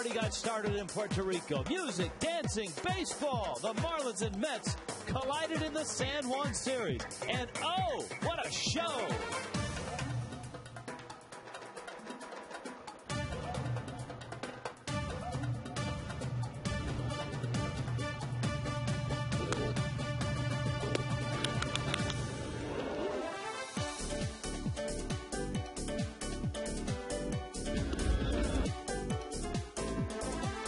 party got started in Puerto Rico. Music, dancing, baseball. The Marlins and Mets collided in the San Juan series. And oh, what a show!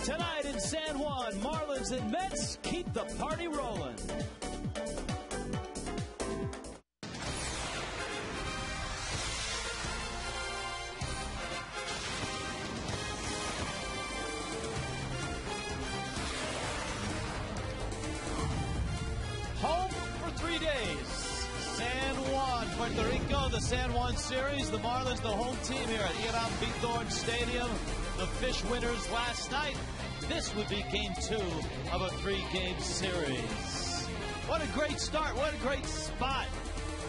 Tonight in San Juan, Marlins and Mets keep the party rolling. Home for 3 days. San Juan, Puerto Rico, the San Juan series. The Marlins, the home team here at Iram Bithorn Stadium. The Fish winners last night. This would be game 2 of a 3-game series. What a great start. What a great spot.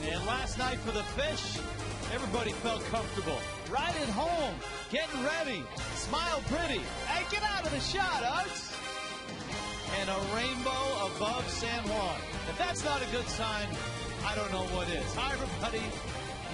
And last night for the Fish, everybody felt comfortable. Right at home, getting ready, smile pretty. Hey, get out of the shot, Uggs. And a rainbow above San Juan. If that's not a good sign, I don't know what is. Hi, everybody.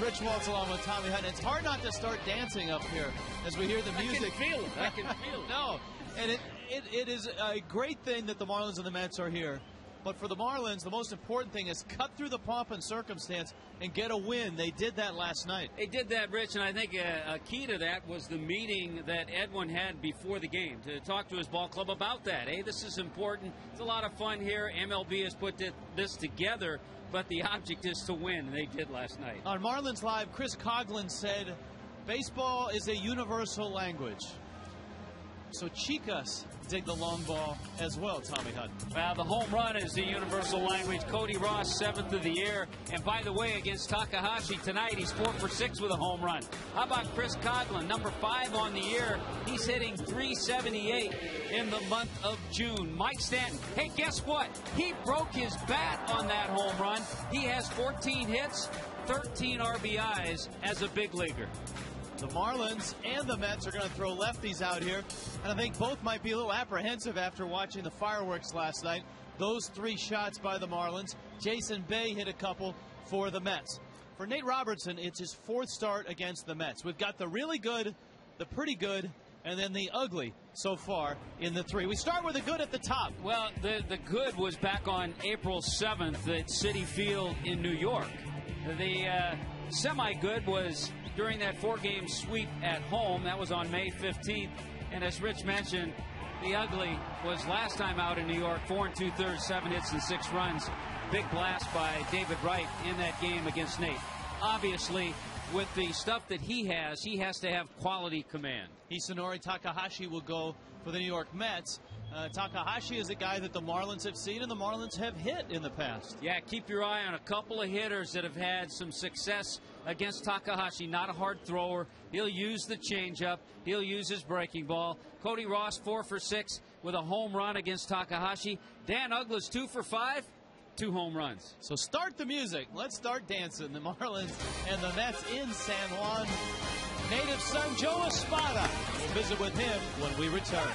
Rich Waltz along with Tommy Hutton. It's hard not to start dancing up here as we hear the music. I can feel it. I can feel it. No, and it is a great thing that the Marlins and the Mets are here. But for the Marlins, the most important thing is cut through the pomp and circumstance and get a win. They did that last night. They did that, Rich, and I think a key to that was the meeting that Edwin had before the game to talk to his ball club about that. Hey, this is important. It's a lot of fun here. MLB has put this together, but the object is to win, and they did last night. On Marlins Live, Chris Coughlin said, baseball is a universal language. So Chicas dig the long ball as well, Tommy Hutton. Well, the home run is the universal language. Cody Ross, 7th of the year. And by the way, against Takahashi tonight, he's 4 for 6 with a home run. How about Chris Coughlin, number 5 on the year? He's hitting .378 in the month of June. Mike Stanton, hey, guess what? He broke his bat on that home run. He has 14 hits, 13 RBIs as a big leaguer. The Marlins and the Mets are going to throw lefties out here, and I think both might be a little apprehensive after watching the fireworks last night. Those 3 shots by the Marlins. Jason Bay hit a couple for the Mets. For Nate Robertson, it's his 4th start against the Mets. We've got the really good, the pretty good, and then the ugly so far in the 3. We start with the good at the top. Well, the good was back on April 7th at Citi Field in New York. The semi-good was during that 4-game sweep at home. That was on May 15th. And as Rich mentioned, the ugly was last time out in New York, 4 2/3, 7 hits and 6 runs. Big blast by David Wright in that game against Nate. Obviously, with the stuff that he has to have quality command. Hisanori Takahashi will go for the New York Mets. Takahashi is a guy that the Marlins have seen and the Marlins have hit in the past. Yeah, keep your eye on a couple of hitters that have had some success against Takahashi. Not a hard thrower. He'll use the changeup. He'll use his breaking ball. Cody Ross, 4 for 6 with a home run against Takahashi. Dan Uggla's 2 for 5, 2 home runs. So start the music. Let's start dancing. The Marlins and the Mets in San Juan. Native son Joe Espada. We'll visit with him when we return.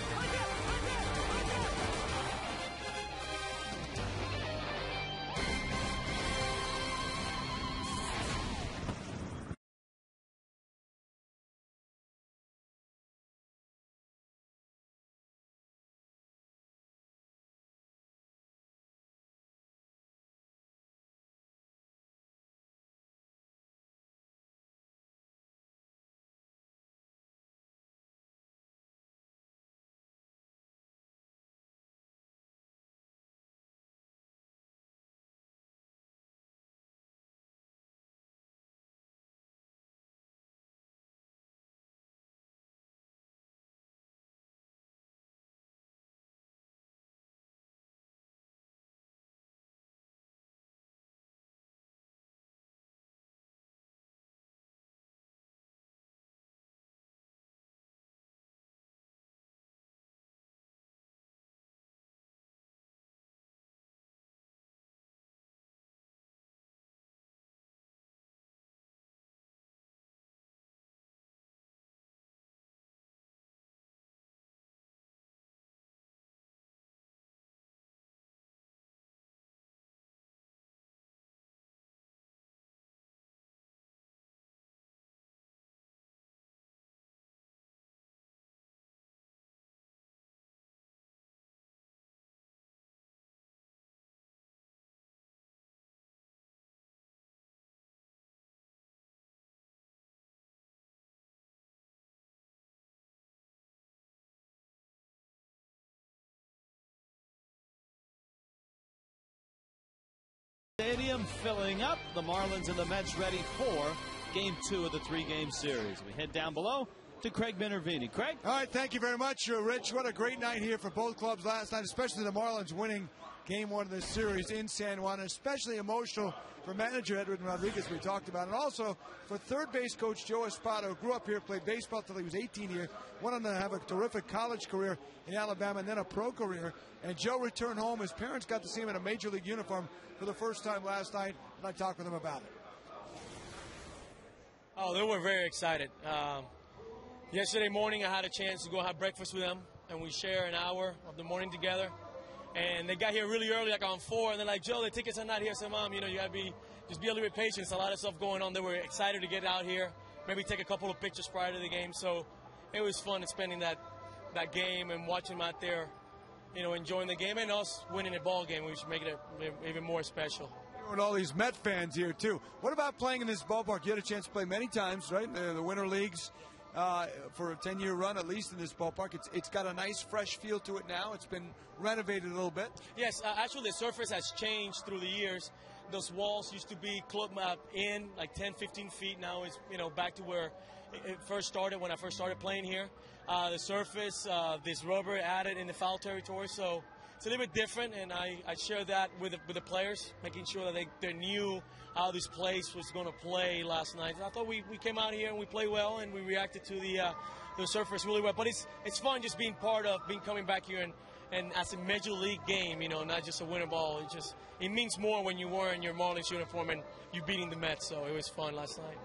Stadium filling up. The Marlins and the Mets ready for Game 2 of the 3-game series. We head down below to Craig Minervini. Craig? All right, thank you very much, Rich. What a great night here for both clubs last night, especially the Marlins winning Game 1 of this series in San Juan, especially emotional for manager Edwin Rodriguez, we talked about, and also for third base coach Joe Espada, who grew up here, played baseball till he was 18 years, went on to have a terrific college career in Alabama and then a pro career. And Joe returned home. His parents got to see him in a major league uniform for the first time last night, and I talked with him about it. Oh, they were very excited. Yesterday morning, I had a chance to go have breakfast with them, and we share an hour of the morning together. And they got here really early, like on 4, and they're like, Joe, the tickets are not here. I said, Mom, you know, you got to just be a little bit patient. There's a lot of stuff going on. They were excited to get out here, maybe take a couple of pictures prior to the game. So it was fun spending that game and watching them out there, you know, enjoying the game and us winning a ball game, which make it even more special. And all these Met fans here, too. What about playing in this ballpark? You had a chance to play many times, right? The winter leagues. For a 10-year run, at least in this ballpark. It's got a nice, fresh feel to it now. It's been renovated a little bit. Yes, actually the surface has changed through the years. Those walls used to be clubbed in like 10, 15 feet. Now it's, you know, back to where it first started when I first started playing here. The surface, this rubber added in the foul territory, so it's a little bit different, and I share that with the players, making sure that they knew how this place was going to play last night. I thought we came out here and we played well, and we reacted to the surface really well. But it's fun just being part of coming back here and as a major league game, you know, not just a winter ball. It means more when you're wearing your Marlins uniform and you're beating the Mets. So it was fun last night.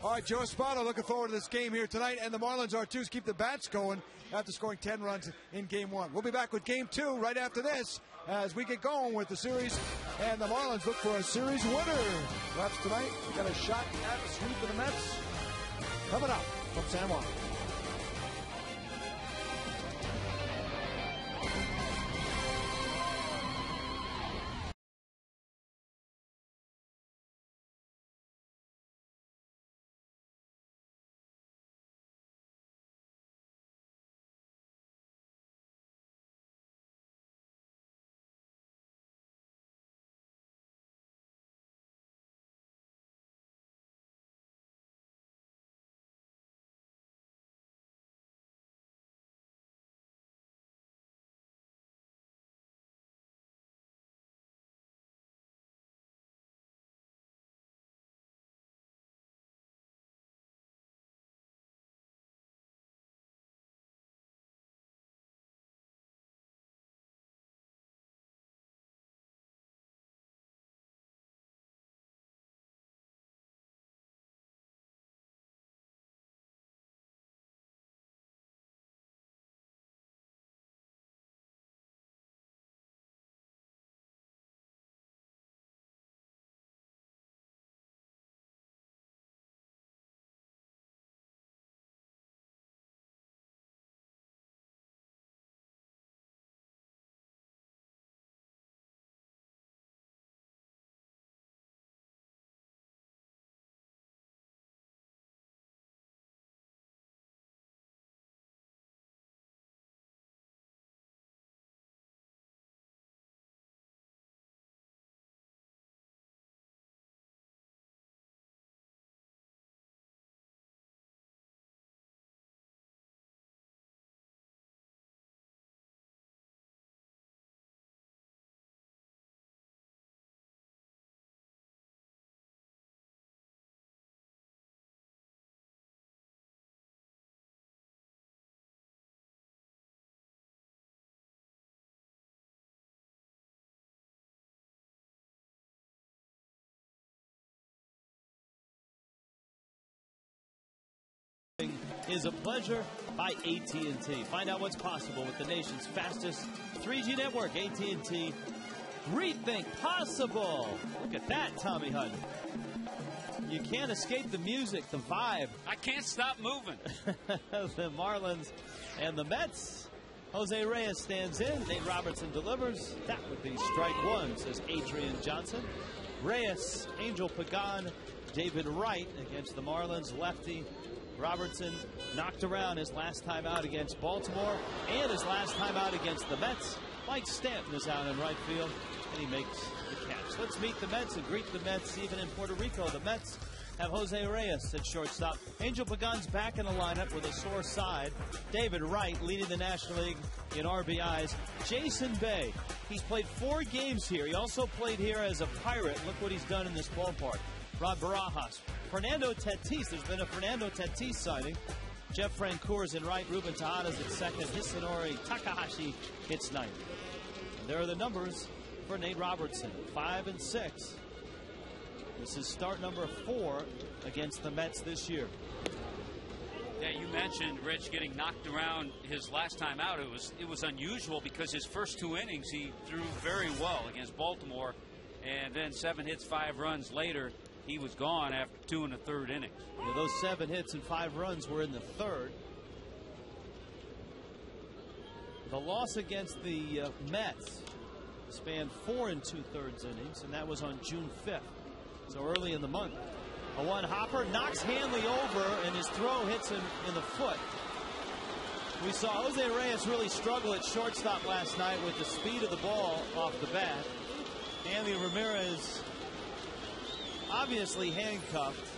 All right, Joe Espada, looking forward to this game here tonight, and the Marlins are too. Keep the bats going after scoring 10 runs in Game 1. We'll be back with Game 2 right after this as we get going with the series, and the Marlins look for a series winner. Perhaps tonight, we got a shot at a sweep of the Mets. Coming up from San Juan. Is a pleasure by AT&T. Find out what's possible with the nation's fastest 3G network. AT&T. Rethink possible. Look at that, Tommy Hunt. You can't escape the music, the vibe. I can't stop moving. The Marlins and the Mets. Jose Reyes stands in. Nate Robertson delivers. That would be strike one, says Adrian Johnson. Reyes, Angel Pagan, David Wright against the Marlins. Lefty Robertson knocked around his last time out against Baltimore and his last time out against the Mets. Mike Stanton is out in right field, and he makes the catch. catch. Let's meet the Mets and greet the Mets even in Puerto Rico. The Mets have Jose Reyes at shortstop. Angel Pagan's back in the lineup with a sore side. David Wright leading the National League in RBIs. Jason Bay, he's played 4 games here. He also played here as a Pirate. Look what he's done in this ballpark. Rob Barajas. Fernando Tatis, there's been a Fernando Tatis signing. Jeff Francoeur in right, Ruben Tejada's at second, Hisanori Takahashi hits ninth. And there are the numbers for Nate Robertson, 5 and 6. This is start number 4 against the Mets this year. Yeah, you mentioned Rich getting knocked around his last time out. It was unusual because his first 2 innings he threw very well against Baltimore, and then 7 hits, 5 runs later, he was gone after 2 1/3 innings. Yeah, those 7 hits and 5 runs were in the third. The loss against the Mets spanned 4 2/3 innings, and that was on June 5th. So early in the month. A one hopper knocks Hanley over, and his throw hits him in the foot. We saw Jose Reyes really struggle at shortstop last night with the speed of the ball off the bat. Hanley Ramirez obviously handcuffed.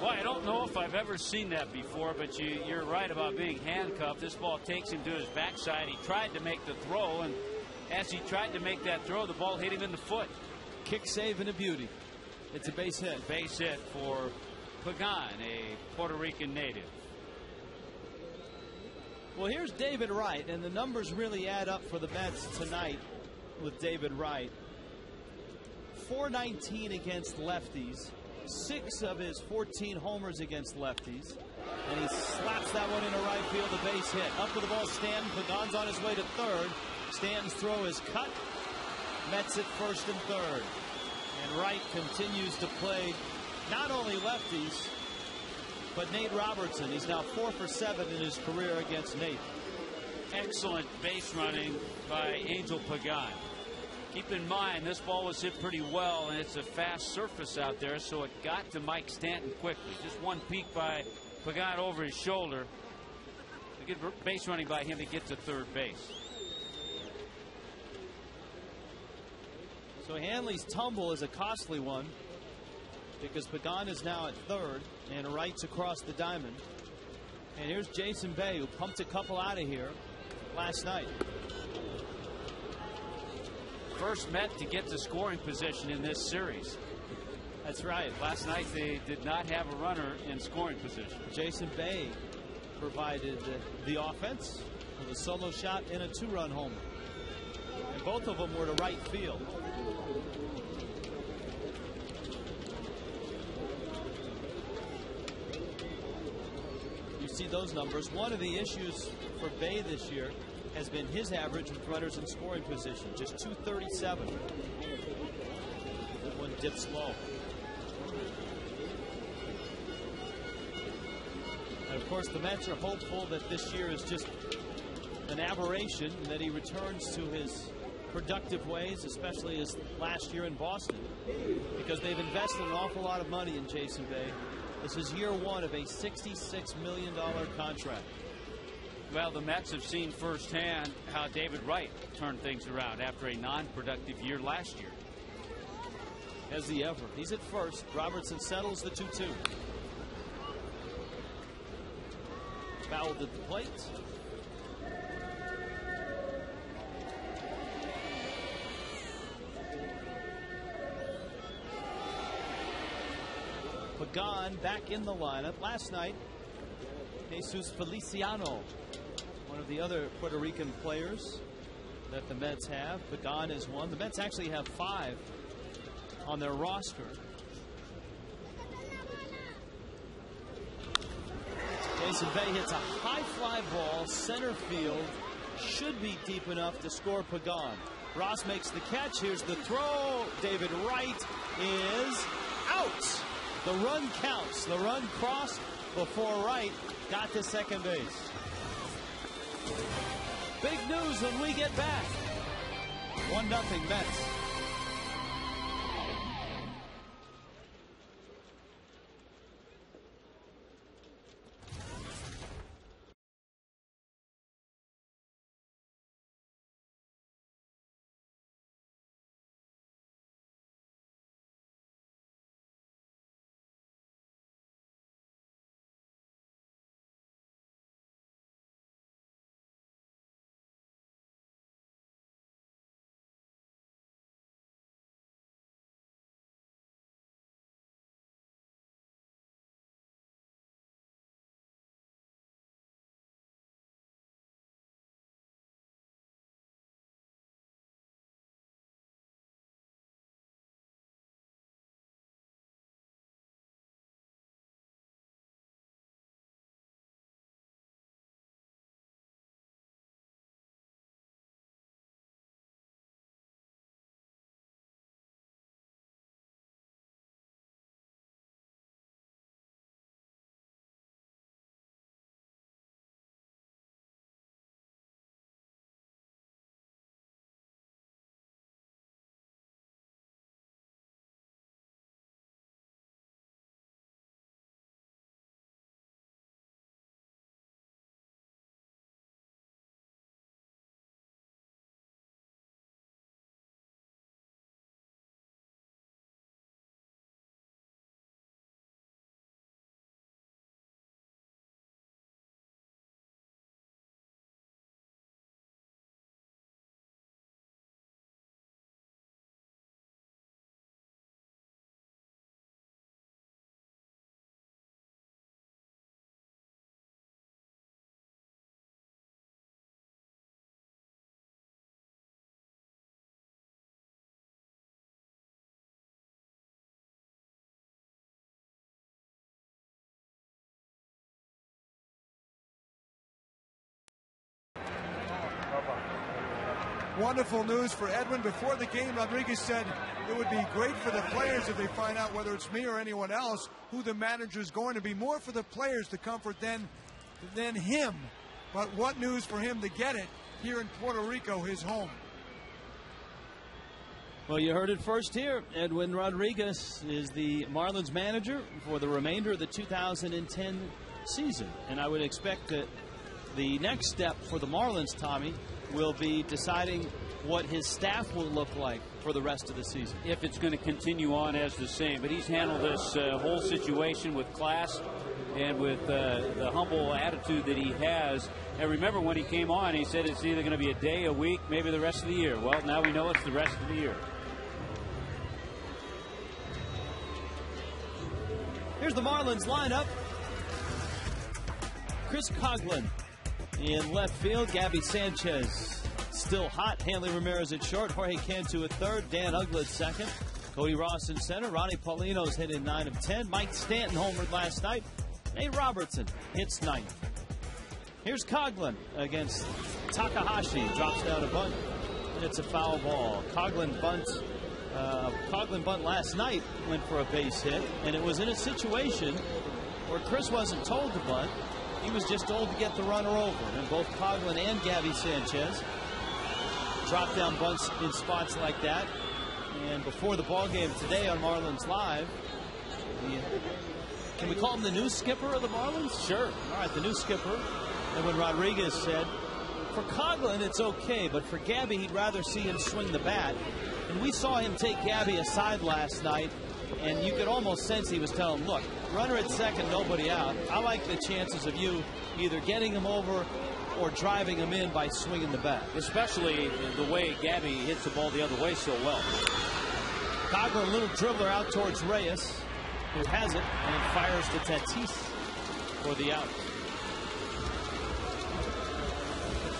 Well, I don't know if I've ever seen that before, but you're right about being handcuffed. This ball takes him to his backside. He tried to make the throw, and as he tried to make that throw, the ball hit him in the foot. Kick save and a beauty. It's a base hit. Base hit for Pagan, a Puerto Rican native. Well, here's David Wright, and the numbers really add up for the Mets tonight with David Wright. .419 against lefties. 6 of his 14 homers against lefties. And he slaps that one into right field, a base hit. Up with the ball, Stanton. Pagan's on his way to third. Stanton's throw is cut. Mets at first and third. And Wright continues to play not only lefties, but Nate Robertson. He's now 4 for 7 in his career against Nate. Excellent base running by Angel Pagan. Keep in mind, this ball was hit pretty well, and it's a fast surface out there, so it got to Mike Stanton quickly. Just one peek by Pagan over his shoulder. A good base running by him to get to third base. So Hanley's tumble is a costly one because Pagan is now at third and Wright's across the diamond. And here's Jason Bay, who pumped a couple out of here last night. First Met to get to scoring position in this series. That's right. Last night they did not have a runner in scoring position. Jason Bay provided the offense with a solo shot and a 2-run homer. And both of them were to right field. You see those numbers. One of the issues for Bay this year has been his average with runners in scoring position, just 237. That one dips low. And of course, the Mets are hopeful that this year is just an aberration and that he returns to his productive ways, especially his last year in Boston, because they've invested an awful lot of money in Jason Bay. This is year 1 of a $66 million contract. Well, the Mets have seen firsthand how David Wright turned things around after a non-productive year last year. Has he ever? He's at first. Robertson settles the 2-2. Fouled at the plate. Pagan back in the lineup. Last night, Jesus Feliciano, one of the other Puerto Rican players that the Mets have. Pagan is one. The Mets actually have 5 on their roster. Jason Bay hits a high fly ball, center field. Should be deep enough to score Pagan. Ross makes the catch. Here's the throw. David Wright is out. The run counts. The run crossed before Wright got to second base. Big news when we get back. 1-0 Mets. wonderful news for Edwin. Before the game, Rodriguez said it would be great for the players if they find out, whether it's me or anyone else, who the manager is going to be. More for the players to comfort than him. But what news for him to get it here in Puerto Rico, his home. Well, you heard it first here. Edwin Rodriguez is the Marlins manager for the remainder of the 2010 season. And I would expect that the next step for the Marlins, Tommy, will be deciding what his staff will look like for the rest of the season. If it's going to continue on as the same. But he's handled this whole situation with class and with the humble attitude that he has. And remember, when he came on, he said it's either going to be a day, a week, maybe the rest of the year. Well, now we know it's the rest of the year. Here's the Marlins lineup. Chris Coghlan in left field. Gabby Sanchez still hot. Hanley Ramirez at short. Jorge Cantu at third. Dan Uggla at second. Cody Ross in center. Ronnie Paulino's hitting 9 of 10. Mike Stanton homered last night. Nate Robertson hits 9th. Here's Coghlan against Takahashi. Drops down a bunt, and it's a foul ball. Coghlan bunt last night went for a base hit, and it was in a situation where Chris wasn't told to bunt. He was just told to get the runner over. And both Coghlan and Gabby Sanchez drop down bunts in spots like that. And before the ball game today on Marlins Live, can we call him the new skipper of the Marlins? Sure. All right, the new skipper. And when Rodriguez said, for Coghlan, it's okay, but for Gabby, he'd rather see him swing the bat. And we saw him take Gabby aside last night, and you could almost sense he was telling him, look, runner at second, nobody out. I like the chances of you either getting him over or driving him in by swinging the bat. Especially the way Gabby hits the ball the other way so well. Coghlan, a little dribbler out towards Reyes, who has it, and fires to Tatis for the out.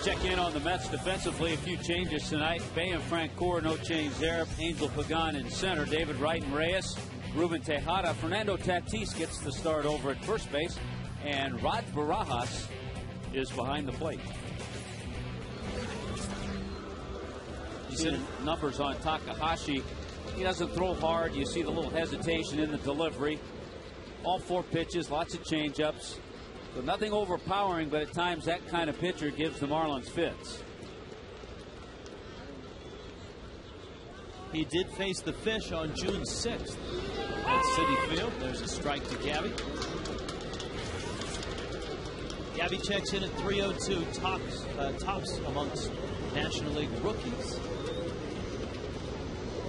Check in on the Mets defensively. A few changes tonight. Bay and Francoeur, no change there. Angel Pagan in center. David Wright and Reyes. Ruben Tejada. Fernando Tatis gets the start over at first base. And Rod Barajas is behind the plate. You see the numbers on Takahashi. He doesn't throw hard. You see the little hesitation in the delivery. All 4 pitches, lots of changeups. So nothing overpowering, but at times that kind of pitcher gives the Marlins fits. He did face the Fish on June 6th at Citi Field. There's a strike to Gabby. Gabby checks in at 302, tops amongst National League rookies.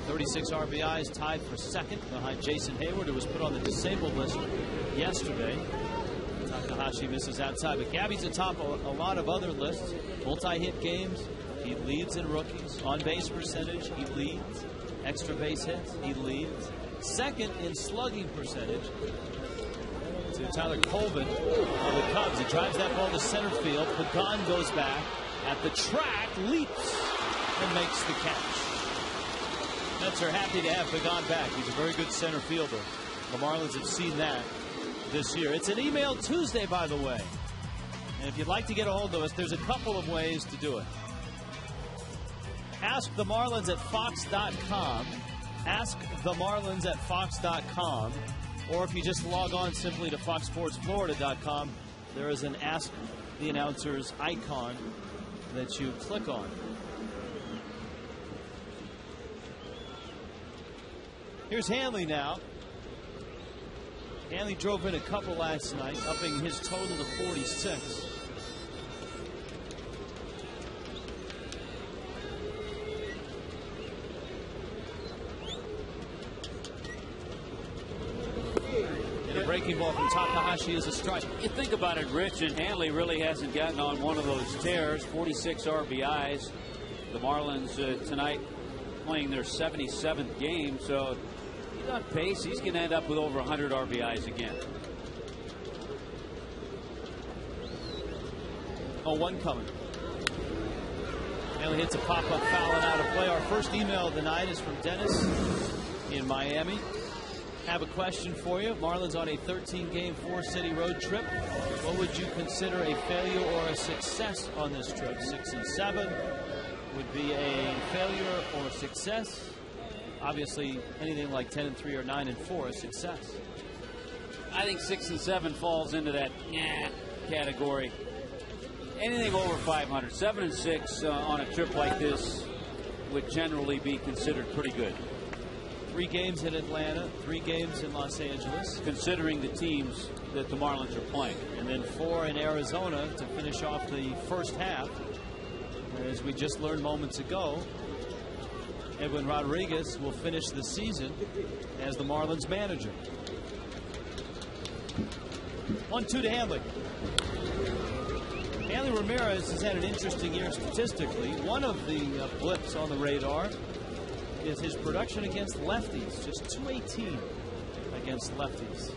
36 RBIs, tied for second behind Jason Hayward, who was put on the disabled list yesterday. Takahashi misses outside, but Gabby's atop a lot of other lists. Multi-hit games, he leads in rookies. On-base percentage, he leads. Extra base hits, he leads. Second in slugging percentage to Tyler Colvin of the Cubs. He drives that ball to center field. Pagan goes back at the track, leaps, and makes the catch. Mets are happy to have Pagan back. He's a very good center fielder. The Marlins have seen that this year. It's an email Tuesday, by the way. And if you'd like to get a hold of us, there's a couple of ways to do it. Ask the Marlins at Fox.com. Ask the Marlins at Fox.com. Or if you just log on simply to FoxSportsFlorida.com, there is an Ask the Announcers icon that you click on. Here's Hanley now. Hanley drove in a couple last night, upping his total to 46. And a breaking ball from Takahashi is a strike. You think about it, Rich, and Hanley really hasn't gotten on one of those tears. 46 RBIs. The Marlins tonight playing their 77th game, so he's on pace. He's going to end up with over 100 RBIs again. Oh, one coming. Hanley hits a pop-up foul and out of play. Our first email of the night is from Dennis in Miami. Have a question for you. Marlins on a 13-game, 4-city road trip. What would you consider a failure or a success on this trip? 6 and 7, would be a failure or success. Obviously, anything like 10-3 or 9-4 is success. I think 6-7 falls into that category. Anything over 500, 7-6 on a trip like this would generally be considered pretty good. 3 games in Atlanta, 3 games in Los Angeles, considering the teams that the Marlins are playing, and then 4 in Arizona to finish off the first half. As we just learned moments ago, Edwin Rodriguez will finish the season as the Marlins manager. 1-2 to Hanley. Hanley Ramirez has had an interesting year statistically. One of the blips on the radar is his production against lefties, just 218 against lefties.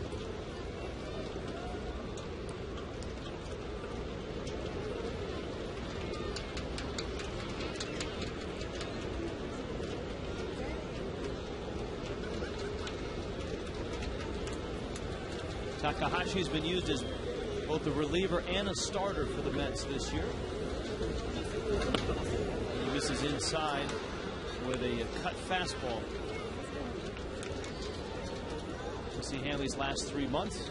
Takahashi's been used as both a reliever and a starter for the Mets this year. He misses inside with a cut fastball. You see Hanley's last 3 months.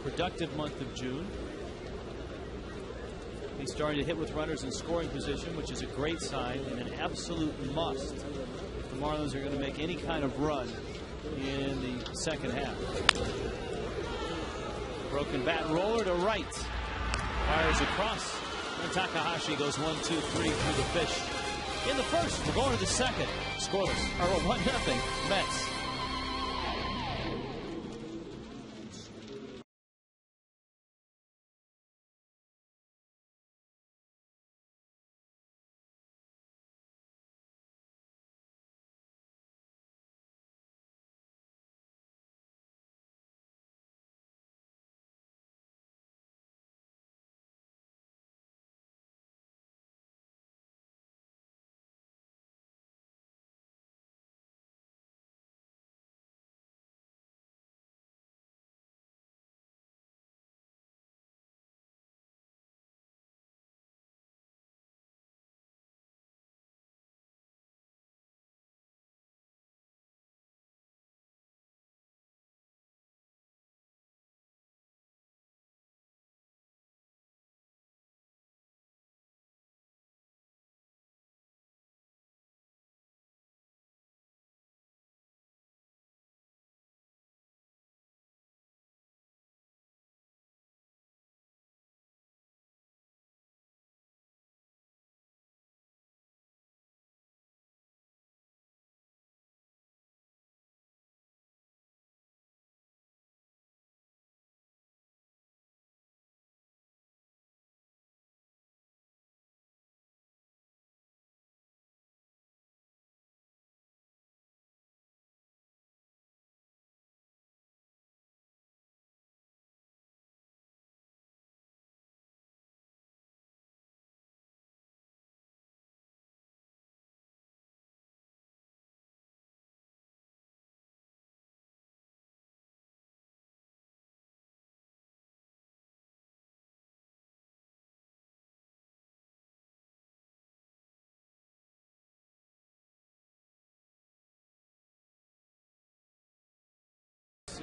Productive month of June. He's starting to hit with runners in scoring position, which is a great sign and an absolute must if the Marlins are going to make any kind of run in the second half. Broken bat roller to right. Fires across. And Takahashi goes 1-2-3 through the fish. In the first, we're going to the second. Scoreless, or 1-0 Mets.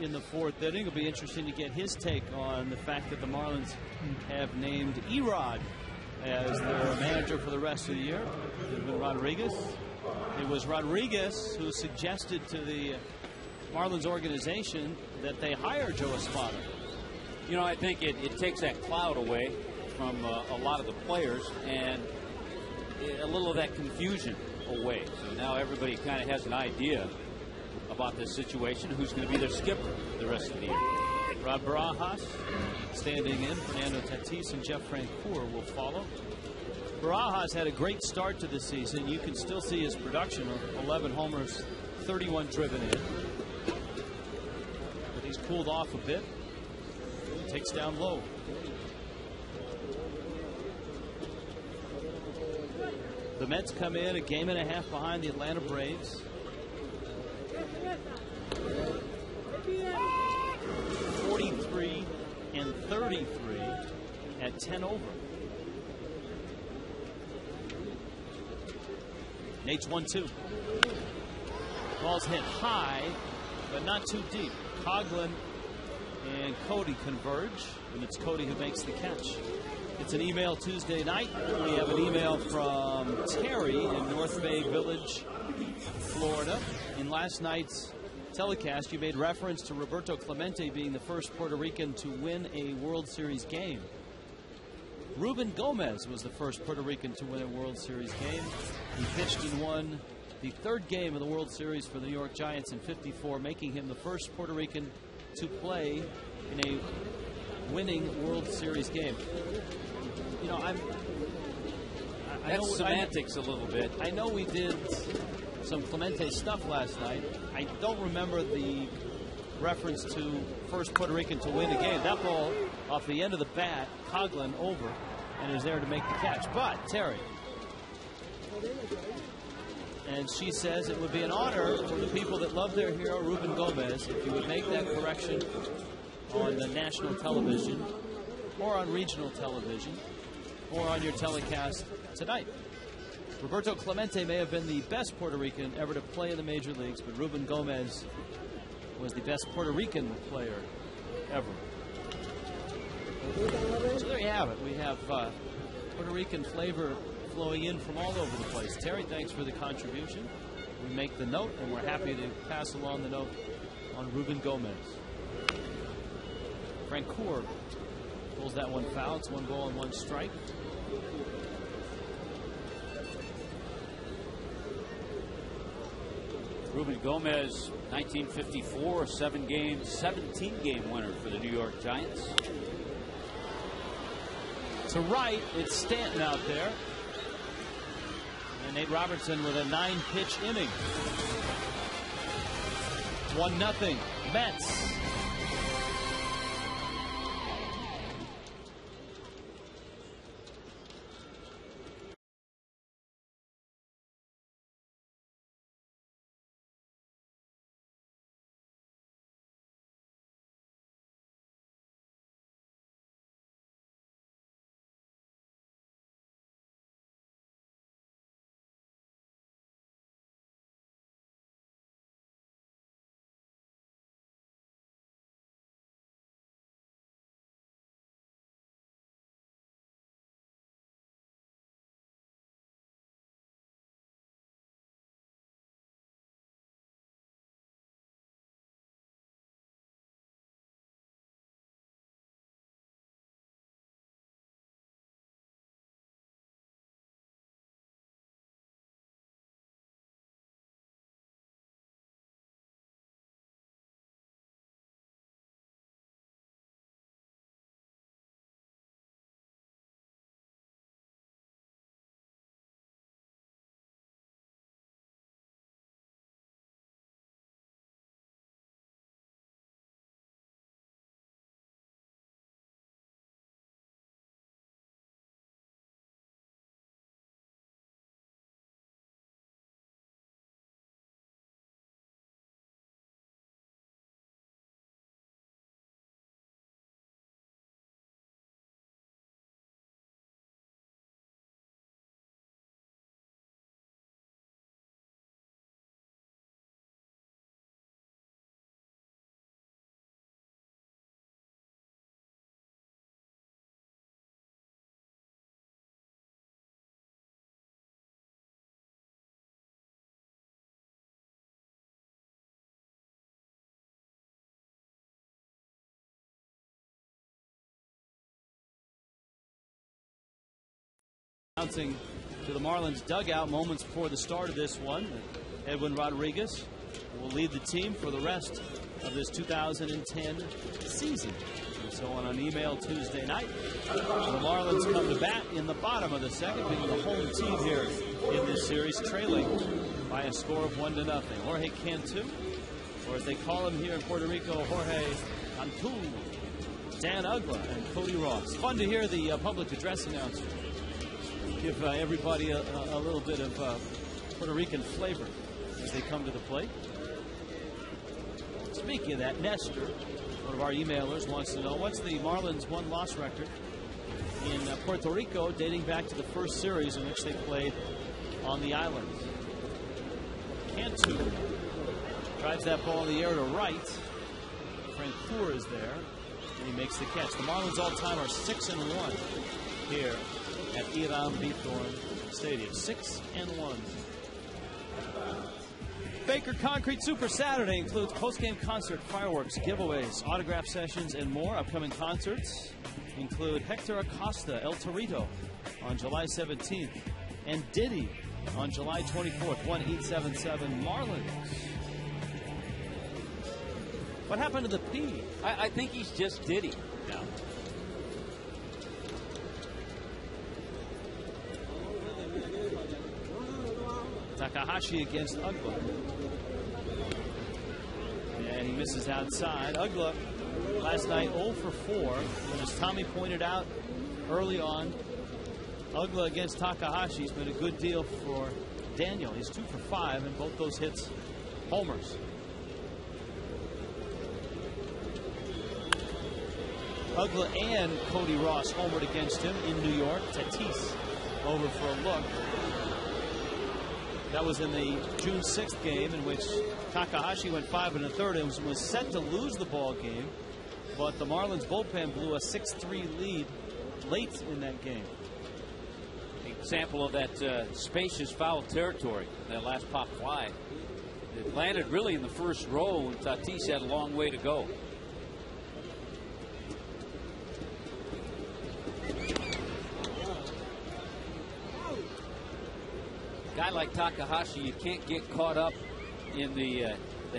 In the 4th inning, it'll be interesting to get his take on the fact that the Marlins have named Erod as their manager for the rest of the year. Edwin Rodriguez. It was Rodriguez who suggested to the Marlins organization that they hire Joe Espada. You know, I think it takes that cloud away from a lot of the players and a little of that confusion away. So now everybody kind of has an idea about this situation, who's going to be their skipper the rest of the year. Rod Barajas standing in. Fernando Tatis and Jeff Francoeur will follow. Barajas had a great start to the season. You can still see his production of 11 homers, 31 driven in. But he's cooled off a bit. Takes down low. The Mets come in a game and a half behind the Atlanta Braves. 43 and 33 at 10 over. Nate's 1-2. Ball's hit high, but not too deep. Coughlin and Cody converge, and it's Cody who makes the catch. It's an email Tuesday night. We have an email from Terry in North Bay Village, Florida. In last night's telecast, you made reference to Roberto Clemente being the first Puerto Rican to win a World Series game. Ruben Gomez was the first Puerto Rican to win a World Series game. He pitched and won the third game of the World Series for the New York Giants in '54, making him the first Puerto Rican to play in a winning World Series game. You know, That's semantics a little bit. I know we did some Clemente stuff last night. I don't remember the reference to first Puerto Rican to win a game. That ball off the end of the bat, Coughlin over, and is there to make the catch. But, Terry, and she says it would be an honor for the people that love their hero, Ruben Gomez, if you would make that correction on the national television or on regional television or on your telecast tonight. Roberto Clemente may have been the best Puerto Rican ever to play in the major leagues, but Ruben Gomez was the best Puerto Rican player ever. So there you have it. We have Puerto Rican flavor flowing in from all over the place. Terry, thanks for the contribution. We make the note, and we're happy to pass along the note on Ruben Gomez. Francoeur pulls that one foul. It's 1 ball and 1 strike. Ruben Gomez, 1954, 17-game winner for the New York Giants. To right, it's Stanton out there. And Nate Robertson with a 9-pitch inning. 1-0 Mets. Bouncing to the Marlins dugout moments before the start of this one. Edwin Rodriguez will lead the team for the rest of this 2010 season. And so on an email Tuesday night, the Marlins come to bat in the bottom of the second, being the home team here in this series, trailing by a score of 1-0. Jorge Cantu, or as they call him here in Puerto Rico, Jorge Cantu, Dan Uggla, and Cody Ross. Fun to hear the public address announcer give everybody a little bit of Puerto Rican flavor as they come to the plate. Speaking of that, Nestor, one of our emailers, wants to know what's the Marlins' win-loss record in Puerto Rico dating back to the first series in which they played on the island. 0-2. Drives that ball in the air to right. Frank Thur is there, and he makes the catch. The Marlins all-time are 6-1 here at Iram Bithorn Stadium. 6-1. Baker Concrete Super Saturday includes post-game concert, fireworks, giveaways, autograph sessions, and more. Upcoming concerts include Hector Acosta, El Torito on July 17th, and Diddy on July 24th, 1-877 Marlins. What happened to the P? I think he's just Diddy now. Takahashi against Uggla. And he misses outside. Uggla last night 0 for 4. And as Tommy pointed out early on, Uggla against Takahashi has been a good deal for Daniel. He's 2 for 5, and both those hits homers. Uggla and Cody Ross homered against him in New York. Tatis over for a look. That was in the June 6th game in which Takahashi went 5 1/3 and was set to lose the ball game, but the Marlins bullpen blew a 6-3 lead late in that game. Example of that spacious foul territory, that last pop fly. It landed really in the first row, and Tatis had a long way to go. Guy like Takahashi, you can't get caught up in the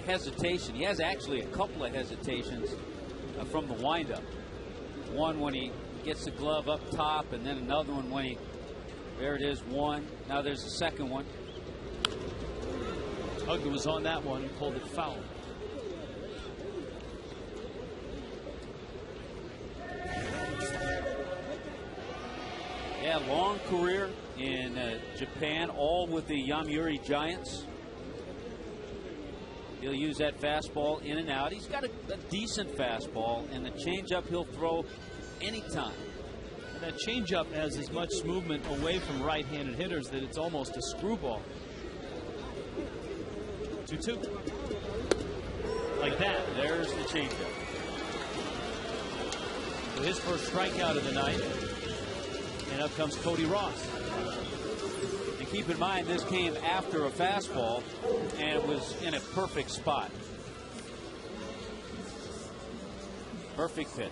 hesitation. He has actually a couple of hesitations from the windup. One when he gets the glove up top, and then another one when he, there it is, one. Now there's the second one. Uggla was on that one and pulled it foul. Yeah, long career in Japan, all with the Yomiuri Giants. He'll use that fastball in and out. He's got a decent fastball, and the changeup he'll throw anytime. And that changeup has as much movement away from right-handed hitters that it's almost a screwball. 2-2. Like that. There's the changeup. So his first strikeout of the night. And up comes Cody Ross. And keep in mind, this came after a fastball, and it was in a perfect spot. Perfect pitch.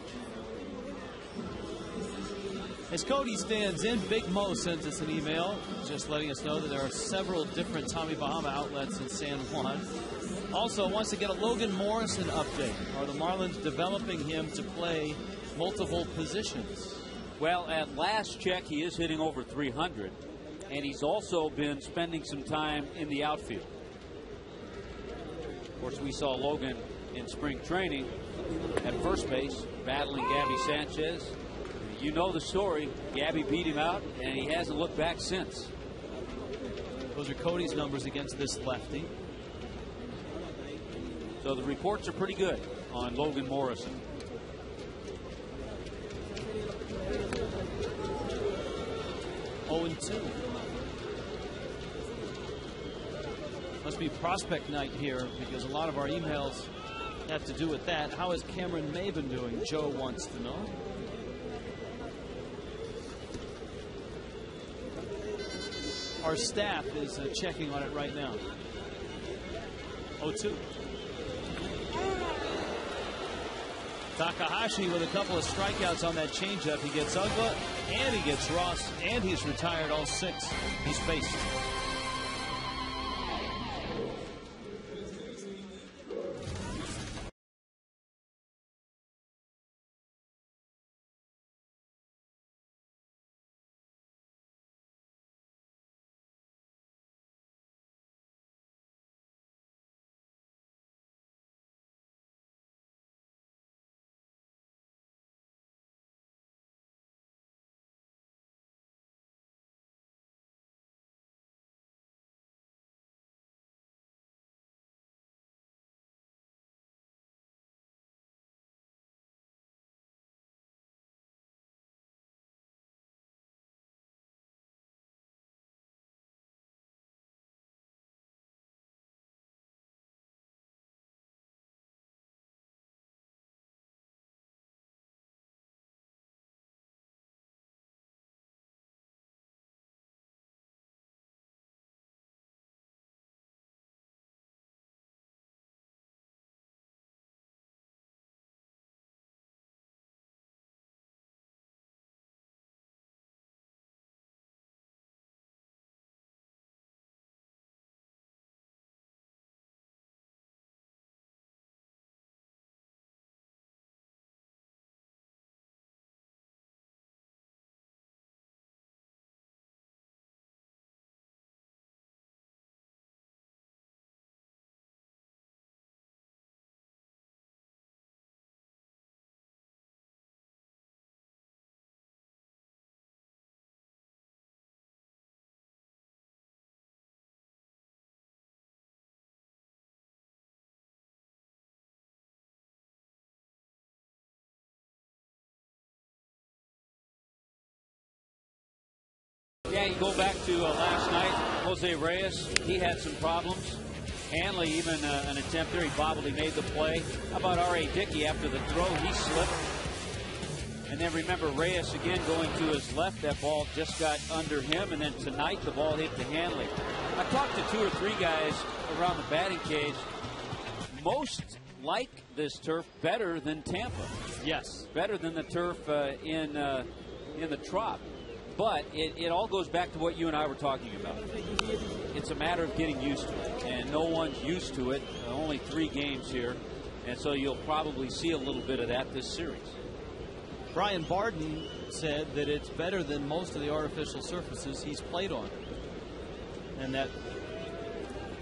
As Cody stands in, Big Mo sent us an email just letting us know that there are several different Tommy Bahama outlets in San Juan. Also wants to get a Logan Morrison update. Are the Marlins developing him to play multiple positions? Well, at last check, he is hitting over 300, and he's also been spending some time in the outfield. Of course, we saw Logan in spring training at first base, battling Gabby Sanchez. You know the story. Gabby beat him out, and he hasn't looked back since. Those are Cody's numbers against this lefty. So the reports are pretty good on Logan Morrison. Oh, 2. Must be prospect night here because a lot of our emails have to do with that. How is Cameron May been doing? Joe wants to know. Our staff is checking on it right now. 0-2. Takahashi with a couple of strikeouts on that changeup. He gets Uggla, and he gets Ross, and he's retired all 6 he's faced. go back to last night, Jose Reyes, he had some problems. Hanley, even an attempt there, he bobbled, he made the play. How about R.A. Dickey after the throw? He slipped. And then remember Reyes again going to his left. That ball just got under him. And then tonight the ball hit to Hanley. I talked to 2 or 3 guys around the batting cage. Most like this turf better than Tampa. Yes. Better than the turf in the Trop. But it all goes back to what you and I were talking about. It's a matter of getting used to it. And no one's used to it. Only 3 games here. And so you'll probably see a little bit of that this series. Brian Barden said that it's better than most of the artificial surfaces he's played on. And that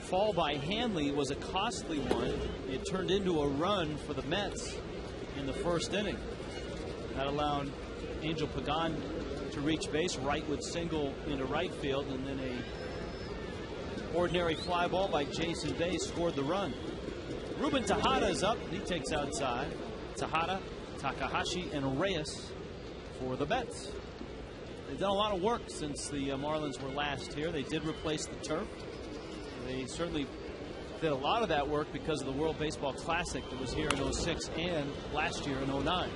fall by Hanley was a costly one. It turned into a run for the Mets in the first inning. That allowed Angel Pagan to reach base. Wright would single into right field, and then a ordinary fly ball by Jason Bay scored the run. Ruben Tejada is up. He takes outside. Tejada, Takahashi, and Reyes for the Mets. They've done a lot of work since the Marlins were last here. They did replace the turf. They certainly did a lot of that work because of the World Baseball Classic that was here in 06 and last year in 09.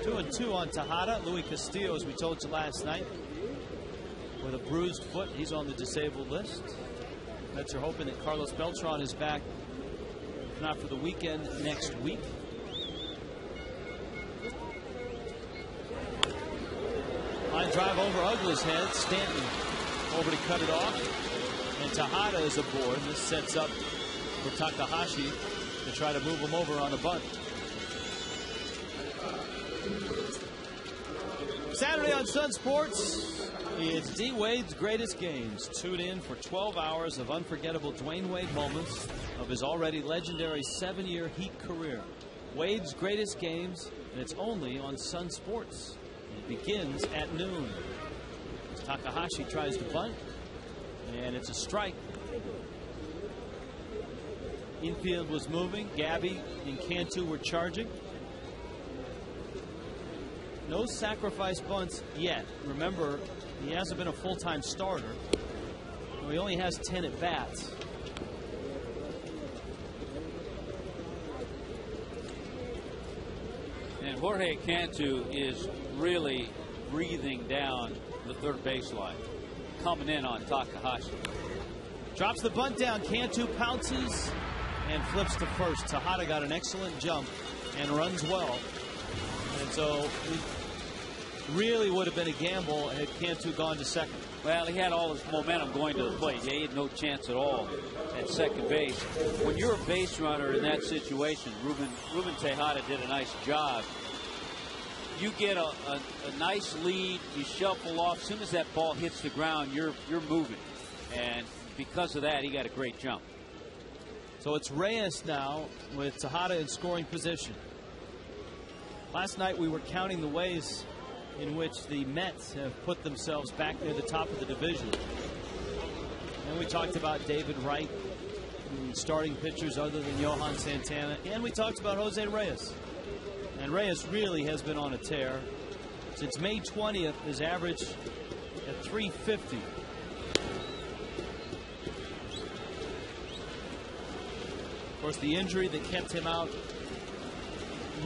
2-2 on Tejada. Luis Castillo, as we told you last night, with a bruised foot. He's on the disabled list. Mets are hoping that Carlos Beltran is back, if not for the weekend, next week. Line drive over Uggla's head. Stanton over to cut it off. And Tejada is aboard. This sets up for Takahashi to try to move him over on the bunt. Saturday on Sun Sports, it's D. Wade's greatest games. Tune in for 12 hours of unforgettable Dwayne Wade moments of his already legendary 7-year Heat career. Wade's greatest games, and it's only on Sun Sports. It begins at noon. Takahashi tries to bunt, and it's a strike. Infield was moving. Gabby and Cantu were charging. No sacrifice bunts yet. Remember, he hasn't been a full-time starter. He only has 10 at-bats. And Jorge Cantu is really breathing down the third baseline, coming in on Takahashi. Drops the bunt down. Cantu pounces and flips to first. Tejada got an excellent jump and runs well. And so it really would have been a gamble had Cantu gone to second. Well, he had all his momentum going to the plate. He had no chance at all at second base. When you're a base runner in that situation, Ruben Tejada did a nice job. You get a nice lead, you shuffle off. As soon as that ball hits the ground, you're moving. And because of that, he got a great jump. So it's Reyes now with Tejada in scoring position. Last night we were counting the ways in which the Mets have put themselves back near the top of the division. And we talked about David Wright, starting pitchers other than Johan Santana. And we talked about Jose Reyes. And Reyes really has been on a tear. Since May 20th, his average at .350. Of course, the injury that kept him out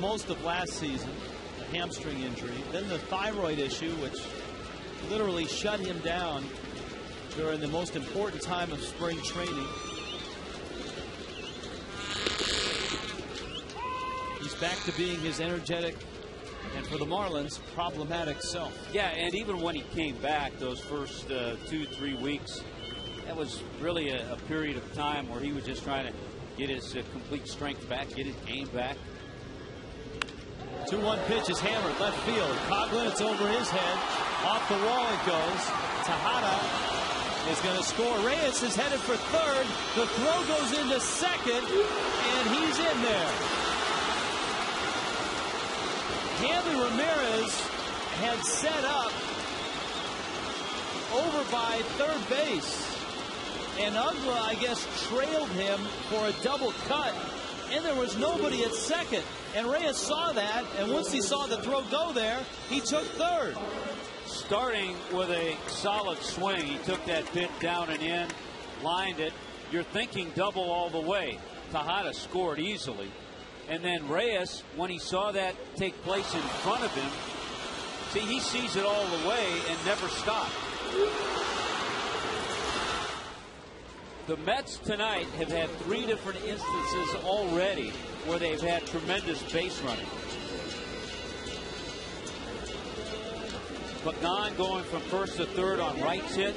most of last season, a hamstring injury. Then the thyroid issue, which literally shut him down during the most important time of spring training. He's back to being his energetic and, for the Marlins, problematic self. Yeah, and even when he came back those first 2-3 weeks, that was really a period of time where he was just trying to get his complete strength back, get his game back. 2-1 pitch is hammered left field. Coughlin, it's over his head. Off the wall it goes. Tejada is going to score. Reyes is headed for third. The throw goes into second, and he's in there. Hanley Ramirez had set up over by third base. And Uggla, I guess, trailed him for a double cut. and there was nobody at second. And Reyes saw that, and once he saw the throw go there, he took third. Starting with a solid swing, he took that bit down and in, lined it. You're thinking double all the way. Tejada scored easily. And then Reyes, when he saw that take place in front of him, see, he sees it all the way and never stopped. The Mets tonight have had 3 different instances already where they've had tremendous base running. Pagan going from first to third on Wright's hit.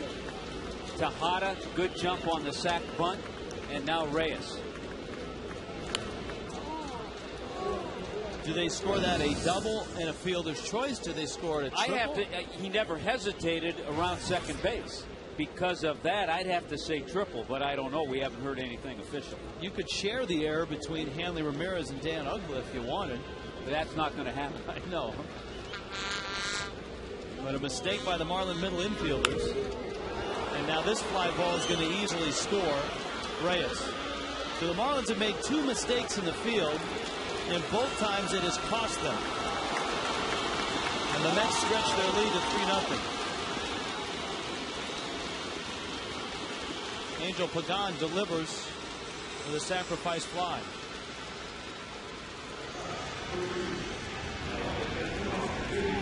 Tejada, good jump on the sac bunt. And now Reyes. Do they score that a double and a fielder's choice? Do they score it a triple? He never hesitated around second base. Because of that, I'd have to say triple, but I don't know. We haven't heard anything official. You could share the error between Hanley Ramirez and Dan Uggla if you wanted. But that's not going to happen. I know. But a mistake by the Marlin middle infielders. And now this fly ball is going to easily score Reyes. So the Marlins have made 2 mistakes in the field, and both times it has cost them. And the Mets stretch their lead to 3-0. Angel Pagan delivers with a sacrifice fly.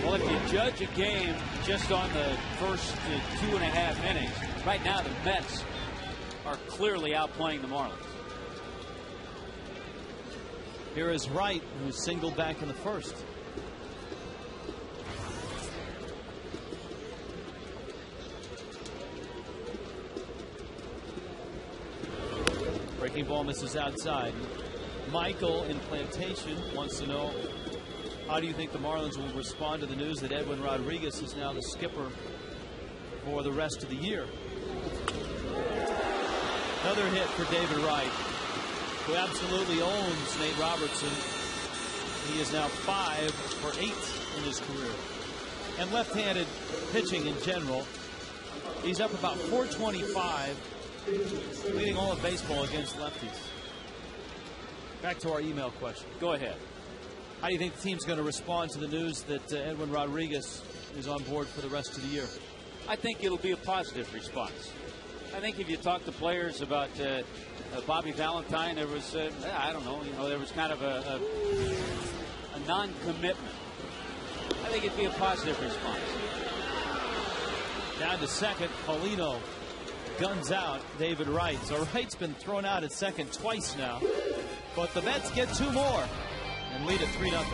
Well, if you judge a game just on the first 2.5 innings, right now the Mets are clearly outplaying the Marlins. Here is Wright, who singled back in the first. Breaking ball misses outside. Michael in Plantation wants to know, how do you think the Marlins will respond to the news that Edwin Rodriguez is now the skipper for the rest of the year? Another hit for David Wright, who absolutely owns Nate Robertson. He is now 5 for 8 in his career. And left-handed pitching in general, he's up about 425, leading all of baseball against lefties. Back to our email question. Go ahead. How do you think the team's going to respond to the news that Edwin Rodriguez is on board for the rest of the year? I think it'll be a positive response. I think if you talk to players about Bobby Valentine, there was, I don't know, there was kind of a non-commitment. I think it'd be a positive response. Down to second, Paulino guns out David Wright. So Wright's been thrown out at second twice now. But the Mets get 2 more and lead at 3-0.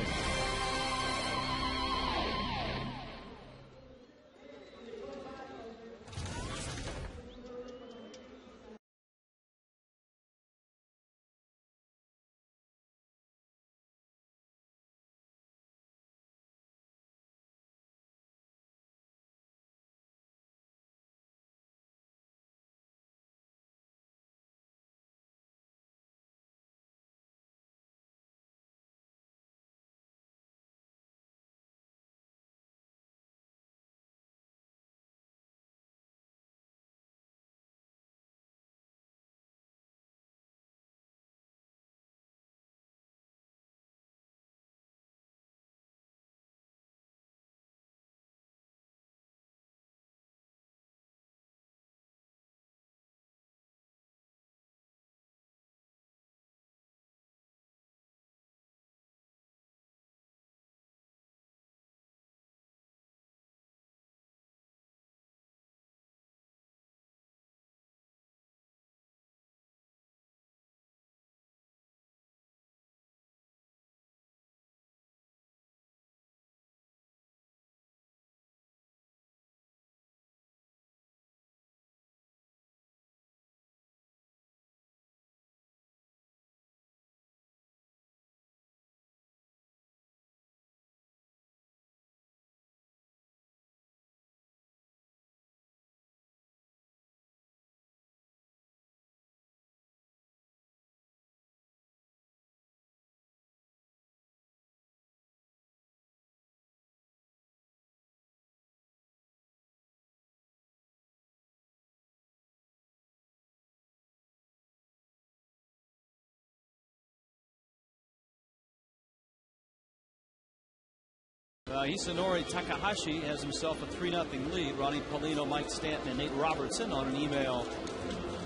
Hisanori Takahashi has himself a 3-0 lead. Ronnie Paulino, Mike Stanton, and Nate Robertson on an email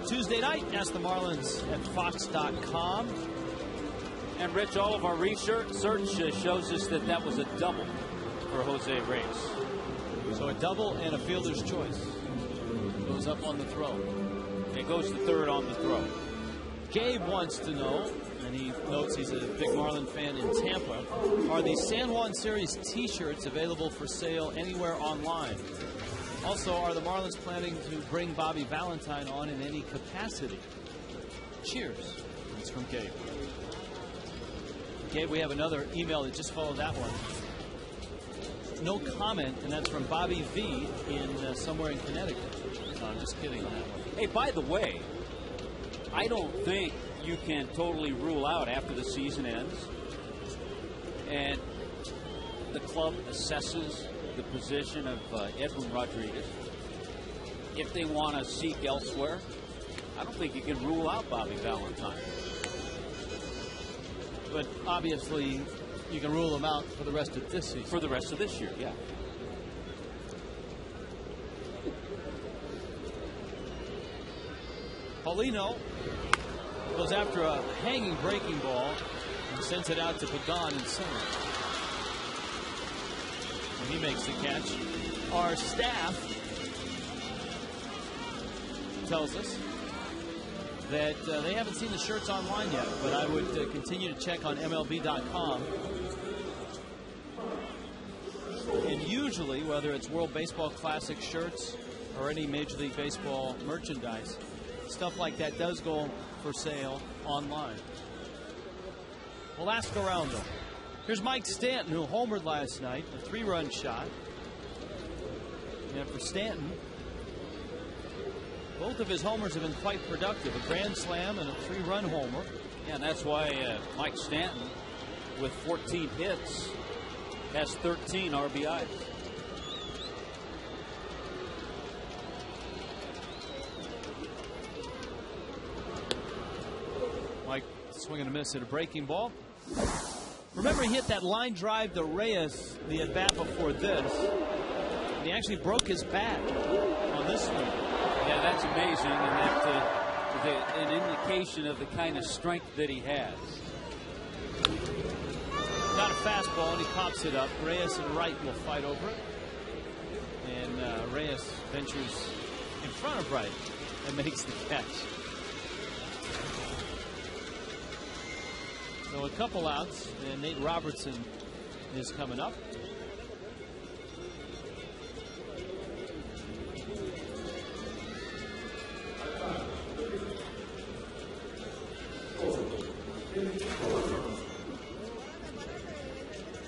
Tuesday night. Ask the Marlins at Fox.com. And Rich, all of our research shows us that that was a double for Jose Reyes. So a double and a fielder's choice. Goes up on the throw. It goes to third on the throw. Gabe wants to know, and he notes he's a big Marlin fan in Tampa, are the San Juan Series t-shirts available for sale anywhere online? Also, are the Marlins planning to bring Bobby Valentine on in any capacity? Cheers. That's from Gabe. Gabe, we have another email that just followed that one. No comment, and that's from Bobby V in somewhere in Connecticut. No, I'm just kidding on that one. Hey, by the way, I don't think you can totally rule out after the season ends and the club assesses the position of Edwin Rodriguez. If they want to seek elsewhere, I don't think you can rule out Bobby Valentine. But obviously, you can rule him out for the rest of this season. For the rest of this year, yeah. Paulino goes after a hanging breaking ball and sends it out to Pagan in center. And he makes the catch. Our staff tells us that they haven't seen the shirts online yet, but I would continue to check on MLB.com. And usually, whether it's World Baseball Classic shirts or any Major League Baseball merchandise, stuff like that does go for sale online. We'll ask around though. Here's Mike Stanton, who homered last night, a 3-run shot. And for Stanton, both of his homers have been quite productive. A grand slam and a 3-run homer. Yeah, and that's why Mike Stanton, with 14 hits, has 13 RBIs. Mike swinging a miss at a breaking ball. Remember, he hit that line drive to Reyes the at bat before this. And he actually broke his bat on this swing. Yeah, that's amazing, and that's an indication of the kind of strength that he has. Got a fastball, and he pops it up. Reyes and Wright will fight over it. And Reyes ventures in front of Wright and makes the catch. So a couple outs, and Nate Robertson is coming up.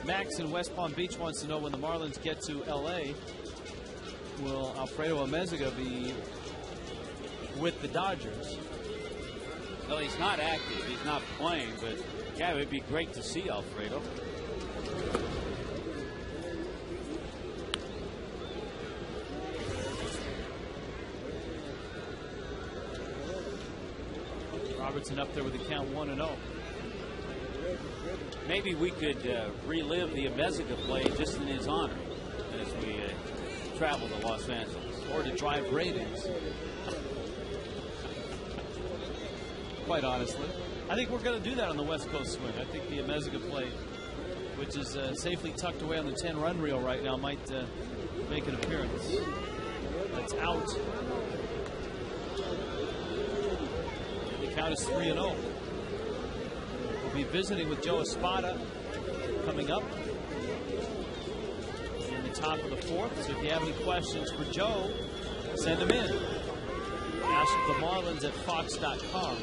Max in West Palm Beach wants to know, when the Marlins get to L.A., will Alfredo Amezaga be with the Dodgers? Well, he's not active. He's not playing, but yeah, it would be great to see Alfredo. Robertson up there with the count 1-0. Maybe we could relive the Amezaga play just in his honor as we travel to Los Angeles. Or to drive ratings. Quite honestly. I think we're going to do that on the West Coast swing. I think the Amezaga play, which is safely tucked away on the 10-run reel right now, might make an appearance. That's out. The count is 3-0. We'll be visiting with Joe Espada coming up in the top of the 4th. So if you have any questions for Joe, send them in. Ask the Marlins at Fox.com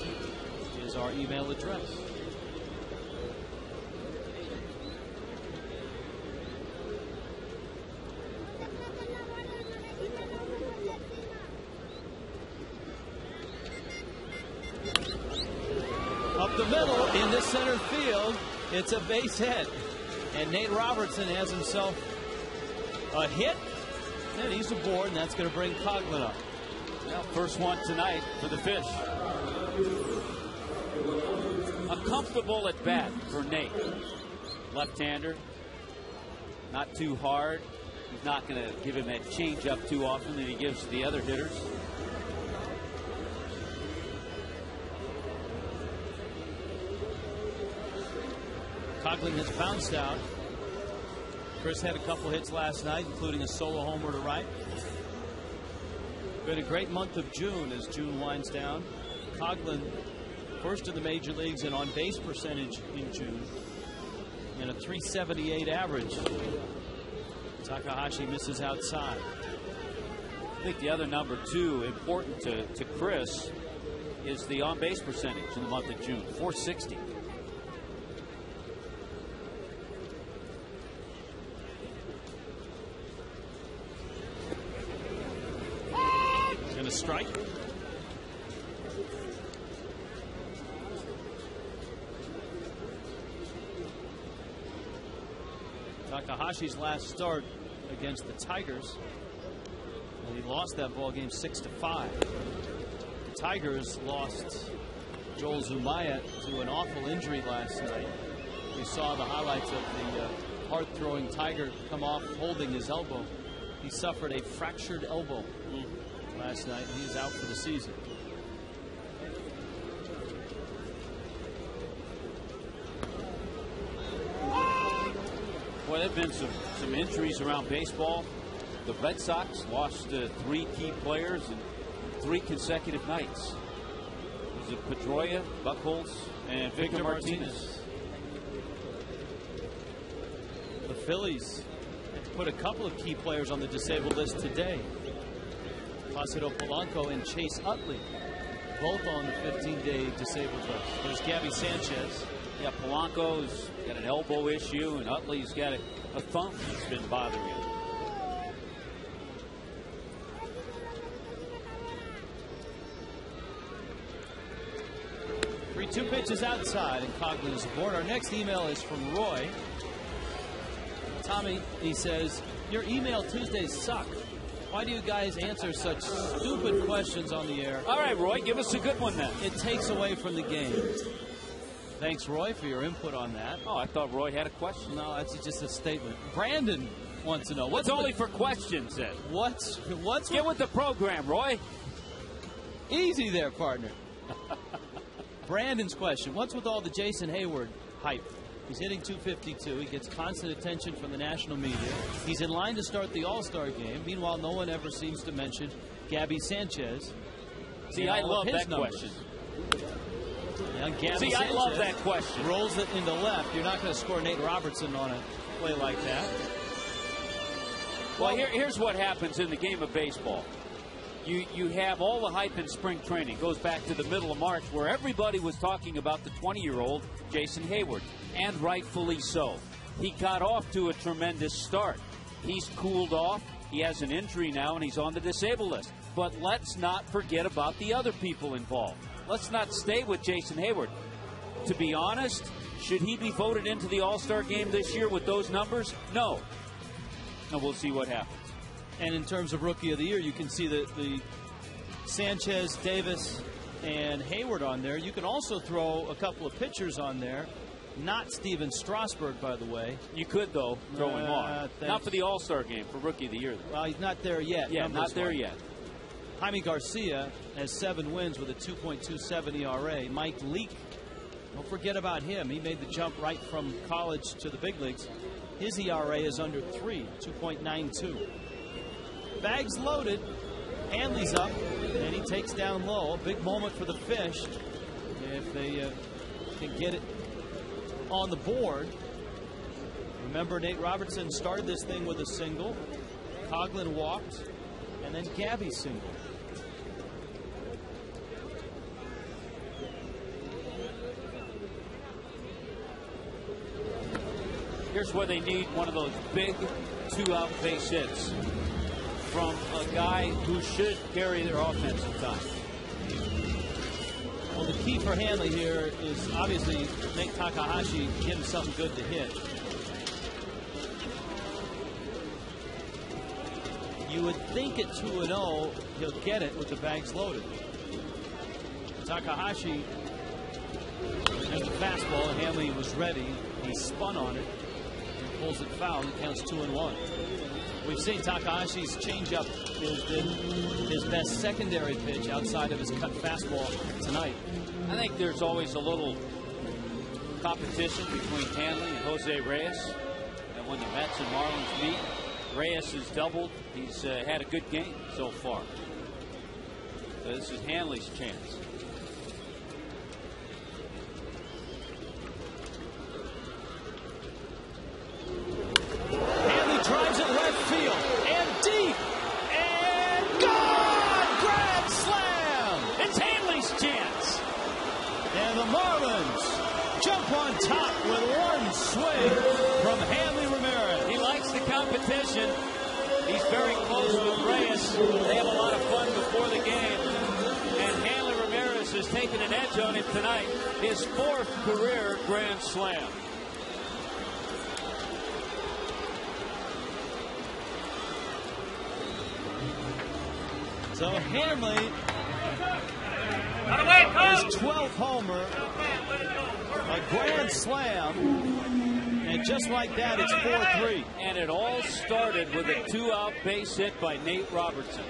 is our email address. Up the middle into center field, it's a base hit. And Nate Robertson has himself a hit, and he's aboard, and that's going to bring Coughlin up. Well, first one tonight for the Fish. A comfortable at bat for Nate. Left-hander. Not too hard. He's not going to give him that change up too often than he gives to the other hitters. Coughlin has bounced out. Chris had a couple hits last night, including a solo homer to right. Been a great month of June as June winds down. Coughlin first in the major leagues in on-base percentage in June, and a .378 average. Takahashi misses outside. I think the other number two important to Chris is the on-base percentage in the month of June, .460. And a strike. Takahashi's last start against the Tigers, and he lost that ball game 6-5. The Tigers lost Joel Zumaya to an awful injury last night. We saw the highlights of the hard-throwing Tiger come off holding his elbow. He suffered a fractured elbow last night. He's out for the season. Well, there have been some injuries around baseball. The Red Sox lost 3 key players in 3 consecutive nights. Was it Pedroia, Buchholz, and Victor Martinez? The Phillies put a couple of key players on the disabled list today. Placido Polanco and Chase Utley, both on the 15-day disabled list. There's Gabby Sanchez. Yeah, Polanco's got an elbow issue, and Utley's got a thumb that's been bothering him. 3-2 pitches outside, and Coughlin is aboard. Our next email is from Roy. Tommy, he says, your email Tuesdays suck. Why do you guys answer such stupid questions on the air? All right, Roy, give us a good one then. It takes away from the game. Thanks, Roy, for your input on that. Oh, I thought Roy had a question. No, that's just a statement. Brandon wants to know. What's only for questions then? What's Get with the program, Roy. Easy there, partner. Brandon's question. What's with all the Jason Hayward hype? He's hitting .252. He gets constant attention from the national media. He's in line to start the All-Star game. Meanwhile, no one ever seems to mention Gabby Sanchez. See, I love that question. See, I love that question. Rolls it into left. You're not going to score Nate Robertson on a play like that. Well, here's what happens in the game of baseball. You have all the hype in spring training. It goes back to the middle of March where everybody was talking about the 20-year-old Jason Hayward, and rightfully so. He got off to a tremendous start. He's cooled off. He has an injury now, and he's on the disabled list. But let's not forget about the other people involved. Let's not stay with Jason Hayward. To be honest, should he be voted into the All-Star game this year with those numbers? No. And we'll see what happens. And in terms of Rookie of the Year, you can see the Sanchez, Davis, and Hayward on there. You can also throw a couple of pitchers on there. Not Steven Strasburg, by the way. You could, though, throw him on. Not for the All-Star game, for Rookie of the Year, though. Well, he's not there yet. Yeah, not there yet. Jaime Garcia has 7 wins with a 2.27 ERA. Mike Leake, don't forget about him. He made the jump right from college to the big leagues. His ERA is under 3, 2.92. Bags loaded. Hanley's up, and he takes down low. A big moment for the Fish if they can get it on the board. Remember, Nate Robertson started this thing with a single. Coughlin walked, and then Gabby singled. Here's where they need one of those big 2-out base hits from a guy who should carry their offense at times. Well, the key for Hanley here is obviously make Takahashi give him something good to hit. You would think at 2-0 he'll get it with the bags loaded. Takahashi and the fastball, and Hanley was ready. He spun on it. pulls it foul. He counts 2-1. We've seen Takahashi's changeup has been his best secondary pitch outside of his cut fastball tonight. I think there's always a little competition between Hanley and Jose Reyes. And when the Mets and Marlins meet, Reyes has doubled. He's had a good game so far. So this is Hanley's chance. Hanley drives it left field and deep and gone! Grand slam! It's Hanley's chance. And the Marlins jump on top with one swing from Hanley Ramirez. He likes the competition. He's very close with Reyes. They have a lot of fun before the game. And Hanley Ramirez has taken an edge on him tonight. His 4th career grand slam. So Hanley, his 12th homer, a grand slam, and just like that, it's 4-3. And it all started with a 2-out base hit by Nate Robertson.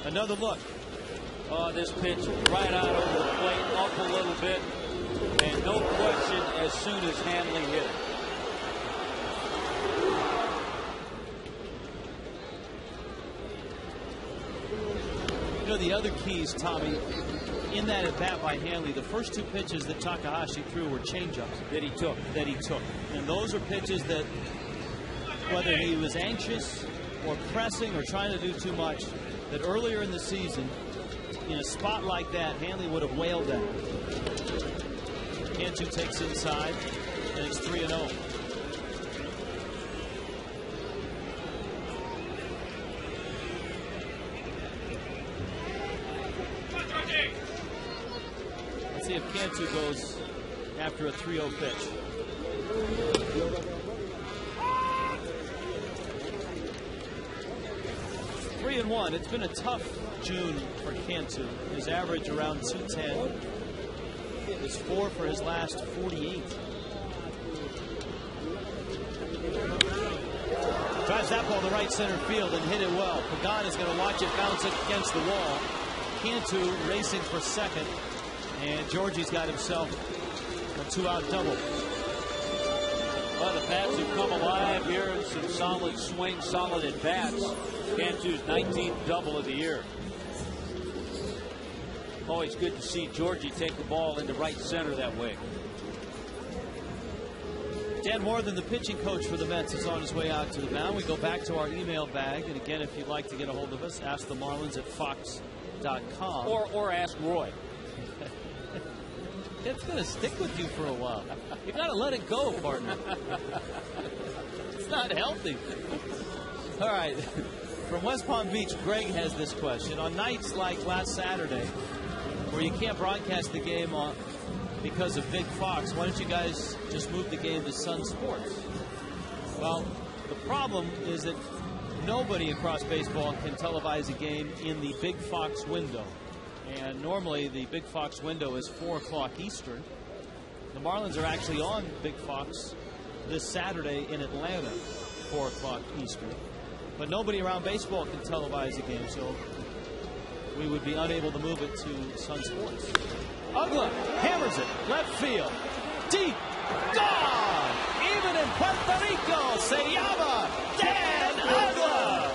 Another look. Oh, this pitch right out over the plate, up a little bit, and no question as soon as Hanley hit it. You know, the other keys, Tommy, in that at bat by Hanley, the first 2 pitches that Takahashi threw were changeups that he took. And those are pitches that, whether he was anxious or pressing or trying to do too much, that earlier in the season, in a spot like that, Hanley would have wailed that. Cantu takes inside, and it's 3-0. Let's see if Cantu goes after a 3-0 pitch. Three and 1. It's been a tough June for Cantu. His average around 210. His 4 for his last 48. Drives that ball to right center field and hit it well. Pagan is going to watch it bounce against the wall. Cantu racing for second. And Georgie's got himself a 2-out double. Well, the bats have come alive here. Some solid swings, solid at bats. Cantu's 19th double of the year. Always good to see Georgie take the ball into right center that way. Dan Worthen, the pitching coach for the Mets, is on his way out to the mound. We go back to our email bag. And again, if you'd like to get a hold of us, ask the Marlins at fox.com. Or ask Roy. It's going to stick with you for a while. You got to let it go, partner. It's not healthy. All right. From West Palm Beach, Greg has this question. On nights like last Saturday, where you can't broadcast the game because of Big Fox, why don't you guys just move the game to Sun Sports? Well, the problem is that nobody across baseball can televise a game in the Big Fox window. And normally the Big Fox window is 4 o'clock Eastern. The Marlins are actually on Big Fox this Saturday in Atlanta, 4 o'clock Eastern. But nobody around baseball can televise a game, so we would be unable to move it to Sun Sports. Uggla hammers it, left field, deep, gone! Even in Puerto Rico, se llama Dan Uggla!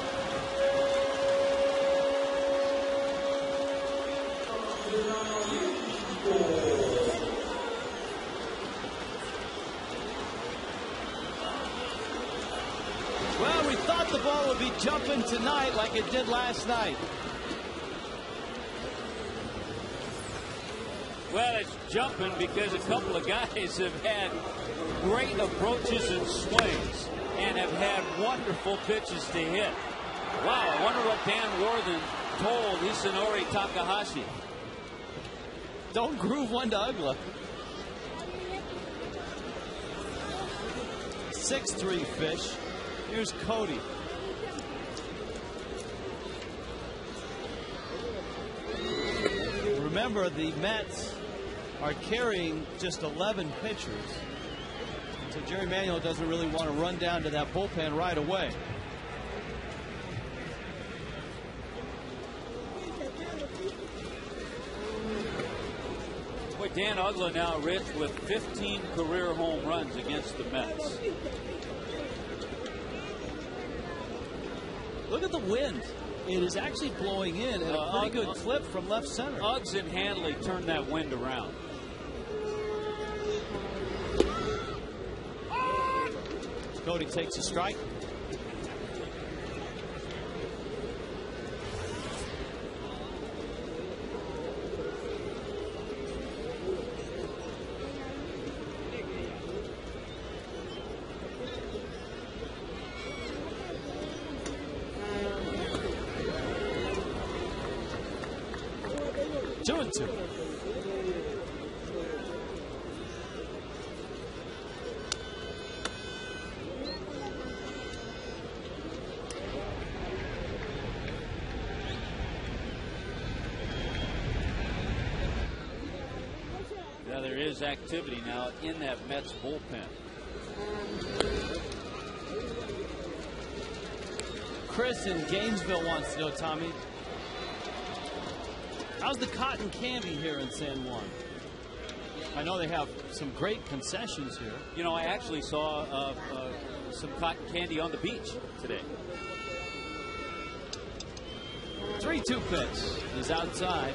Well, we thought the ball would be jumping tonight like it did last night. Well, it's jumping because a couple of guys have had great approaches and swings and have had wonderful pitches to hit. Wow, I wonder what Dan Worthen told Hisanori Takahashi. Don't groove one to Uggla. 6-3 Fish. Here's Cody. remember, the Mets are carrying just 11 pitchers. So Jerry Manuel doesn't really want to run down to that bullpen right away. Boy, Dan Uggla now, Rich, with 15 career home runs against the Mets. Look at the wind. It is actually blowing in at a pretty good clip from left center. Uggs and Hanley turned that wind around. Cody takes a strike. Two and two. Yeah, there is activity now in that Mets bullpen. Chris in Gainesville wants to know, Tommy, how's the cotton candy here in San Juan? I know they have some great concessions here. You know, I actually saw some cotton candy on the beach today. 3-2 pitch is outside,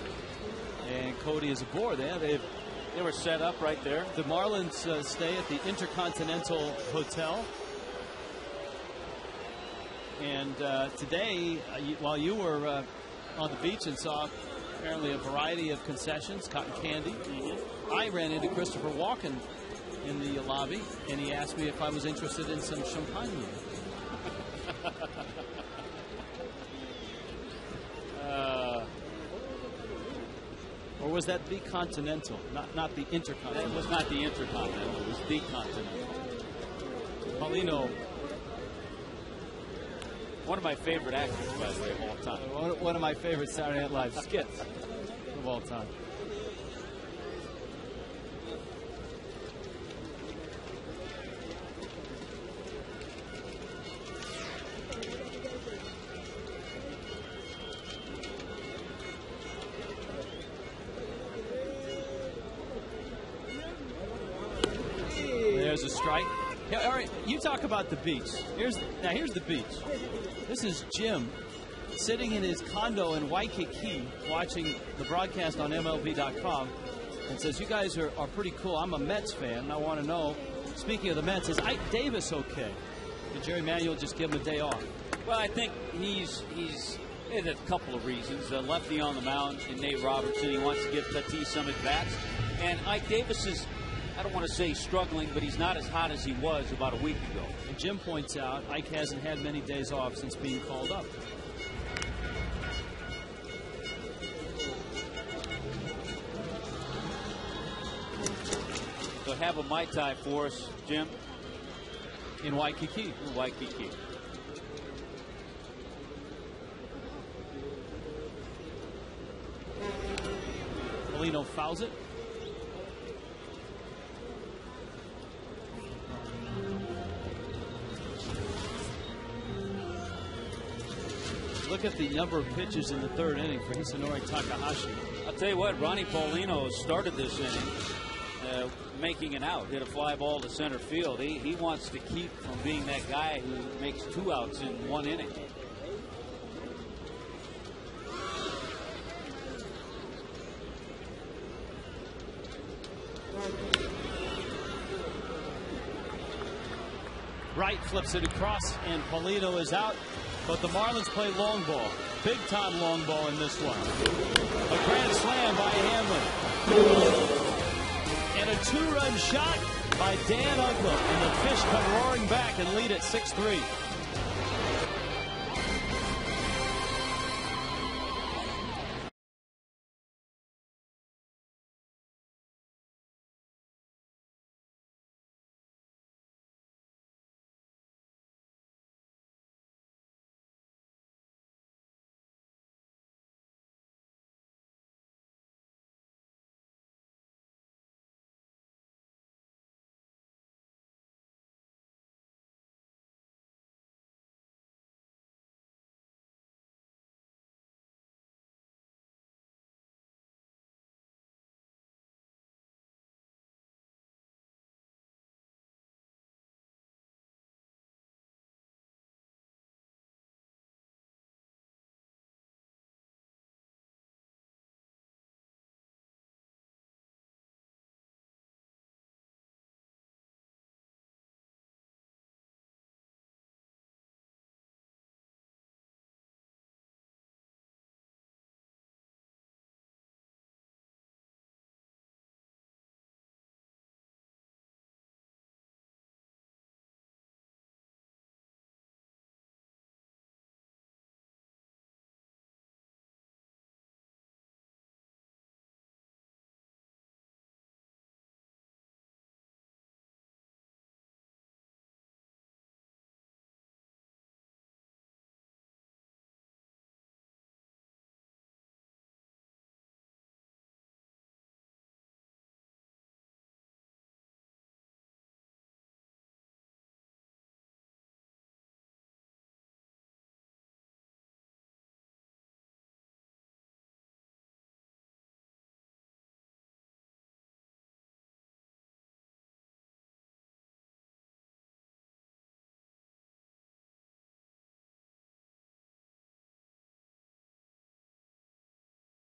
and Cody is aboard. They were set up right there. The Marlins stay at the Intercontinental Hotel. And today, while you were on the beach and saw apparently a variety of concessions, cotton candy, I ran into Christopher Walken in the lobby, and he asked me if I was interested in some champagne. Or was that the Continental, not the Intercontinental? It was not the Intercontinental. It was the Continental. Paulino. One of my favorite actors, by the way, of all time. One of my favorite Saturday Night Live skits of all time. There's a strike. Yeah, all right, you talk about the beach. Here's the beach. This is Jim sitting in his condo in Waikiki watching the broadcast on MLB.com and says, you guys are pretty cool. I'm a Mets fan, and I want to know, speaking of the Mets, is Ike Davis okay? Did Jerry Manuel just give him a day off? Well, I think he's a couple of reasons. Lefty on the mound in Nate Robertson. He wants to give Tatis some at-bats. And Ike Davis is, I don't want to say struggling, but he's not as hot as he was about a week ago. And Jim points out Ike hasn't had many days off since being called up. So have a Mai Tai for us, Jim. In Waikiki. Waikiki. Paulino fouls it. Look at the number of pitches in the third inning for Hisanori Takahashi. I'll tell you what, Ronnie Paulino started this inning making an out, hit a fly ball to center field. He wants to keep from being that guy who makes 2 outs in 1 inning. Wright flips it across, and Paulino is out. But the Marlins play long ball. Big-time long ball in this one. A grand slam by Hanley. And a 2-run shot by Dan Uggla. And the Fish come roaring back and lead at 6-3.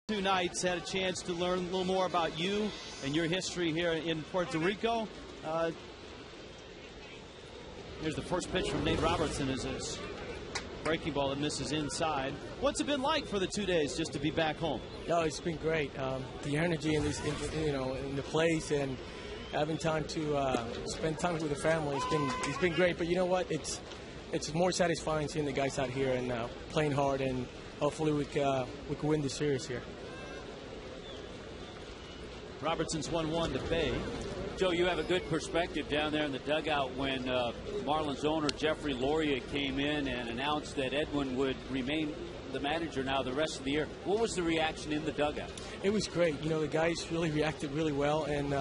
2 nights, had a chance to learn a little more about you and your history here in Puerto Rico. Here's the first pitch from Nate Robertson. Is this breaking ball that misses inside. What's it been like for the 2 days just to be back home? No, it's been great. The energy in this, in the place, and having time to spend time with the family, it's been great. But you know what? It's more satisfying seeing the guys out here and playing hard, and hopefully we can win the series here. Robertson's 1-1 to Bay. Joe, you have a good perspective down there in the dugout when Marlins owner Jeffrey Loria came in and announced that Edwin would remain the manager now the rest of the year. What was the reaction in the dugout? It was great. You know, the guys really reacted really well, and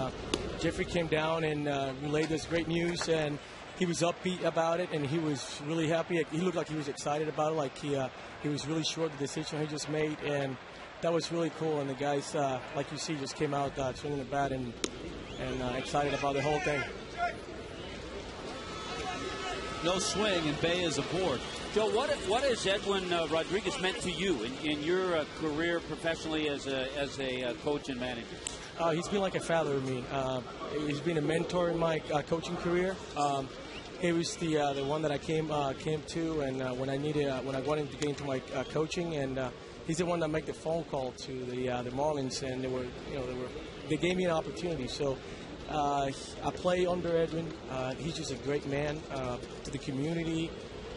Jeffrey came down and relayed this great news, and he was upbeat about it, and he was really happy. He looked like he was excited about it, like he was really sure of the decision he just made, and that was really cool. And the guys, like you see, just came out swinging the bat and excited about the whole thing. No swing, and Bay is aboard. Joe, what has Edwin Rodriguez meant to you in your career professionally as a coach and manager? He's been like a father to me. He's been a mentor in my coaching career. He was the one that I came to, and when I wanted to get into my coaching, and he's the one that made the phone call to the Marlins, and they gave me an opportunity. So I play under Edwin. He's just a great man to the community,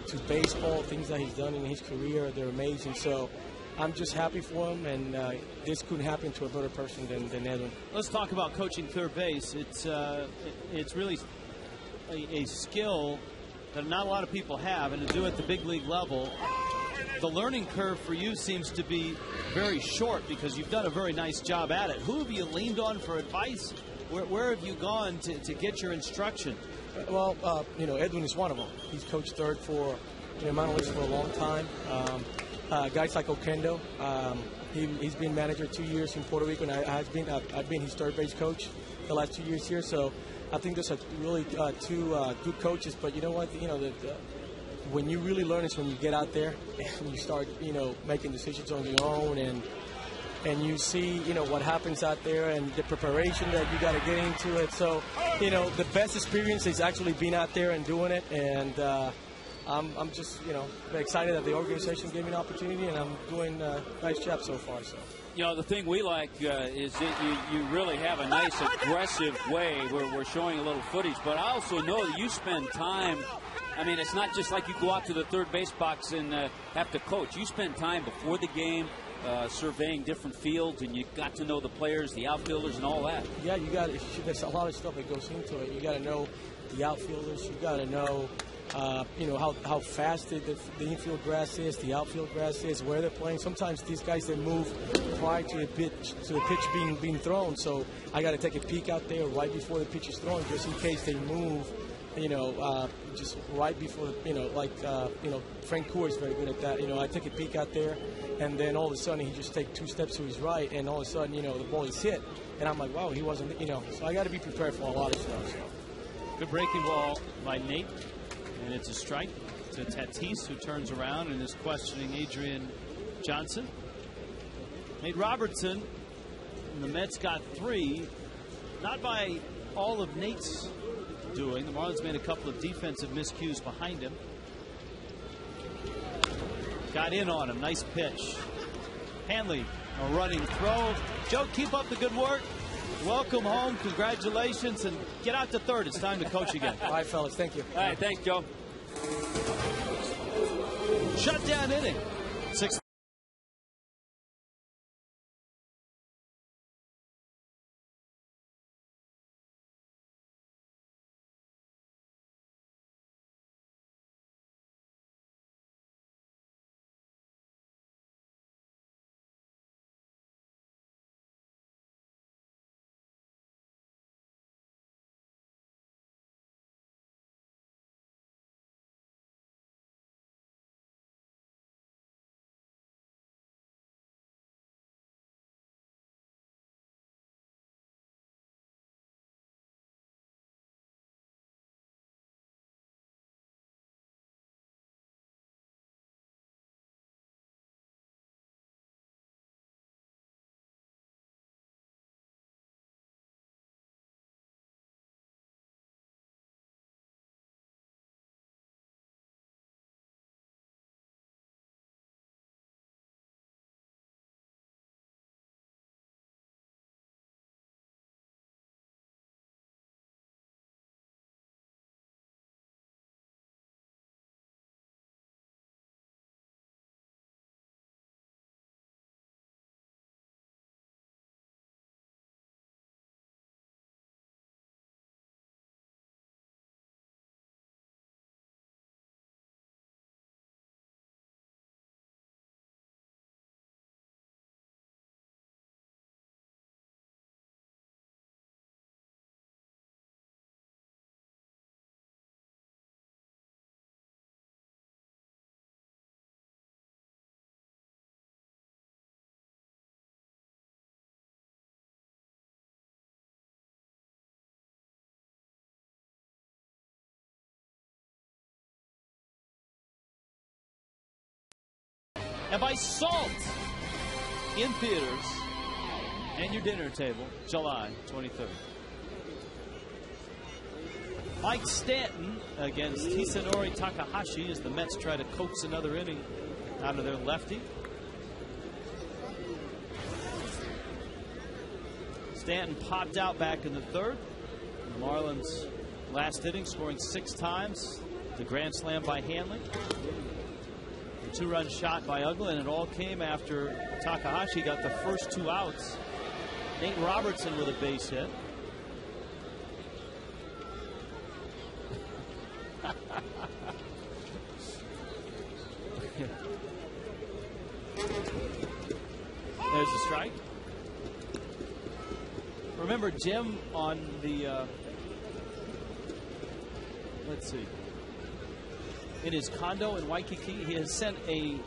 to baseball. Things that he's done in his career, they're amazing. So I'm just happy for him, and this couldn't happen to a better person than Edwin. Let's talk about coaching third base. It's really a skill that not a lot of people have, and to do it at the big league level, the learning curve for you seems to be very short because you've done a very nice job at it. Who have you leaned on for advice? Where have you gone to get your instruction? Well, Edwin is one of them. He's coached third for minor leagues for a long time. Guys like Oquendo, he's been manager 2 years in Puerto Rico, and I've been his third base coach the last 2 years here. So I think there's really two good coaches. But you know what? When you really learn is when you get out there and you start making decisions on your own, and you see what happens out there and the preparation that you got to get into it. So the best experience is actually being out there and doing it, and I'm just excited that the organization gave me an opportunity, and I'm doing a nice job so far. So. The thing we like is that you really have a nice aggressive way where we're showing a little footage, but I also know that you spend time. I mean, it's not just like you go out to the third base box and have to coach. You spend time before the game surveying different fields, and you got to know the players, the outfielders, and all that. Yeah, there's a lot of stuff that goes into it. You got to know the outfielders. You got to know, how fast the infield grass is, the outfield grass is, where they're playing. Sometimes these guys, they move prior to the pitch being thrown. So I got to take a peek out there right before the pitch is thrown, just in case they move. Just right before, Frank Coor is very good at that. I take a peek out there, and then all of a sudden he just takes 2 steps to his right, and all of a sudden, the ball is hit. And I'm like, wow, he wasn't, So I got to be prepared for a lot of stuff. So. Good breaking ball by Nate, and it's a strike to Tatis, who turns around and is questioning Adrian Johnson. Nate Robertson, and the Mets got 3, not by all of Nate's doing. The Marlins made a couple of defensive miscues behind him. Got in on him. Nice pitch. Hanley, a running throw. Joe, keep up the good work. Welcome home. Congratulations. And get out to third. It's time to coach again. All right, fellas. Thank you. All right. Thanks, Joe. Shutdown inning. 6 and by Salt in theaters and your dinner table July 23rd. Mike Stanton against Hisanori Takahashi as the Mets try to coax another inning out of their lefty. Stanton popped out back in the third. The Marlins last inning scoring 6 times. The grand slam by Hanley. A 2-run shot by Uggla, and it all came after Takahashi got the first 2 outs. Nate Robertson with a base hit. There's a strike. Remember Jim on the let's see, in his condo in Waikiki, he has sent he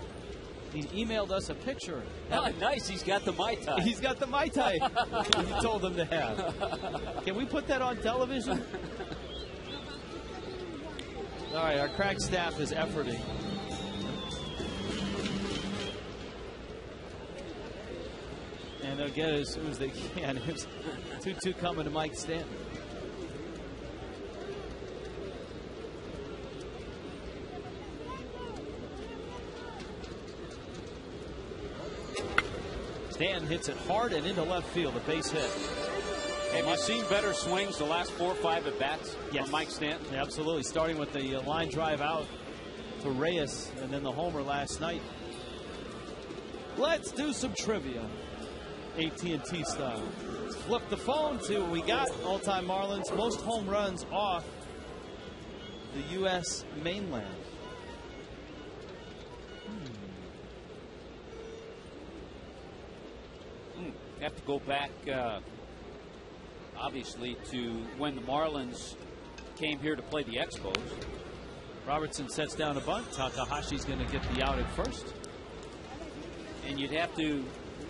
emailed us a picture. Oh, nice. He's got the Mai Tai. He's got the Mai Tai he told them to have. Can we put that on television? All right, our crack staff is efforting. And they'll get it as soon as they can. It's 2-2 coming to Mike Stanton. Stanton hits it hard and into left field, a base hit. Have you seen better swings the last 4 or 5 at bats from Mike Stanton? Yeah, absolutely. Starting with the line drive out to Reyes and then the homer last night. Let's do some trivia. AT&T style. Let's flip the phone, see what we got. All-time Marlins, most home runs off the U.S. mainland. Have to go back, obviously, to when the Marlins came here to play the Expos. Robertson sets down a bunt. Takahashi's going to get the out at first. And you'd have to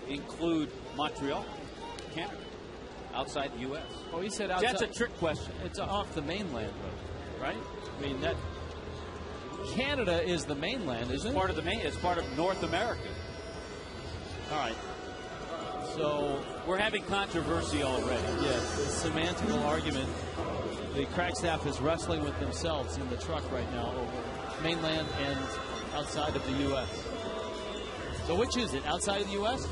include Montreal, Canada, outside the U.S. Oh, he said outside. That's a trick question. It's off the mainland, right? I mean, that Canada is the mainland, isn't it? Part of the it's part of North America. All right. So we're having controversy already. Yes, a semantical argument. The crack staff is wrestling with themselves in the truck right now over mainland and outside of the U.S. So which is it? Outside of the U.S.?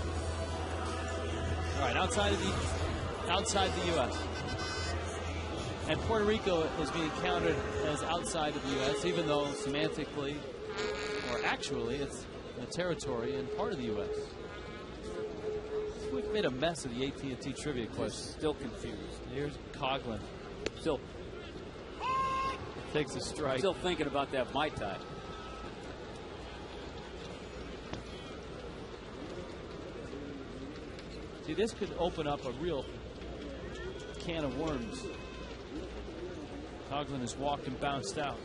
All right, outside the U.S. And Puerto Rico is being counted as outside of the U.S., even though semantically, or actually, it's a territory and part of the U.S. We've made a mess of the AT&T trivia question. Still confused. Here's Coughlin. Still takes a strike. Still thinking about that Mai Tai. See, this could open up a real can of worms. Coughlin has walked and bounced out.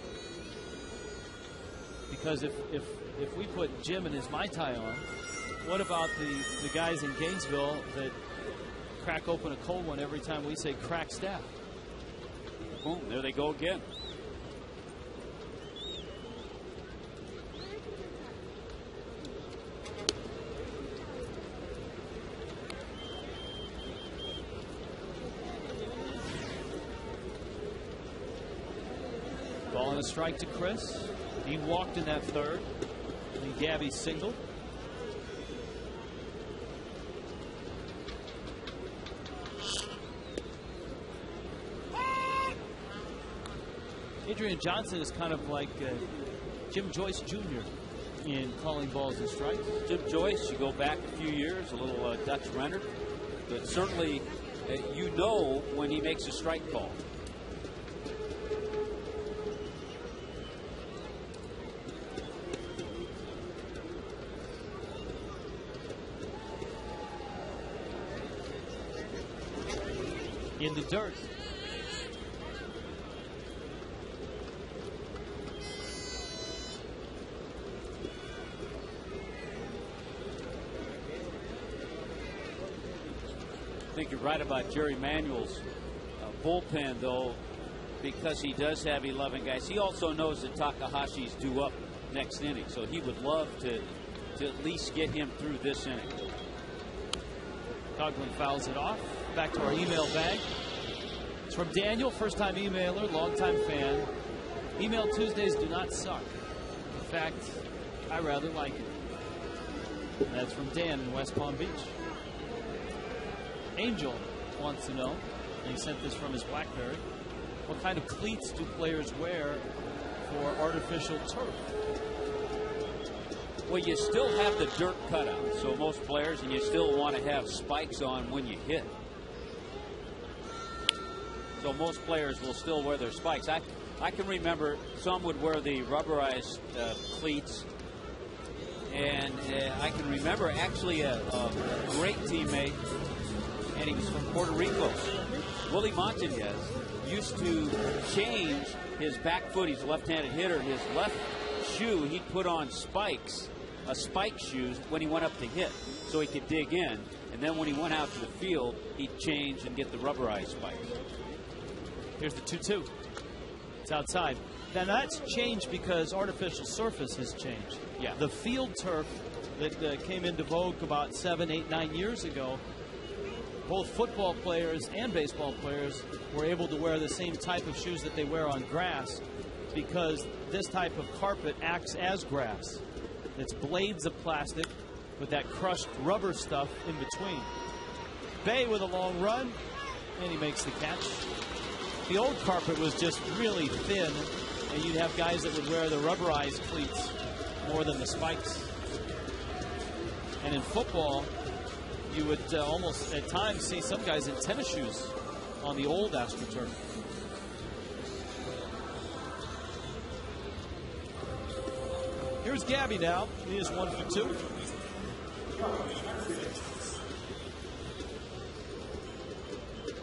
Because if we put Jim and his Mai Tai on, what about the guys in Gainesville that crack open a cold one every time we say crack staff? Boom, there they go again. Ball and a strike to Chris. He walked in that third. And Gabby singled. Adrian Johnson is kind of like Jim Joyce Jr. in calling balls and strikes. Jim Joyce, you go back a few years, a little Dutch Renner, but certainly you know when he makes a strike call. In the dirt. I think you're right about Jerry Manuel's bullpen, though, because he does have 11 guys. He also knows that Takahashi's due up next inning, so he would love to to at least get him through this inning. Coughlin fouls it off. Back to our email bag. It's from Daniel, first-time emailer, longtime fan. Email Tuesdays do not suck. In fact, I rather like it. That's from Dan in West Palm Beach. Angel wants to know, and he sent this from his BlackBerry, what kind of cleats do players wear for artificial turf? Well, you still have the dirt cutout, so most players, and you still want to have spikes on when you hit. So most players will still wear their spikes. I can remember some would wear the rubberized cleats, and I can remember actually a great teammate, and he was from Puerto Rico, Willie Montanez, used to change his back foot. He's a left-handed hitter. His left shoe, he'd put on spikes, spike shoes, when he went up to hit, so he could dig in. And then when he went out to the field, he'd change and get the rubberized spikes. Here's the 2-2. It's outside. Now that's changed because artificial surface has changed. Yeah. The field turf that came into vogue about 7, 8, 9 years ago, both football players and baseball players were able to wear the same type of shoes that they wear on grass because this type of carpet acts as grass. It's blades of plastic with that crushed rubber stuff in between. Bay with a long run, and he makes the catch. The old carpet was just really thin, and you'd have guys that would wear the rubberized cleats more than the spikes. And in football, you would almost at times see some guys in tennis shoes on the old AstroTurf. Here's Gabby now. He is 1 for 2.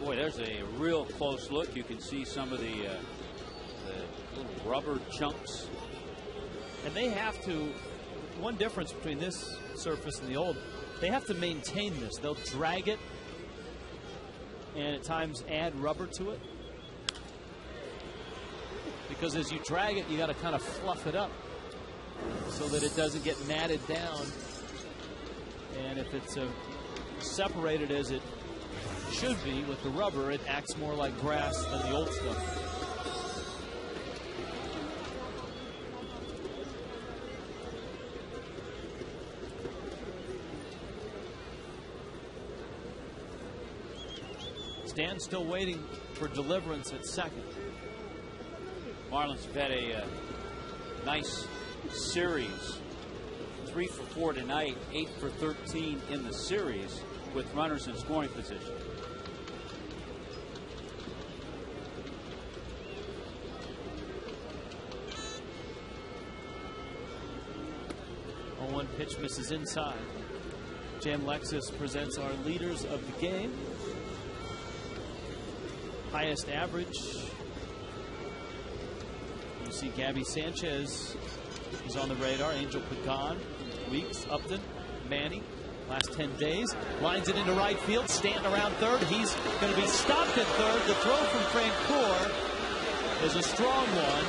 Boy, there's a real close look. You can see some of the little rubber chunks. And they have to, one difference between this surface and the old, they have to maintain this. They'll drag it and at times add rubber to it. Because as you drag it, you got to kind of fluff it up so that it doesn't get matted down. And if it's separated as it should be with the rubber, it acts more like grass than the old stuff. Stan still waiting for deliverance at second. Marlins have had a nice series. 3 for 4 tonight, 8 for 13 in the series with runners in scoring position. One pitch misses inside. Jan Lexus presents our leaders of the game. Highest average. You see Gabby Sanchez is on the radar. Angel Pagan, Weeks, Upton, Manny. Last 10 days. Lines it into right field. Stanton around third. He's going to be stopped at third. The throw from Francoeur is a strong one.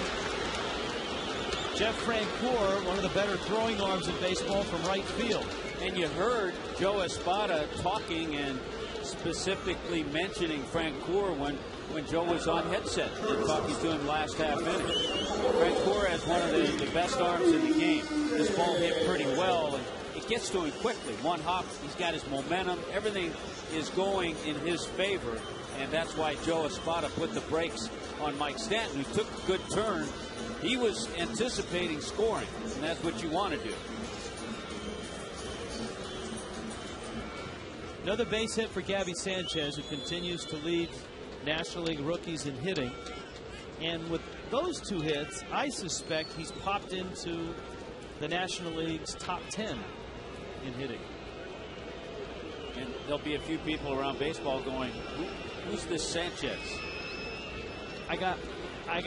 Jeff Francoeur, one of the better throwing arms in baseball from right field. And you heard Joe Espada talking and specifically mentioning Francoeur when Joe was on headset and talking to him last half inning. Francoeur has one of the best arms in the game. This ball hit pretty well, and it gets to him quickly. One hop, he's got his momentum. Everything is going in his favor, and that's why Joe Espada put the brakes on Mike Stanton, who took a good turn. He was anticipating scoring, and that's what you want to do. Another base hit for Gabby Sanchez, who continues to lead National League rookies in hitting. And with those 2 hits, I suspect he's popped into the National League's top 10 in hitting. And there'll be a few people around baseball going, who's this Sanchez? I got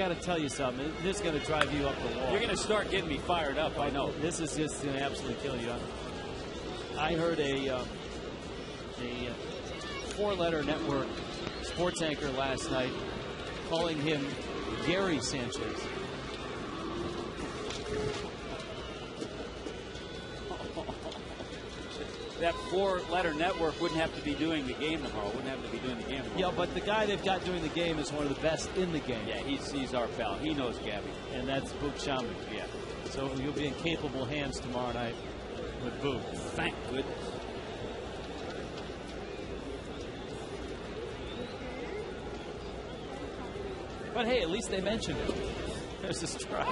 to tell you something. This is going to drive you up the wall. You're going to start getting me fired up, I know. This is just going to absolutely kill you. I heard a 4-letter network sports anchor last night calling him Gary Sanchez. that four-letter network wouldn't have to be doing the game tomorrow. Wouldn't have to be doing the game tomorrow. Yeah, but the guy they've got doing the game is one of the best in the game. Yeah, he's our pal. He knows Gabby. And that's Boog Shambi. Yeah. So you'll be in capable hands tomorrow night with Boog. Thank goodness. But hey, at least they mentioned it. There's a strike.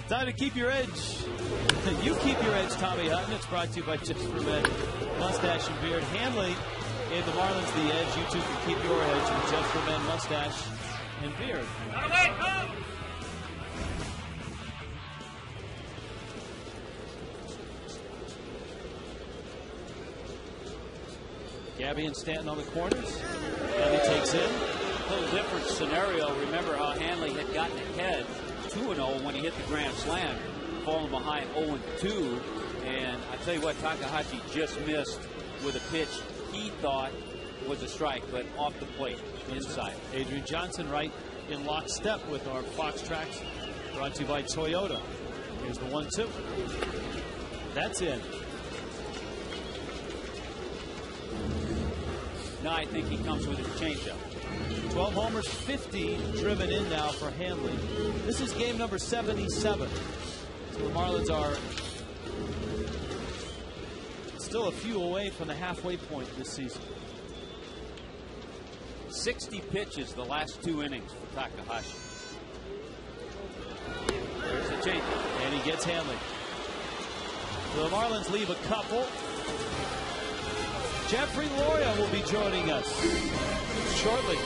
Time to keep your edge. You keep your edge, Tommy Hutton. It's brought to you by Just for Men Mustache and Beard. Hanley gave the Marlins the edge. You two can keep your edge with Just for Men Mustache and Beard. Gabby and Stanton on the corners. Gabby takes in. A little different scenario. Remember how Hanley had gotten ahead 2-0 when he hit the grand slam, falling behind 0-2. And I tell you what, Takahashi just missed with a pitch he thought was a strike, but off the plate, inside. Adrian Johnson right in lockstep with our Fox Tracks, brought to you by Toyota. Here's the 1-2. That's in. Now I think he comes with his changeup. 12 homers, 50 driven in now for Hanley. This is game number 77. So the Marlins are still a few away from the halfway point this season. 60 pitches the last 2 innings for Takahashi. There's the changeup. And he gets Hanley. So the Marlins leave a couple. Jeffrey Loria will be joining us shortly.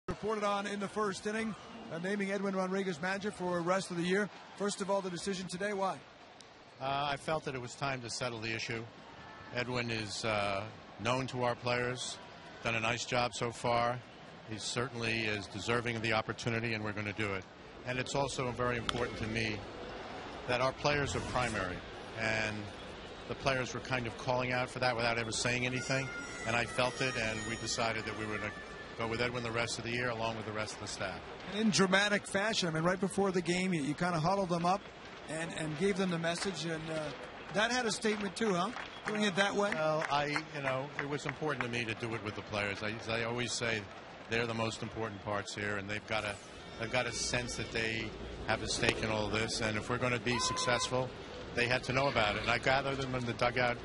Reported on in the first inning, naming Edwin Rodriguez manager for the rest of the year. First of all, the decision today, why? I felt that it was time to settle the issue. Edwin is known to our players, done a nice job so far. He certainly is deserving of the opportunity, and we're going to do it. And it's also very important to me that our players are primary, and the players were kind of calling out for that without ever saying anything, and I felt it, and we decided that we were going to go with Edwin the rest of the year along with the rest of the staff. In dramatic fashion, I mean, right before the game, you kind of huddled them up and gave them the message, and that had a statement too, huh? Doing it that way? Well, it was important to me to do it with the players. I always say they're the most important parts here, and they've got a sense that they have a stake in all of this, and if we're going to be successful, they had to know about it. And I gathered them in the dugout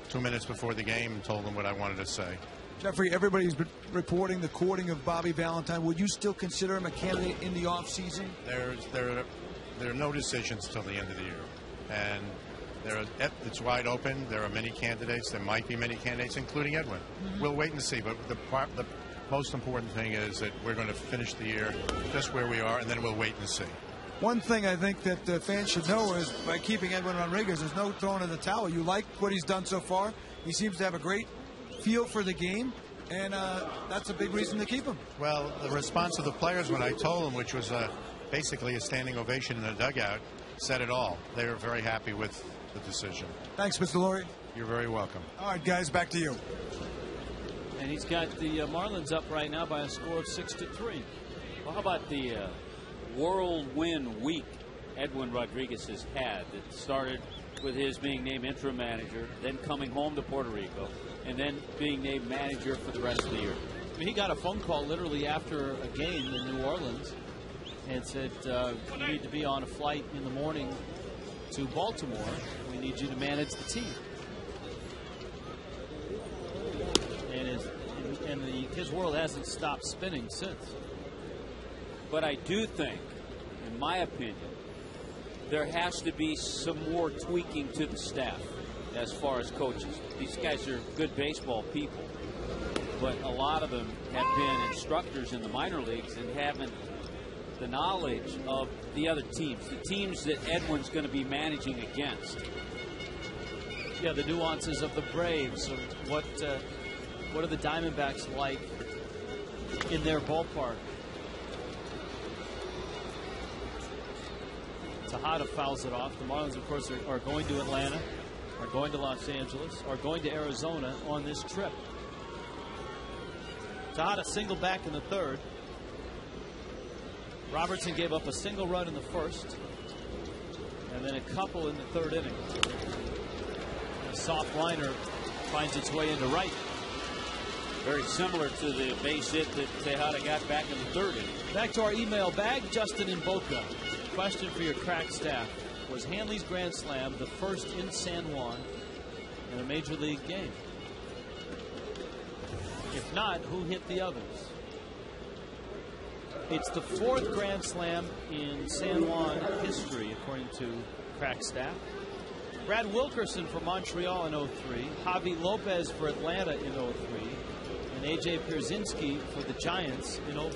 2 minutes before the game and told them what I wanted to say. Jeffrey, everybody's been reporting the courting of Bobby Valentine. Would you still consider him a candidate in the offseason? There are no decisions till the end of the year. And It's wide open. There are many candidates. There might be many candidates, including Edwin. We'll wait and see. But the most important thing is that we're going to finish the year just where we are, and then we'll wait and see. One thing I think that fans should know is by keeping Edwin Rodriguez, there's no throwing in the towel. You like what he's done so far. He seems to have a great feel for the game, and that's a big reason to keep him. Well, the response of the players when I told them, which was basically a standing ovation in the dugout, said it all. They were very happy with the decision. Thanks, Mr. Loria. You're very welcome. All right, guys, back to you. And he's got the Marlins up right now by a score of 6-3. Well, how about the whirlwind week Edwin Rodriguez has had that started with his being named interim manager, then coming home to Puerto Rico, and then being named manager for the rest of the year. I mean, he got a phone call literally after a game in New Orleans and said, you need to be on a flight in the morning to Baltimore. We need you to manage the team. And his world hasn't stopped spinning since. But I do think, in my opinion, there has to be some more tweaking to the staff as far as coaches. These guys are good baseball people, but a lot of them have been instructors in the minor leagues and haven't the knowledge of the other teams, the teams that Edwin's going to be managing against. Yeah, the nuances of the Braves. Of what are the Diamondbacks like in their ballpark? Tejada fouls it off. The Marlins, of course, are going to Atlanta, are going to Los Angeles, are going to Arizona on this trip. Tejada single back in the third. Robertson gave up a single run in the first, and then a couple in the third inning. A soft liner finds its way into right. Very similar to the base hit that Tejada got back in the third inning. Back to our email bag, Justin in Boca. Question for your crack staff. Was Hanley's Grand Slam the first in San Juan in a major league game? If not, who hit the others? It's the fourth Grand Slam in San Juan history, according to crack staff. Brad Wilkerson for Montreal in 03, Javi Lopez for Atlanta in 03, and A.J. Pierzynski for the Giants in 04.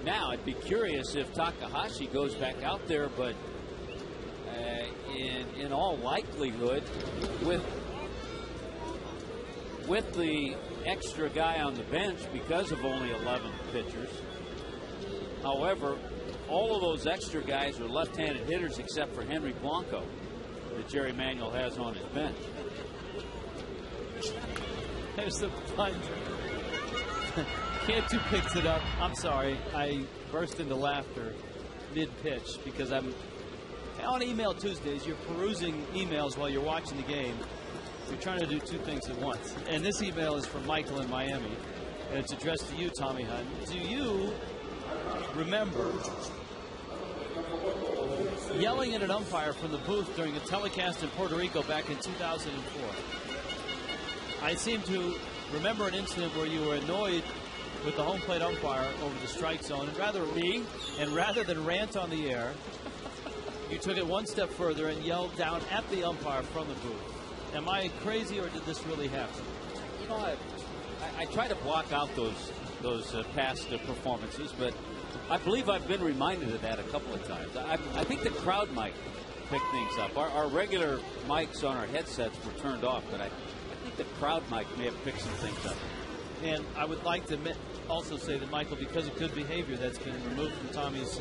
Now, I'd be curious if Takahashi goes back out there, but in all likelihood, with the extra guy on the bench because of only 11 pitchers. However, all of those extra guys are left-handed hitters except for Henry Blanco that Jerry Manuel has on his bench. There's the punt. Cantu picks it up. I'm sorry. I burst into laughter mid-pitch because I'm on Email Tuesdays. You're perusing emails while you're watching the game. You're trying to do two things at once. And this email is from Michael in Miami, and it's addressed to you, Tommy Hunt. Do you remember yelling at an umpire from the booth during a telecast in Puerto Rico back in 2004? I seem to remember an incident where you were annoyed with the home plate umpire over the strike zone, and rather than rant on the air, you took it one step further and yelled down at the umpire from the booth. Am I crazy, or did this really happen? You know, I try to block out those past performances, but I believe I've been reminded of that a couple of times. I think the crowd mic picked things up. Our regular mics on our headsets were turned off, but I think the crowd mic may have picked some things up. And I would like to also say that, Michael, because of good behavior, that's been removed from Tommy's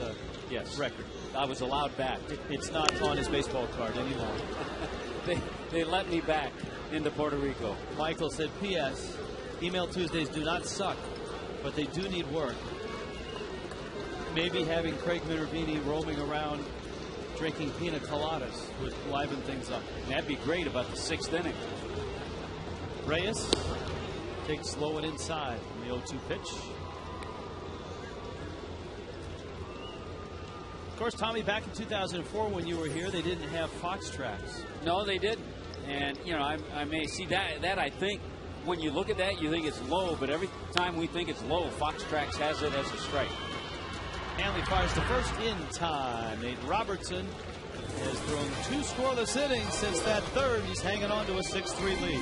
record. I was allowed back. It's not on his baseball card anymore. They let me back into Puerto Rico. Michael said, P.S. Email Tuesdays do not suck, but they do need work. Maybe having Craig Minervini roaming around drinking pina coladas would liven things up. That'd be great about the sixth inning. Reyes takes low and inside in the 0-2 pitch. Of course, Tommy, back in 2004 when you were here, they didn't have Fox tracks. No, they didn't. And, you know, I may see that I think when you look at that, you think it's low, but every time we think it's low, Fox Tracks has it as a strike. Hanley fires the first in time. Nate Robertson has thrown 2 scoreless innings since that third. He's hanging on to a 6-3 lead.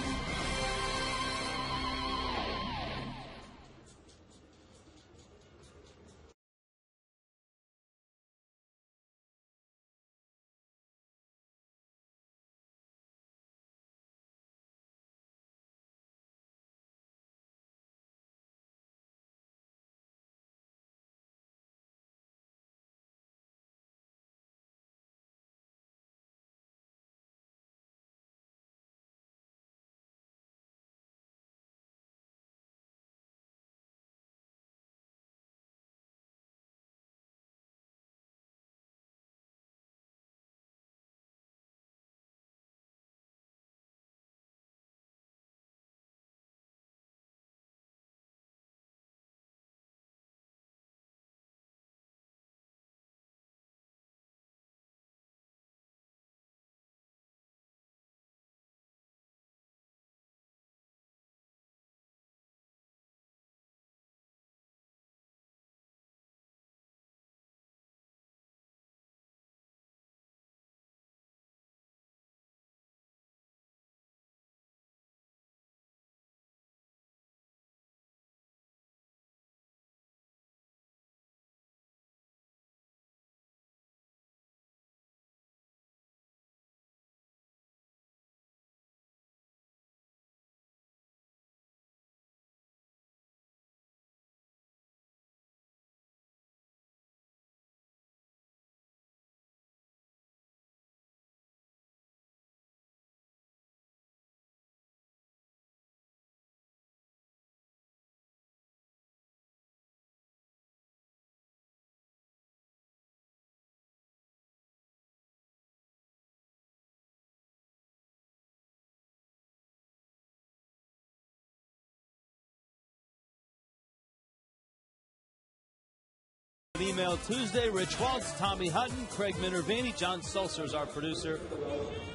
Email Tuesday, Rich Waltz, Tommy Hutton, Craig Minervini, John Sulzer is our producer,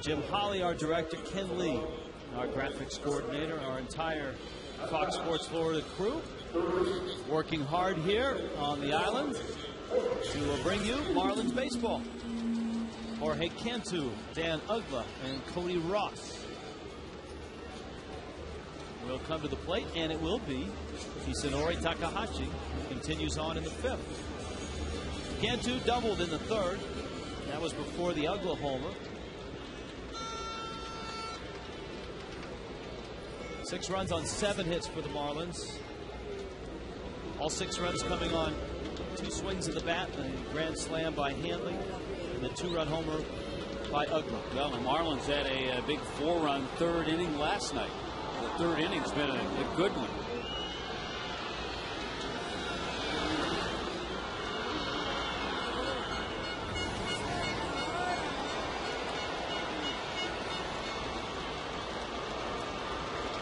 Jim Holly, our director, Ken Lee, our graphics coordinator, our entire Fox Sports Florida crew, working hard here on the island to bring you Marlins baseball. Jorge Cantu, Dan Uggla, and Cody Ross will come to the plate, and it will be Hisanori Takahashi, who continues on in the 5th. Cantu doubled in the 3rd. That was before the Uggla homer. 6 runs on 7 hits for the Marlins. All 6 runs coming on 2 swings of the bat, a grand slam by Hanley, and the 2-run homer by Uggla. Well, the Marlins had a big 4-run 3rd inning last night. The 3rd inning's been a good one.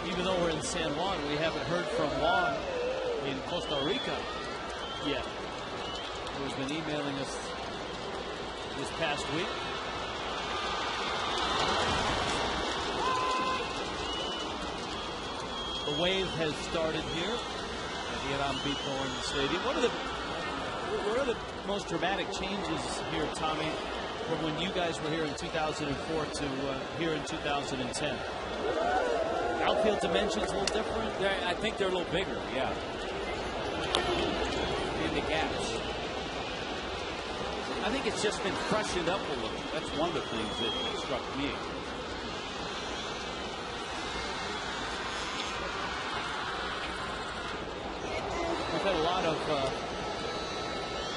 Even though we're in San Juan, we haven't heard from Juan in Costa Rica yet, who's been emailing us this past week. The wave has started here at the Iram Bithorn Stadium. What are the most dramatic changes here, Tommy, from when you guys were here in 2004 to here in 2010? Outfield dimensions a little different? I think they're a little bigger, yeah. And the gaps. I think it's just been freshened up a little. That's one of the things that struck me. We've had a lot of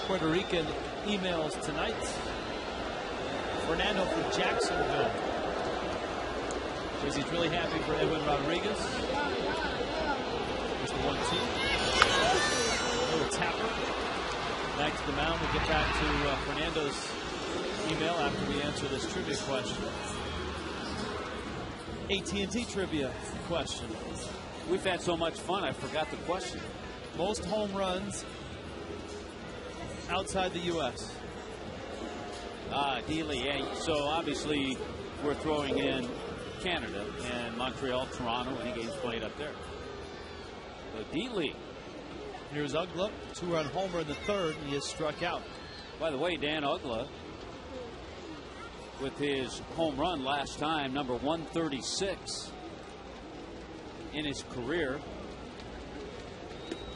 Puerto Rican emails tonight. Fernando from Jacksonville says he's really happy for Edwin Rodriguez. Here's the 1-2. Little tapper. Back to the mound. We'll get back to Fernando's email after we answer this trivia question. AT&T trivia question. We've had so much fun, I forgot the question. Most home runs outside the U.S. Dealey, yeah. So obviously we're throwing in Canada, and Montreal, Toronto, any games played up there. The D-League. Here's Uggla, 2-run homer in the third, and he is struck out. By the way, Dan Uggla, with his home run last time, number 136 in his career,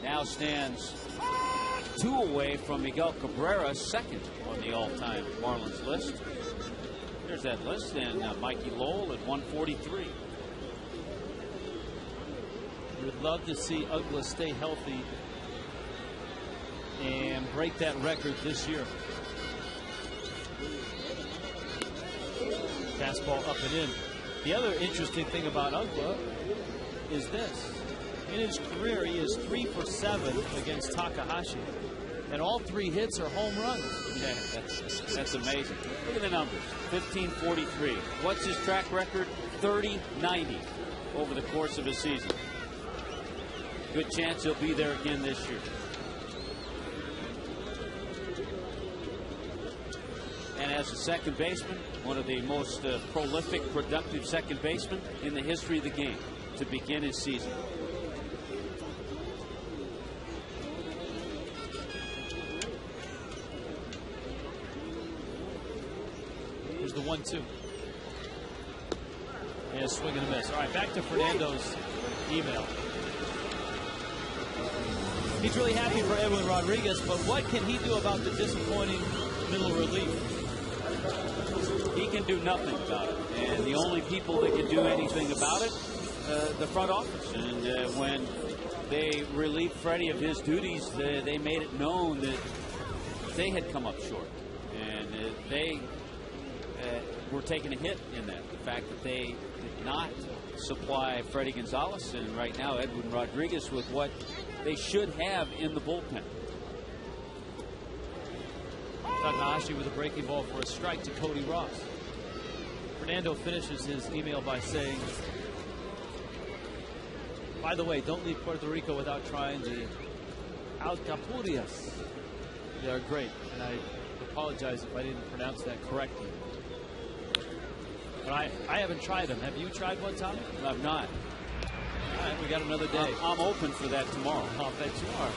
now stands 2 away from Miguel Cabrera, second on the all-time Marlins list. There's that list, and Mikey Lowell at 143. We would love to see Uggla stay healthy and break that record this year. Fastball up and in. The other interesting thing about Uggla is this. In his career, he is 3 for 7 against Takahashi. And all 3 hits are home runs. Yeah, that's amazing. Look at the numbers. 1543. What's his track record? 30-90 over the course of a season. Good chance he'll be there again this year. And as a second baseman, one of the most prolific, productive second basemen in the history of the game to begin his season. Here's the 1-2. And a swing and a miss. All right, back to Fernando's email. He's really happy for Edwin Rodriguez, but what can he do about the disappointing middle relief? He can do nothing about it. And the only people that can do anything about it, the front office. And when they relieved Freddie of his duties, they made it known that they had come up short. And they were taking a hit in that. The fact that they did not supply Freddie Gonzalez and right now Edwin Rodriguez with what they should have in the bullpen. Takahashi with a breaking ball for a strike to Cody Ross. Fernando finishes his email by saying, by the way, don't leave Puerto Rico without trying the alcapurrias. They are great, and I apologize if I didn't pronounce that correctly. But I haven't tried them. Have you tried one, Tommy? I've not. All right, we got another day. I'm open for that tomorrow. I'll bet you are.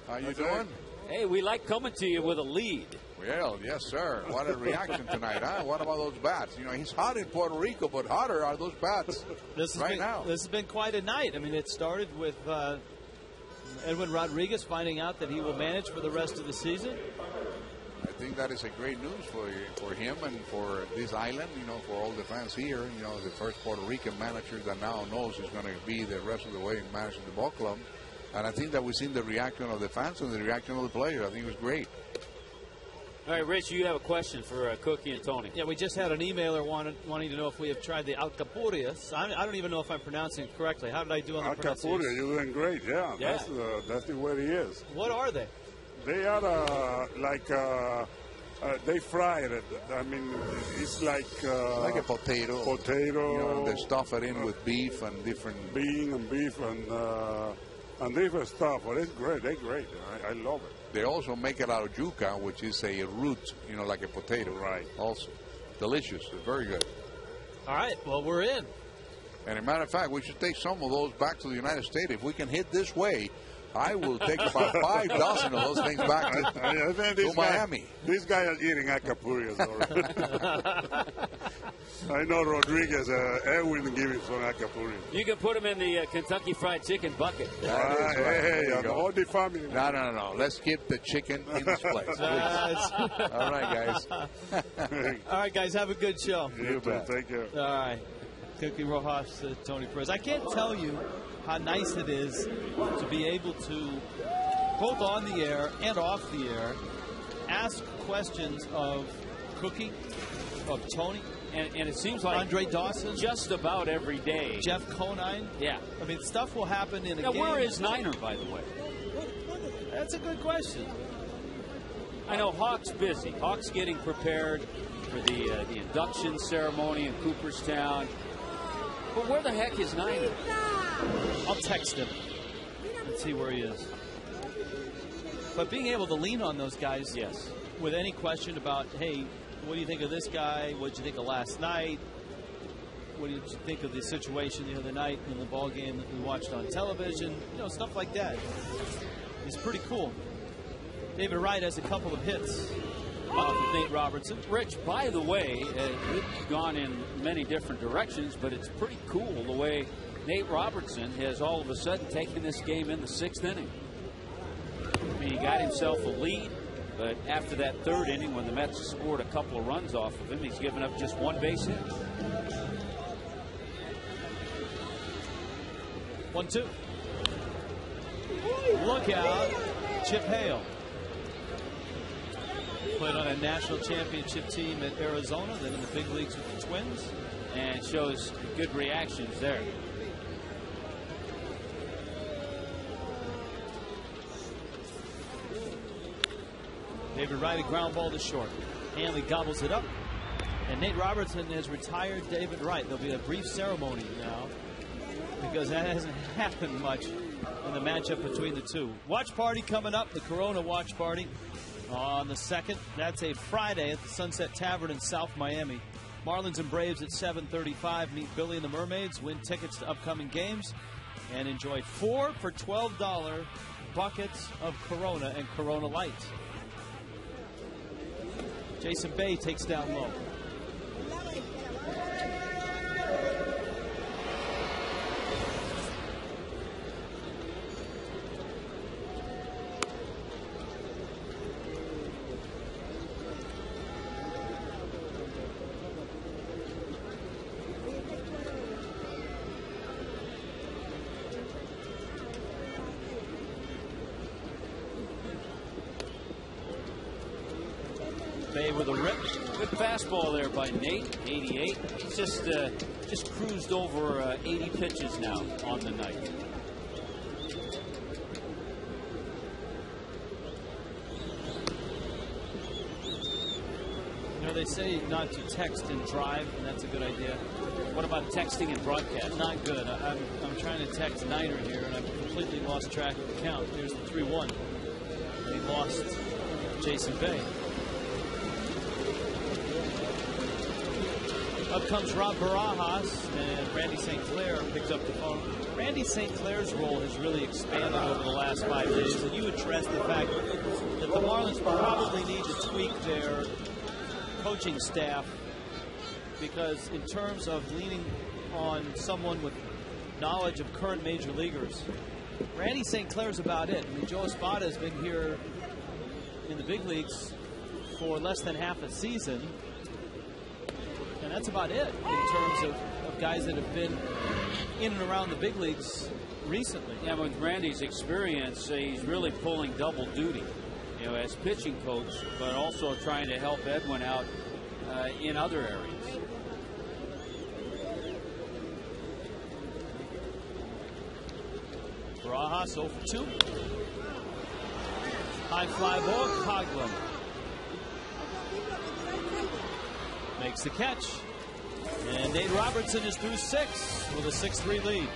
How you doing? Hey, we like coming to you with a lead. Well, yes, sir. What a reaction tonight, huh? What about those bats? You know, he's hot in Puerto Rico, but hotter are those bats This has been quite a night. I mean, it started with Edwin Rodriguez finding out that he will manage for the rest of the season. I think that is a great news for him and for this island, you know, for all the fans here. You know, the first Puerto Rican manager that now knows is going to be the rest of the way managing the ball club. And I think that we've seen the reaction of the fans and the reaction of the players. I think it was great. All right, Rich, you have a question for Cookie and Tony. Yeah, we just had an emailer wanting to know if we have tried the alcapurrias. I don't even know if I'm pronouncing it correctly. How did I do on the pronunciation? Alcapurria, you're doing great, yeah. That's the way it is. What are they? They are they fry it. I mean, it's like a potato. Potato. You know, they stuff it in with beef and different... beef and different stuff. But it's great. They're great. I love it. They also make it out of yuca, which is a root, you know, like a potato. Right. Also. Delicious. Very good. All right. Well, we're in. And as a matter of fact, we should take some of those back to the United States. If we can hit this way, I will take about 5 dozen of those things back to Miami. This guy is eating alcapurrias already. I know Rodriguez, Edwin give him some alcapurrias. You can put them in the Kentucky Fried Chicken bucket. Hey, all the family. No. Let's keep the chicken in this place. All right, guys. All right, guys, have a good show. You bet. Take care. All right. Cookie Rojas, Tony Perez. I can't tell you how nice it is to be able to, both on the air and off the air, ask questions of Cookie, of Tony, and it seems like Andre Dawson, just about every day. Jeff Conine. Yeah. I mean, stuff will happen in a game. Where is Niner, by the way? That's a good question. I know Hawk's busy. Hawk's getting prepared for the induction ceremony in Cooperstown. But where the heck is Niner? I'll text him and see where he is. But being able to lean on those guys, yes, with any question about, hey, what do you think of this guy? What did you think of last night? What did you think of the situation the other night in the ball game that we watched on television? You know, stuff like that. It's pretty cool. David Wright has a couple of hits off of Nate Robertson. Rich, by the way, we've gone in many different directions, but it's pretty cool the way Nate Robertson has all of a sudden taken this game in the 6th inning. I mean, he got himself a lead, but after that 3rd inning, when the Mets scored a couple of runs off of him, he's given up just 1 base hit. 1-2. Look out. Chip Hale. Played on a national championship team at Arizona, then in the big leagues with the Twins. And shows good reactions there. David Wright, a ground ball to short. Hanley gobbles it up. And Nate Robertson has retired David Wright. There'll be a brief ceremony now because that hasn't happened much in the matchup between the two. Watch party coming up, the Corona watch party on the 2nd. That's a Friday at the Sunset Tavern in South Miami. Marlins and Braves at 7:35. Meet Billy and the Mermaids. Win tickets to upcoming games and enjoy 4 for $12 buckets of Corona and Corona Light. Jason Bay takes down low. Bay with a rip. Good fastball there by Nate, 88. He's just cruised over 80 pitches now on the night. You know, they say not to text and drive, and that's a good idea. What about texting and broadcast? Not good. I'm trying to text Niner here, and I've completely lost track of the count. Here's the 3-1. They lost Jason Bay. Up comes Rob Barajas, and Randy St. Clair picks up the phone. Randy St. Clair's role has really expanded over the last 5 days, and you addressed the fact that the Marlins probably need to tweak their coaching staff because in terms of leaning on someone with knowledge of current major leaguers, Randy St. Clair's about it. I mean, Joe Espada has been here in the big leagues for less than half a season, and that's about it in terms of guys that have been in and around the big leagues recently. Yeah, with Randy's experience, he's really pulling double duty, you know, as pitching coach, but also trying to help Edwin out in other areas. Barajas 0 for 2. High fly ball, Uggla makes the catch. And Nate Robertson is through 6 with a 6-3 lead.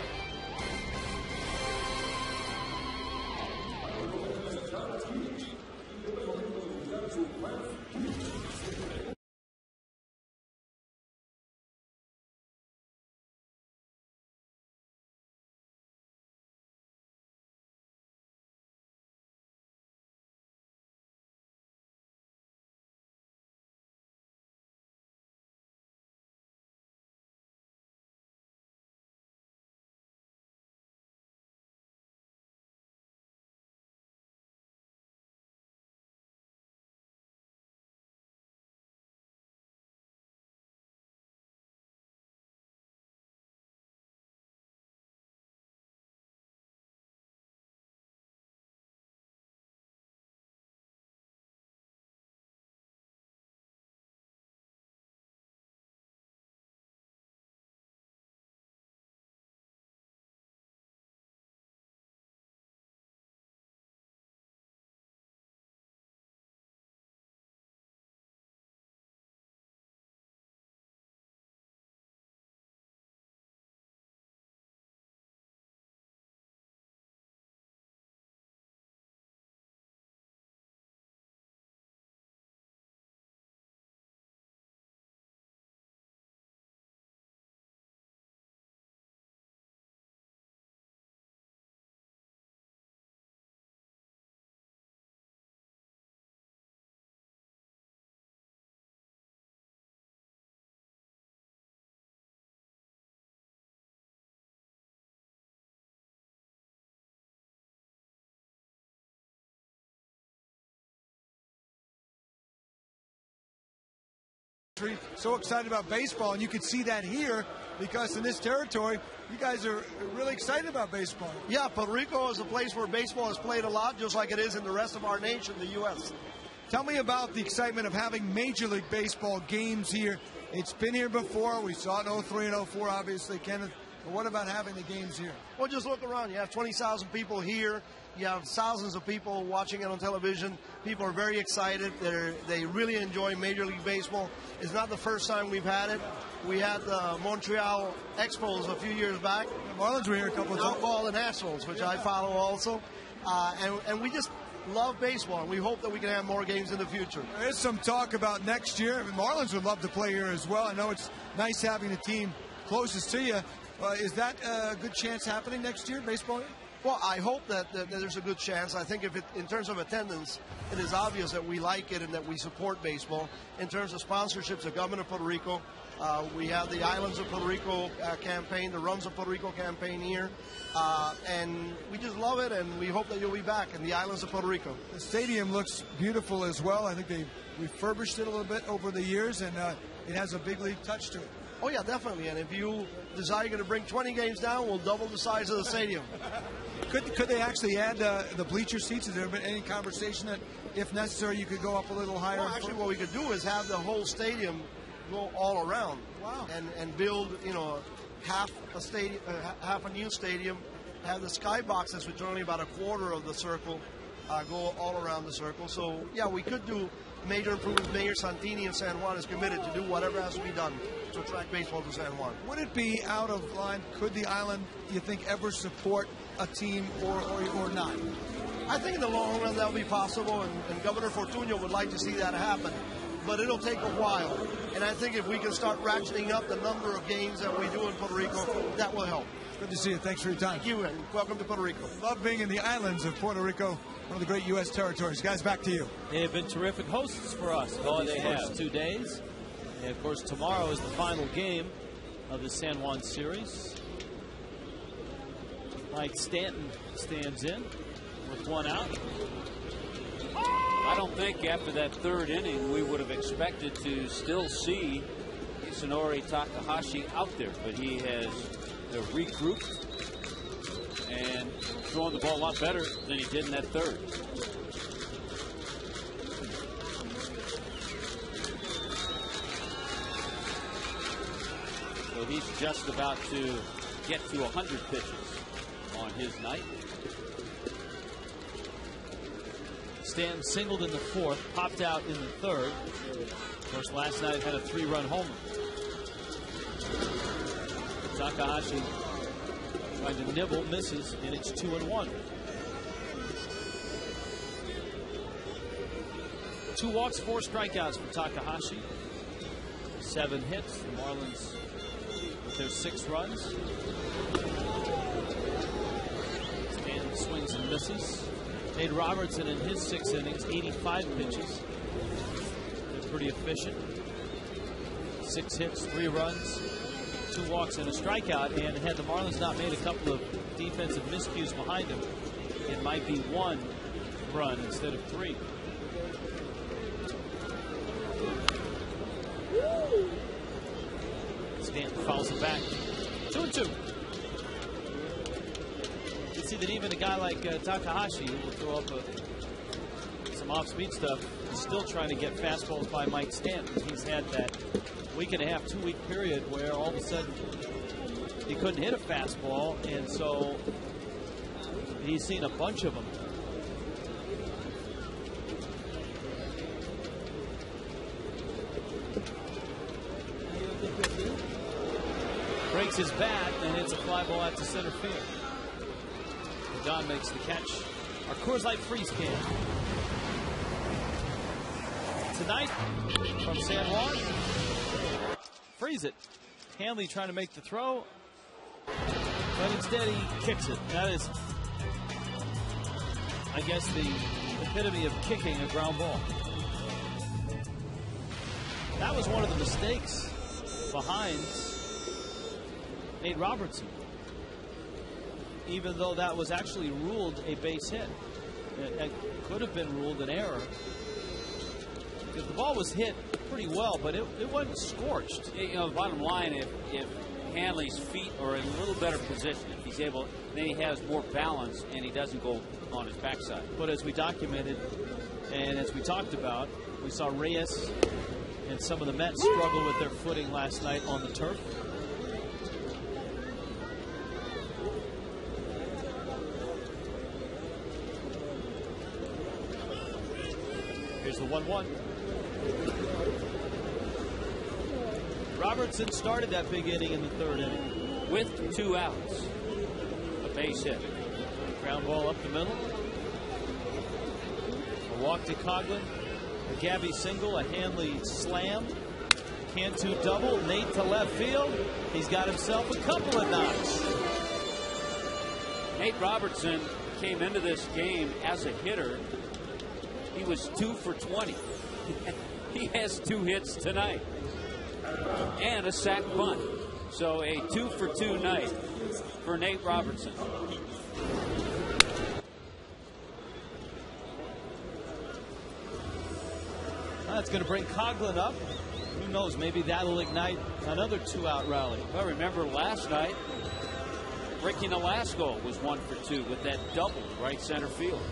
So excited about baseball, and you can see that here because in this territory, you guys are really excited about baseball. Yeah, Puerto Rico is a place where baseball is played a lot, just like it is in the rest of our nation, the U.S. Tell me about the excitement of having Major League Baseball games here. It's been here before. We saw it in 03 and 04, obviously, Kenneth. But what about having the games here? Well, just look around. You have 20,000 people here. You have thousands of people watching it on television. People are very excited. They really enjoy Major League Baseball. It's not the first time we've had it. We had the Montreal Expos a few years back. The Marlins were here a couple of times. Outball and Nationals, which I follow also. And we just love baseball, and we hope that we can have more games in the future. There's some talk about next year. The Marlins would love to play here as well. I know it's nice having the team closest to you. Is that a good chance happening next year, baseball? Well, I hope that there's a good chance. I think in terms of attendance, it is obvious that we like it and that we support baseball. In terms of sponsorships, the government of Puerto Rico, we have the Islands of Puerto Rico campaign, the Runs of Puerto Rico campaign here. And we just love it, and we hope that you'll be back in the Islands of Puerto Rico. The stadium looks beautiful as well. I think they refurbished it a little bit over the years, and it has a big league touch to it. Oh, yeah, definitely. And if you decide you're going to bring 20 games down, we'll double the size of the stadium. Could they actually add the bleacher seats? Has there been any conversation that, if necessary, you could go up a little higher? Well, actually, what we could do is have the whole stadium go all around. Wow. And build, half a new stadium, have the sky boxes, which are only about a quarter of the circle, go all around the circle. So, yeah, we could do major improvements. Mayor Santini in San Juan is committed to do whatever has to be done to attract baseball to San Juan. Would it be out of line? Could the island, you think, ever support a team or not? I think in the long run that will be possible, and Governor Fortunio would like to see that happen. But it'll take a while. And I think if we can start ratcheting up the number of games that we do in Puerto Rico, that will help. Good to see you. Thanks for your time. Thank you, and welcome to Puerto Rico. Love being in the islands of Puerto Rico, one of the great U.S. territories. Guys, back to you. They have been terrific hosts for us these first 2 days. And, of course, tomorrow is the final game of the San Juan series. Mike Stanton stands in with 1 out. I don't think after that 3rd inning we would have expected to still see Isunori Takahashi out there, but he has regrouped and throwing the ball a lot better than he did in that 3rd. So he's just about to get to 100 pitches on his night. Stanton singled in the 4th, popped out in the 3rd. Of course, last night had a 3-run homer. Takahashi trying to nibble, misses, and it's 2-1. 2 walks, 4 strikeouts for Takahashi. 7 hits. The Marlins with their 6 runs. Stanton swings and misses. Nate Robertson in his 6 innings, 85 pitches. They're pretty efficient. 6 hits, 3 runs, 2 walks, and a strikeout. And had the Marlins not made a couple of defensive miscues behind him, it might be 1 run instead of 3. Stanton fouls it back. 2-2. You see that even a guy like Takahashi, who will throw up some off-speed stuff, is still trying to get fastballs by Mike Stanton. He's had that week and a half, 2-week period where all of a sudden he couldn't hit a fastball, and so he's seen a bunch of them. Breaks his bat and hits a fly ball out to center field. Don makes the catch. Our Coors Light freeze can. Tonight from San Juan. Freeze it. Hanley trying to make the throw, but instead he kicks it. That is, I guess, the epitome of kicking a ground ball. That was one of the mistakes behind Nate Robertson, even though that was actually ruled a base hit. It could have been ruled an error because the ball was hit pretty well, but it wasn't scorched. You know, bottom line, if Hanley's feet are in a little better position, if he's able, then he has more balance and he doesn't go on his backside. But as we documented and as we talked about, we saw Reyes and some of the Mets struggle with their footing last night on the turf. Here's the 1-1. Robertson started that big inning in the 3rd inning. With 2 outs. A base hit. Ground ball up the middle. A walk to Coughlin. A Gabby single. A Hanley slam. Cantu double. Nate to left field. He's got himself a couple of knocks. Nate Robertson came into this game as a hitter. He was 2 for 20. He has 2 hits tonight and a sac bunt. So a 2 for 2 night for Nate Robertson. That's going to bring Coughlin up. Who knows? Maybe that'll ignite another 2-out rally. Well, remember last night, Ricky Nolasco was 1 for 2 with that double right center field.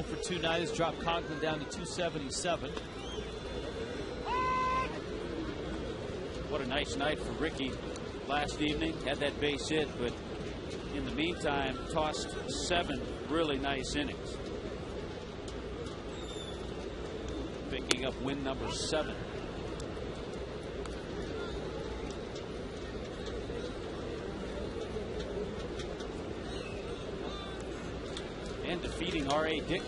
For 2 night has dropped Coughlin down to 277. What a nice night for Ricky last evening. Had that base hit, but in the meantime, tossed 7 really nice innings. Picking up win number 7. And defeating R.A. Dickey,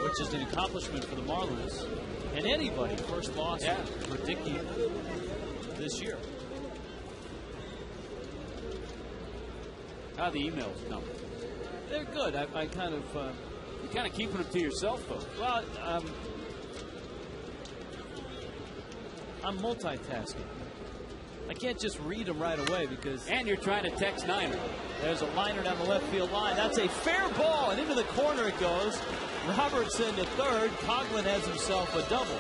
which is an accomplishment for the Marlins and anybody. First loss for Dickey this year. How the emails come? They're good. I kind of You're kind of keeping them to yourself, though. Well, I'm multitasking. I can't just read them right away because... And you're trying to text Niner. There's a liner down the left field line. That's a fair ball, and into the corner it goes. Robertson to third. Coughlin has himself a double.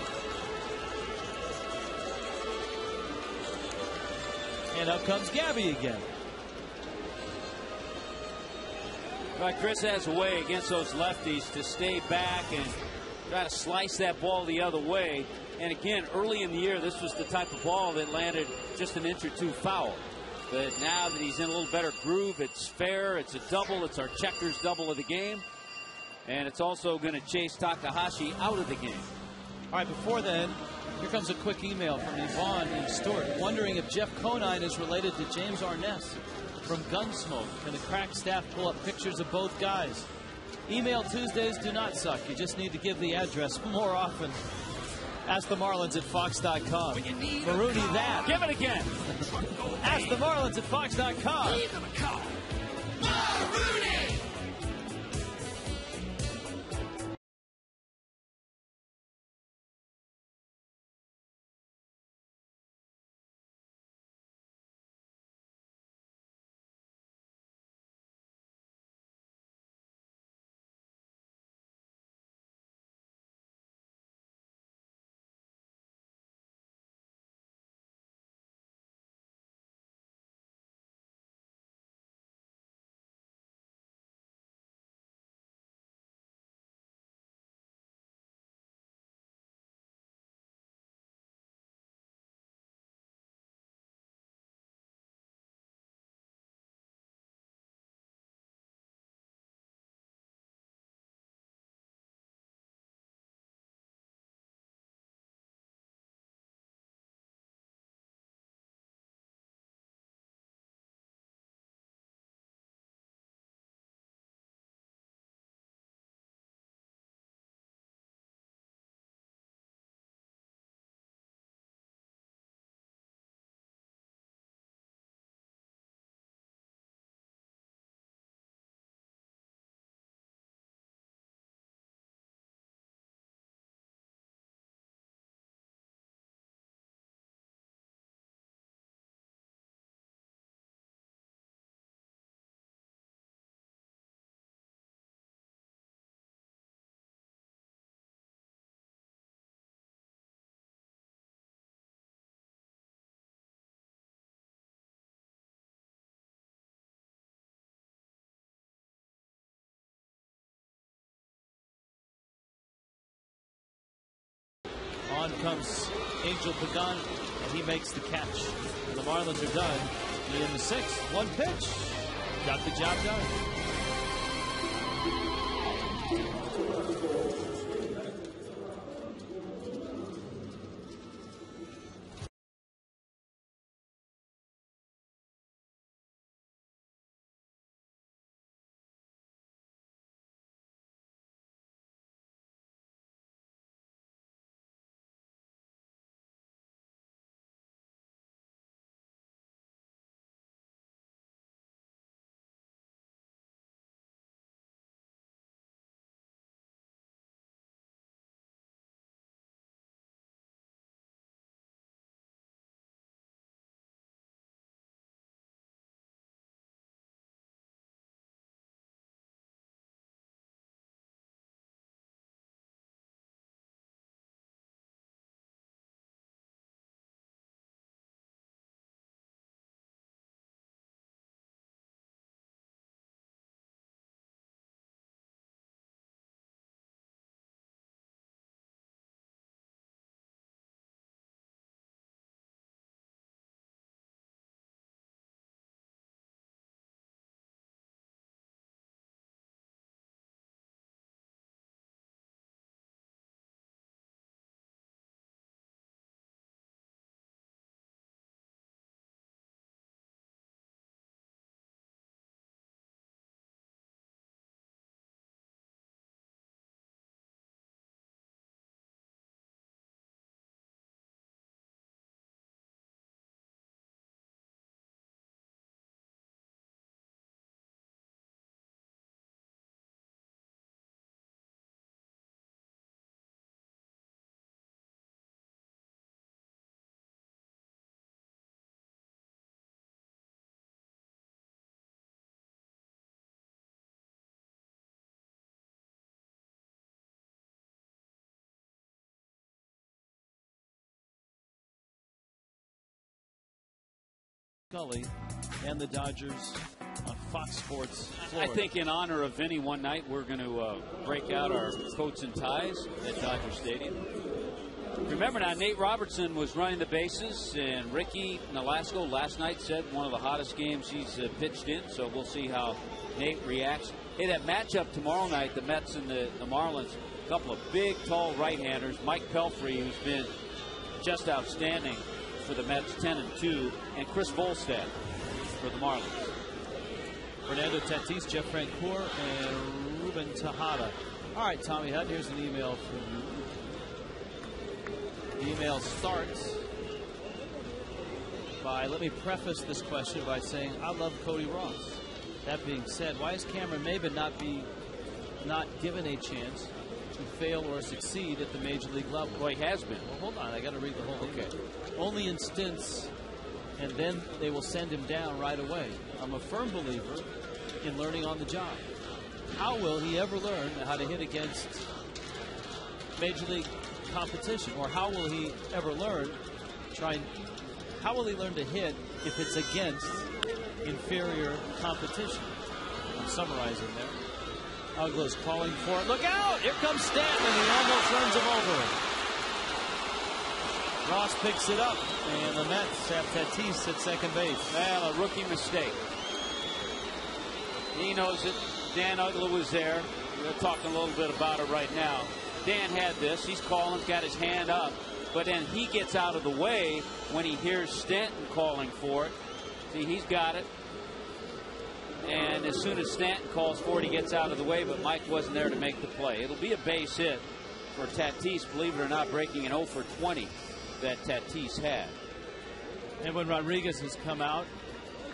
And up comes Gabby again. Right, Chris has a way against those lefties to stay back and try to slice that ball the other way. And again, early in the year, this was the type of ball that landed just an inch or two foul. But now that he's in a little better groove, it's fair, it's a double, it's our checkers double of the game. And it's also going to chase Takahashi out of the game. All right, before then, here comes a quick email from Yvonne in Stewart, wondering if Jeff Conine is related to James Arness from Gunsmoke. Can the crack staff pull up pictures of both guys? Email Tuesdays do not suck. You just need to give the address more often. Ask the Marlins at Fox.com. Marooney that. Give it again. Ask the Marlins at Fox.com. Marooney! On comes Angel Pagan, and he makes the catch. And the Marlins are done. He in the sixth. One pitch. Got the job done. Scully and the Dodgers on Fox Sports Florida. I think in honor of Vinny one night, we're going to break out our coats and ties at Dodger Stadium. Remember now, Nate Robertson was running the bases, and Ricky Nolasco last night said one of the hottest games he's pitched in, so we'll see how Nate reacts. Hey, that matchup tomorrow night, the Mets and the Marlins, a couple of big, tall right-handers. Mike Pelfrey, who's been just outstanding for the Mets, 10-2, and Chris Volstad for the Marlins. Fernando Tatis, Jeff Francoeur, and Ruben Tejada. All right, Tommy Hutt, here's an email from you. The email starts by, let me preface this question by saying, I love Cody Ross. That being said, why is Cameron Maybin not given a chance to fail or succeed at the major league level? Well, he has been. Well, hold on, I got to read the whole thing. Okay. Only in stints, and then they will send him down right away. I'm a firm believer in learning on the job. How will he ever learn how to hit against major league competition, or how will he ever learn how will he learn to hit if it's against inferior competition? I'm summarizing there. Uggla's calling for it. Look out! Here comes Stanton, and he almost runs him over. Ross picks it up, and the Mets have Tatis at second base. Well, a rookie mistake. He knows it. Dan Uggla was there. We're talking a little bit about it right now. Dan had this. He's calling, got his hand up. But then he gets out of the way when he hears Stanton calling for it. See, he's got it. And as soon as Stanton calls for it, he gets out of the way. But Mike wasn't there to make the play. It'll be a base hit for Tatis, believe it or not, breaking an 0 for 20 that Tatis had. And when Rodriguez has come out,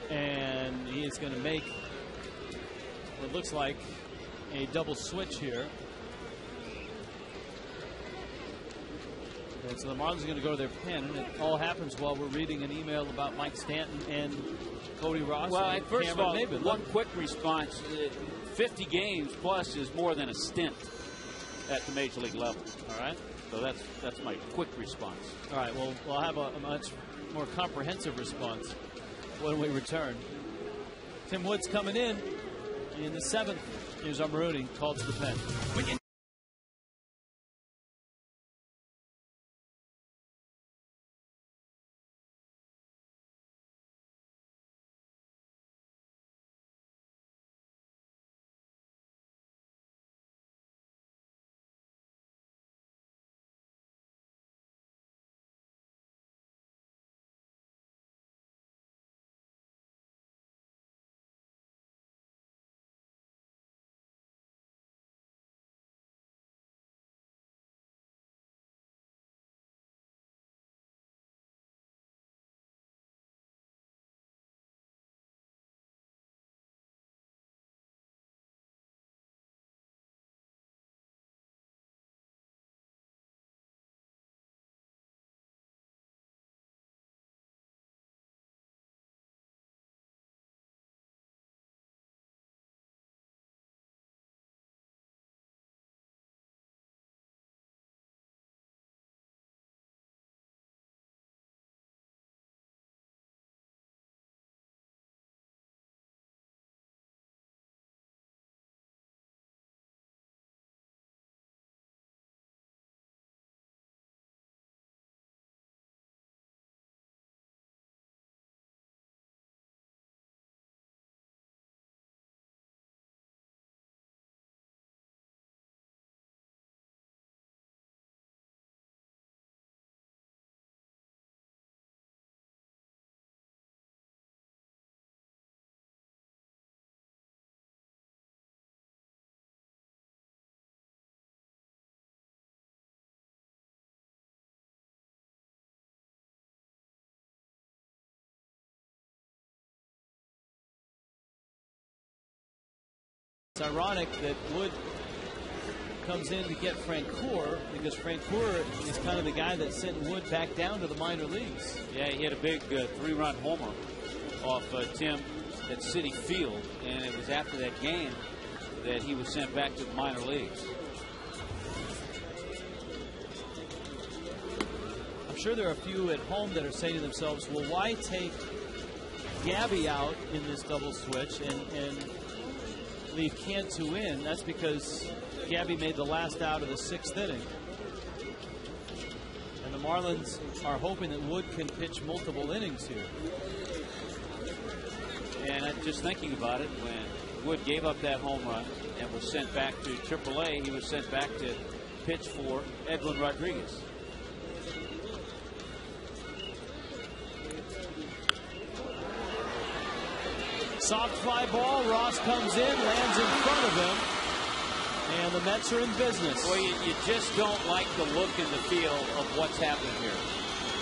and he is going to make what looks like a double switch here. And so the Marlins are going to go to their pen. And it all happens while we're reading an email about Mike Stanton and Cody Ross. Well, and first of all, Maybin. one quick response. 50 games plus is more than a stint at the major league level. All right? So that's my quick response. All right, well, we'll have a much more comprehensive response when we return. Tim Woods coming in the seventh. Here's Armaruti, called to the pen. It's ironic that Wood comes in to get Francoeur, because Francoeur is kind of the guy that sent Wood back down to the minor leagues. Yeah, he had a big 3-run homer off Tim at Citi Field, and it was after that game that he was sent back to the minor leagues. I'm sure there are a few at home that are saying to themselves, well, why take Gabby out in this double switch and leave Cantu in, that's because Gabby made the last out of the 6th inning. And the Marlins are hoping that Wood can pitch multiple innings here. And I'm just thinking about it, when Wood gave up that home run and was sent back to AAA, he was sent back to pitch for Edwin Rodriguez. Soft fly ball. Ross comes in, lands in front of him, and the Mets are in business. Well, you just don't like the look and the feel of what's happening here.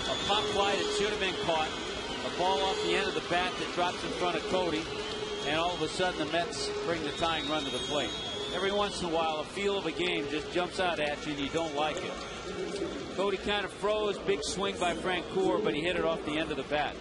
A pop fly that should have been caught, a ball off the end of the bat that drops in front of Cody, and all of a sudden the Mets bring the tying run to the plate. Every once in a while, a feel of a game just jumps out at you and you don't like it. Cody kind of froze, big swing by Francoeur, but he hit it off the end of the bat.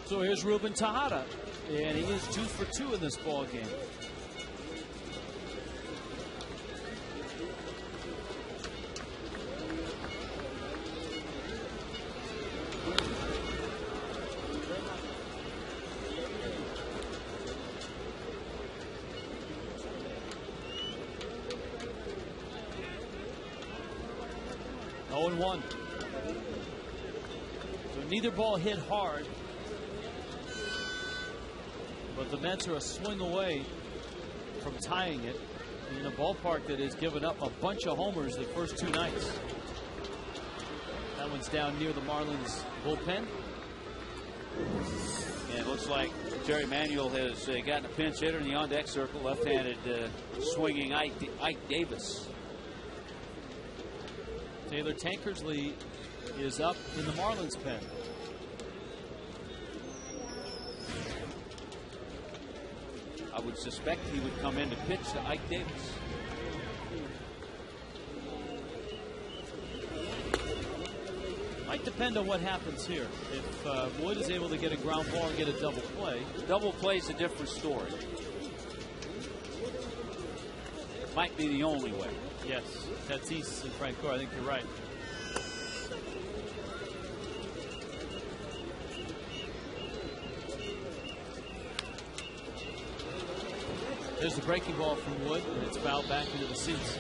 So here's Ruben Tejada, and he is 2 for 2 in this ball game. Oh, and 1. So neither ball hit hard. But the Mets are a swing away from tying it in a ballpark that has given up a bunch of homers the first 2 nights. That one's down near the Marlins bullpen. And it looks like Jerry Manuel has gotten a pinch hitter in the on-deck circle, left-handed swinging Ike Davis. Taylor Tankersley is up in the Marlins pen. I would suspect he would come in to pitch to Ike Davis. Might depend on what happens here. If Wood is able to get a ground ball and get a double play. Double play is a different story. Might be the only way. Yes, Tatis and Francoeur, I think you're right. There's the breaking ball from Wood, and it's fouled back into the seats.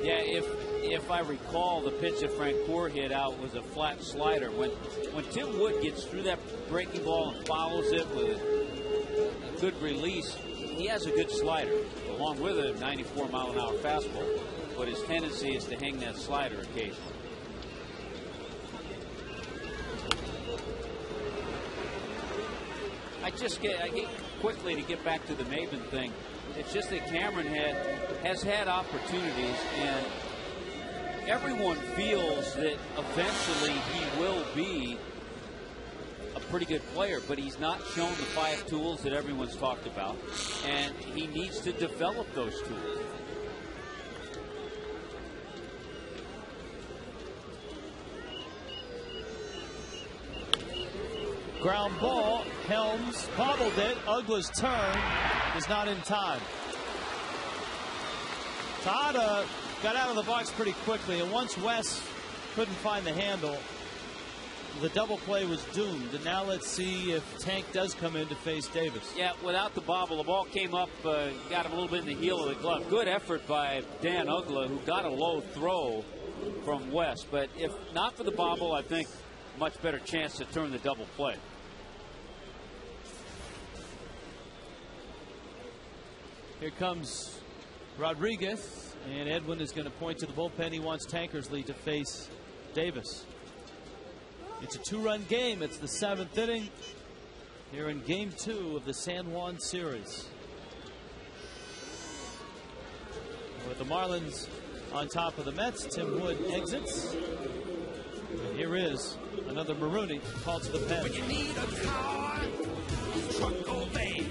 Yeah, if I recall, the pitch that Francoeur hit out was a flat slider. When Tim Wood gets through that breaking ball and follows it with a good release, he has a good slider, along with a 94-mile-an-hour fastball. But his tendency is to hang that slider occasionally. I hate quickly to get back to the Maven thing. It's just that Cameron has had opportunities, and everyone feels that eventually he will be a pretty good player, but he's not shown the 5 tools that everyone's talked about, and he needs to develop those tools. Ground ball. Helms bobbled it. Uggla's turn is not in time. Tejada got out of the box pretty quickly, and once West couldn't find the handle, the double play was doomed. And now let's see if Tank does come in to face Davis. Yeah, without the bobble, the ball came up, got him a little bit in the heel of the glove. Good effort by Dan Uggla, who got a low throw from West. But if not for the bobble, I think much better chance to turn the double play. Here comes Rodriguez, and Edwin is going to point to the bullpen. He wants Tankersley to face Davis. It's a 2-run game. It's the 7th inning here in Game 2 of the San Juan series. With the Marlins on top of the Mets, Tim Wood exits. And here is another Marooney called to the pen. When you need a car, truck or van.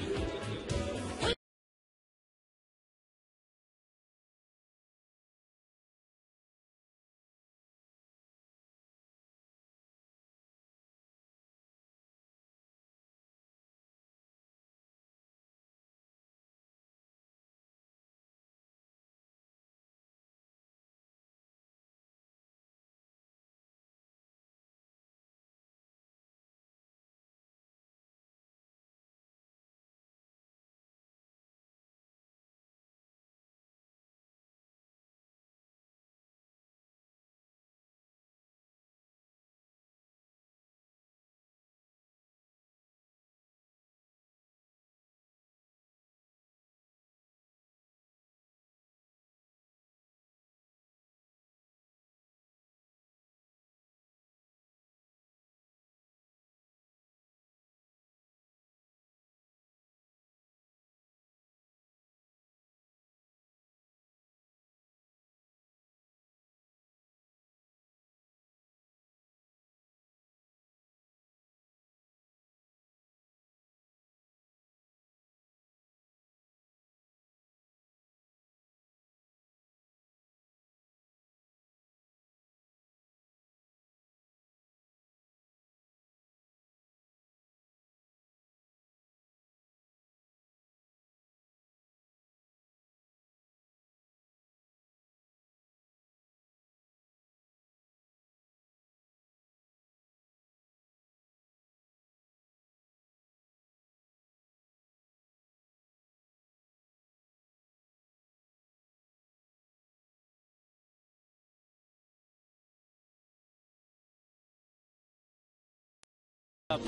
Of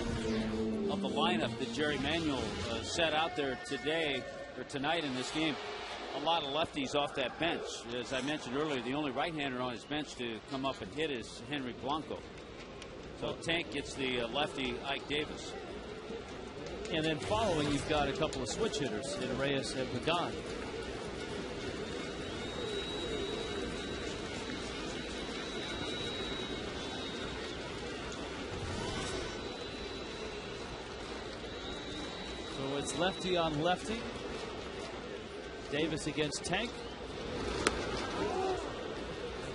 the lineup that Jerry Manuel set out there today or tonight in this game, a lot of lefties off that bench. As I mentioned earlier, the only right-hander on his bench to come up and hit is Henry Blanco. So Tank gets the lefty Ike Davis. And then following, you've got a couple of switch hitters in Reyes and Pagan. So it's lefty on lefty. Davis against Tank.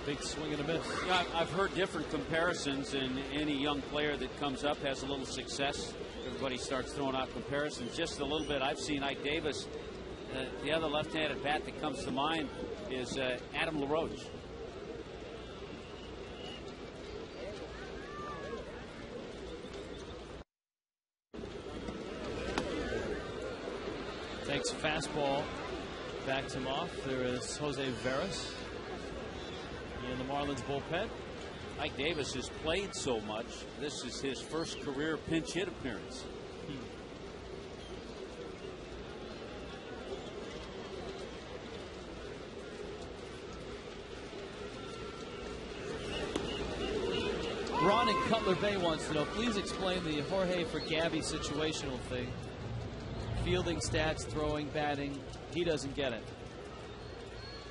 Big swing and a miss. Yeah, I've heard different comparisons, and any young player that comes up has a little success. Everybody starts throwing out comparisons just a little bit. I've seen Ike Davis. The other left-handed bat that comes to mind is Adam LaRoche. Takes a fastball, backs him off. There is Jose Veras in the Marlins bullpen. Ike Davis has played so much. This is his first career pinch hit appearance. Ron in Cutler Bay wants to know, please explain the Jorge for Gabby situational thing. Fielding stats, throwing, batting. He doesn't get it.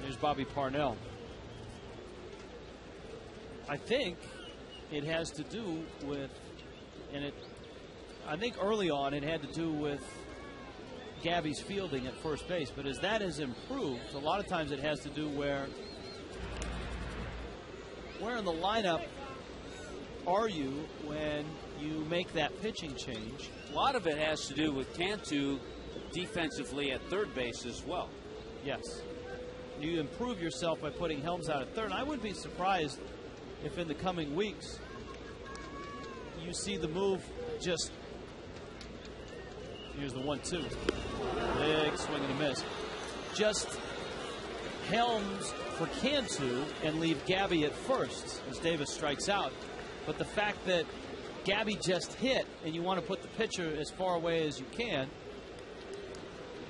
There's Bobby Parnell. I think it has to do with, I think early on it had to do with Gabby's fielding at first base, but as that has improved, a lot of times it has to do where in the lineup are you when you make that pitching change? A lot of it has to do with Cantu defensively at third base as well. Yes. You improve yourself by putting Helms out at third. I wouldn't be surprised if in the coming weeks you see the move just, here's the 1-2. Big swing and a miss. Just Helms for Cantu and leave Gabby at first as Davis strikes out. But the fact that Gabby just hit and you want to put the pitcher as far away as you can.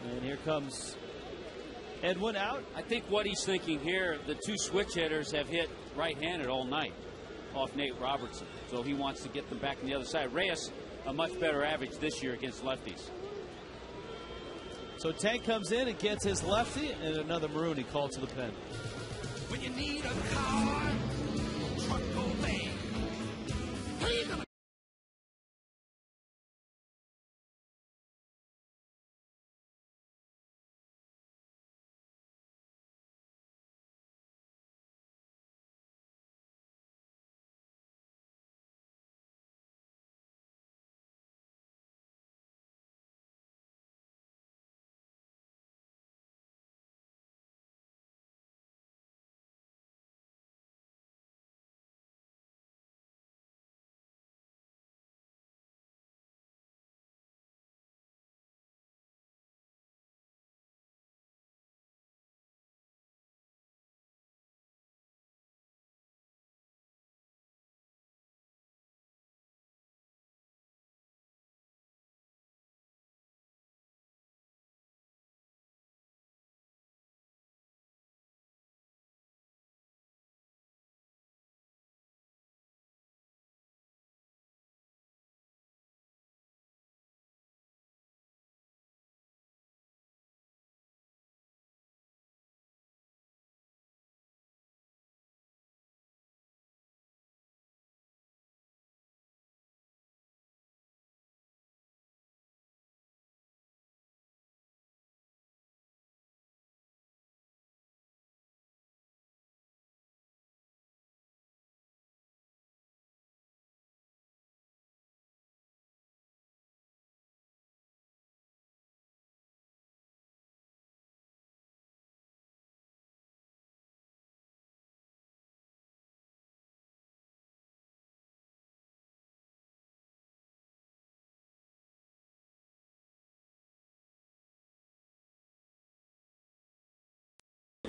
And here comes Edwin out. I think what he's thinking here, the two switch hitters have hit right-handed all night off Nate Robertson. So he wants to get them back on the other side. Reyes, a much better average this year against lefties. So Tank comes in and gets his lefty, and another Maroon he called to the pen. When you need a car, truck or van, pay the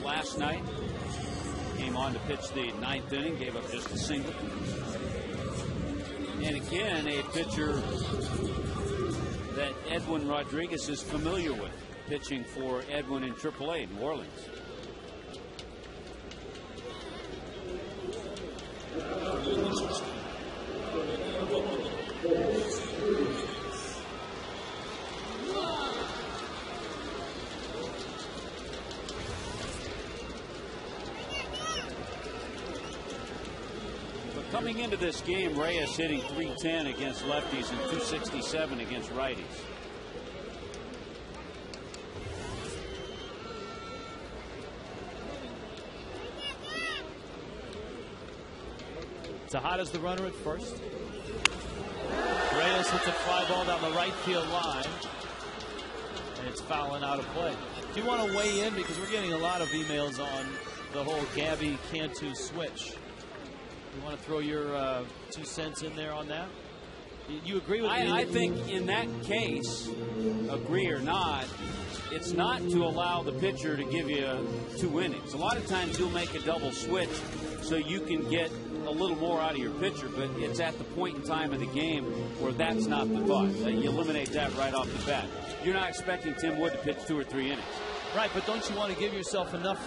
Last night, came on to pitch the ninth inning, gave up just a single. And again, a pitcher that Edwin Rodriguez is familiar with, pitching for Edwin in AAA, New Orleans. But coming into this game, Reyes hitting .310 against lefties and .267 against righties. Tejada's the runner at first. Reyes hits a fly ball down the right field line, and it's fouling out of play. Do you want to weigh in, because we're getting a lot of emails on the whole Gabby Cantu switch? You want to throw your 2 cents in there on that? You agree with me? I think in that case, agree or not, it's not to allow the pitcher to give you 2 innings. A lot of times you'll make a double switch so you can get a little more out of your pitcher, but it's at the point in time of the game where that's not the thought. You eliminate that right off the bat. You're not expecting Tim Wood to pitch 2 or 3 innings. Right, but don't you want to give yourself enough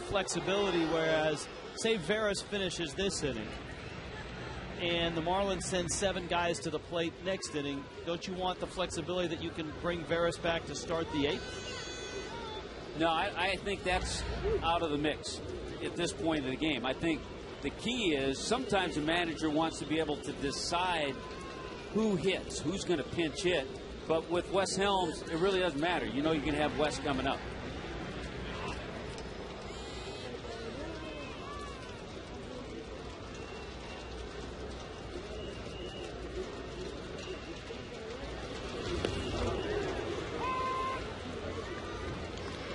flexibility, whereas, say Veras finishes this inning, and the Marlins send 7 guys to the plate next inning, don't you want the flexibility that you can bring Veras back to start the 8th? No, I think that's out of the mix at this point of the game. I think the key is sometimes a manager wants to be able to decide who hits, who's going to pinch hit. But with Wes Helms, it really doesn't matter. You know you're going to have Wes coming up.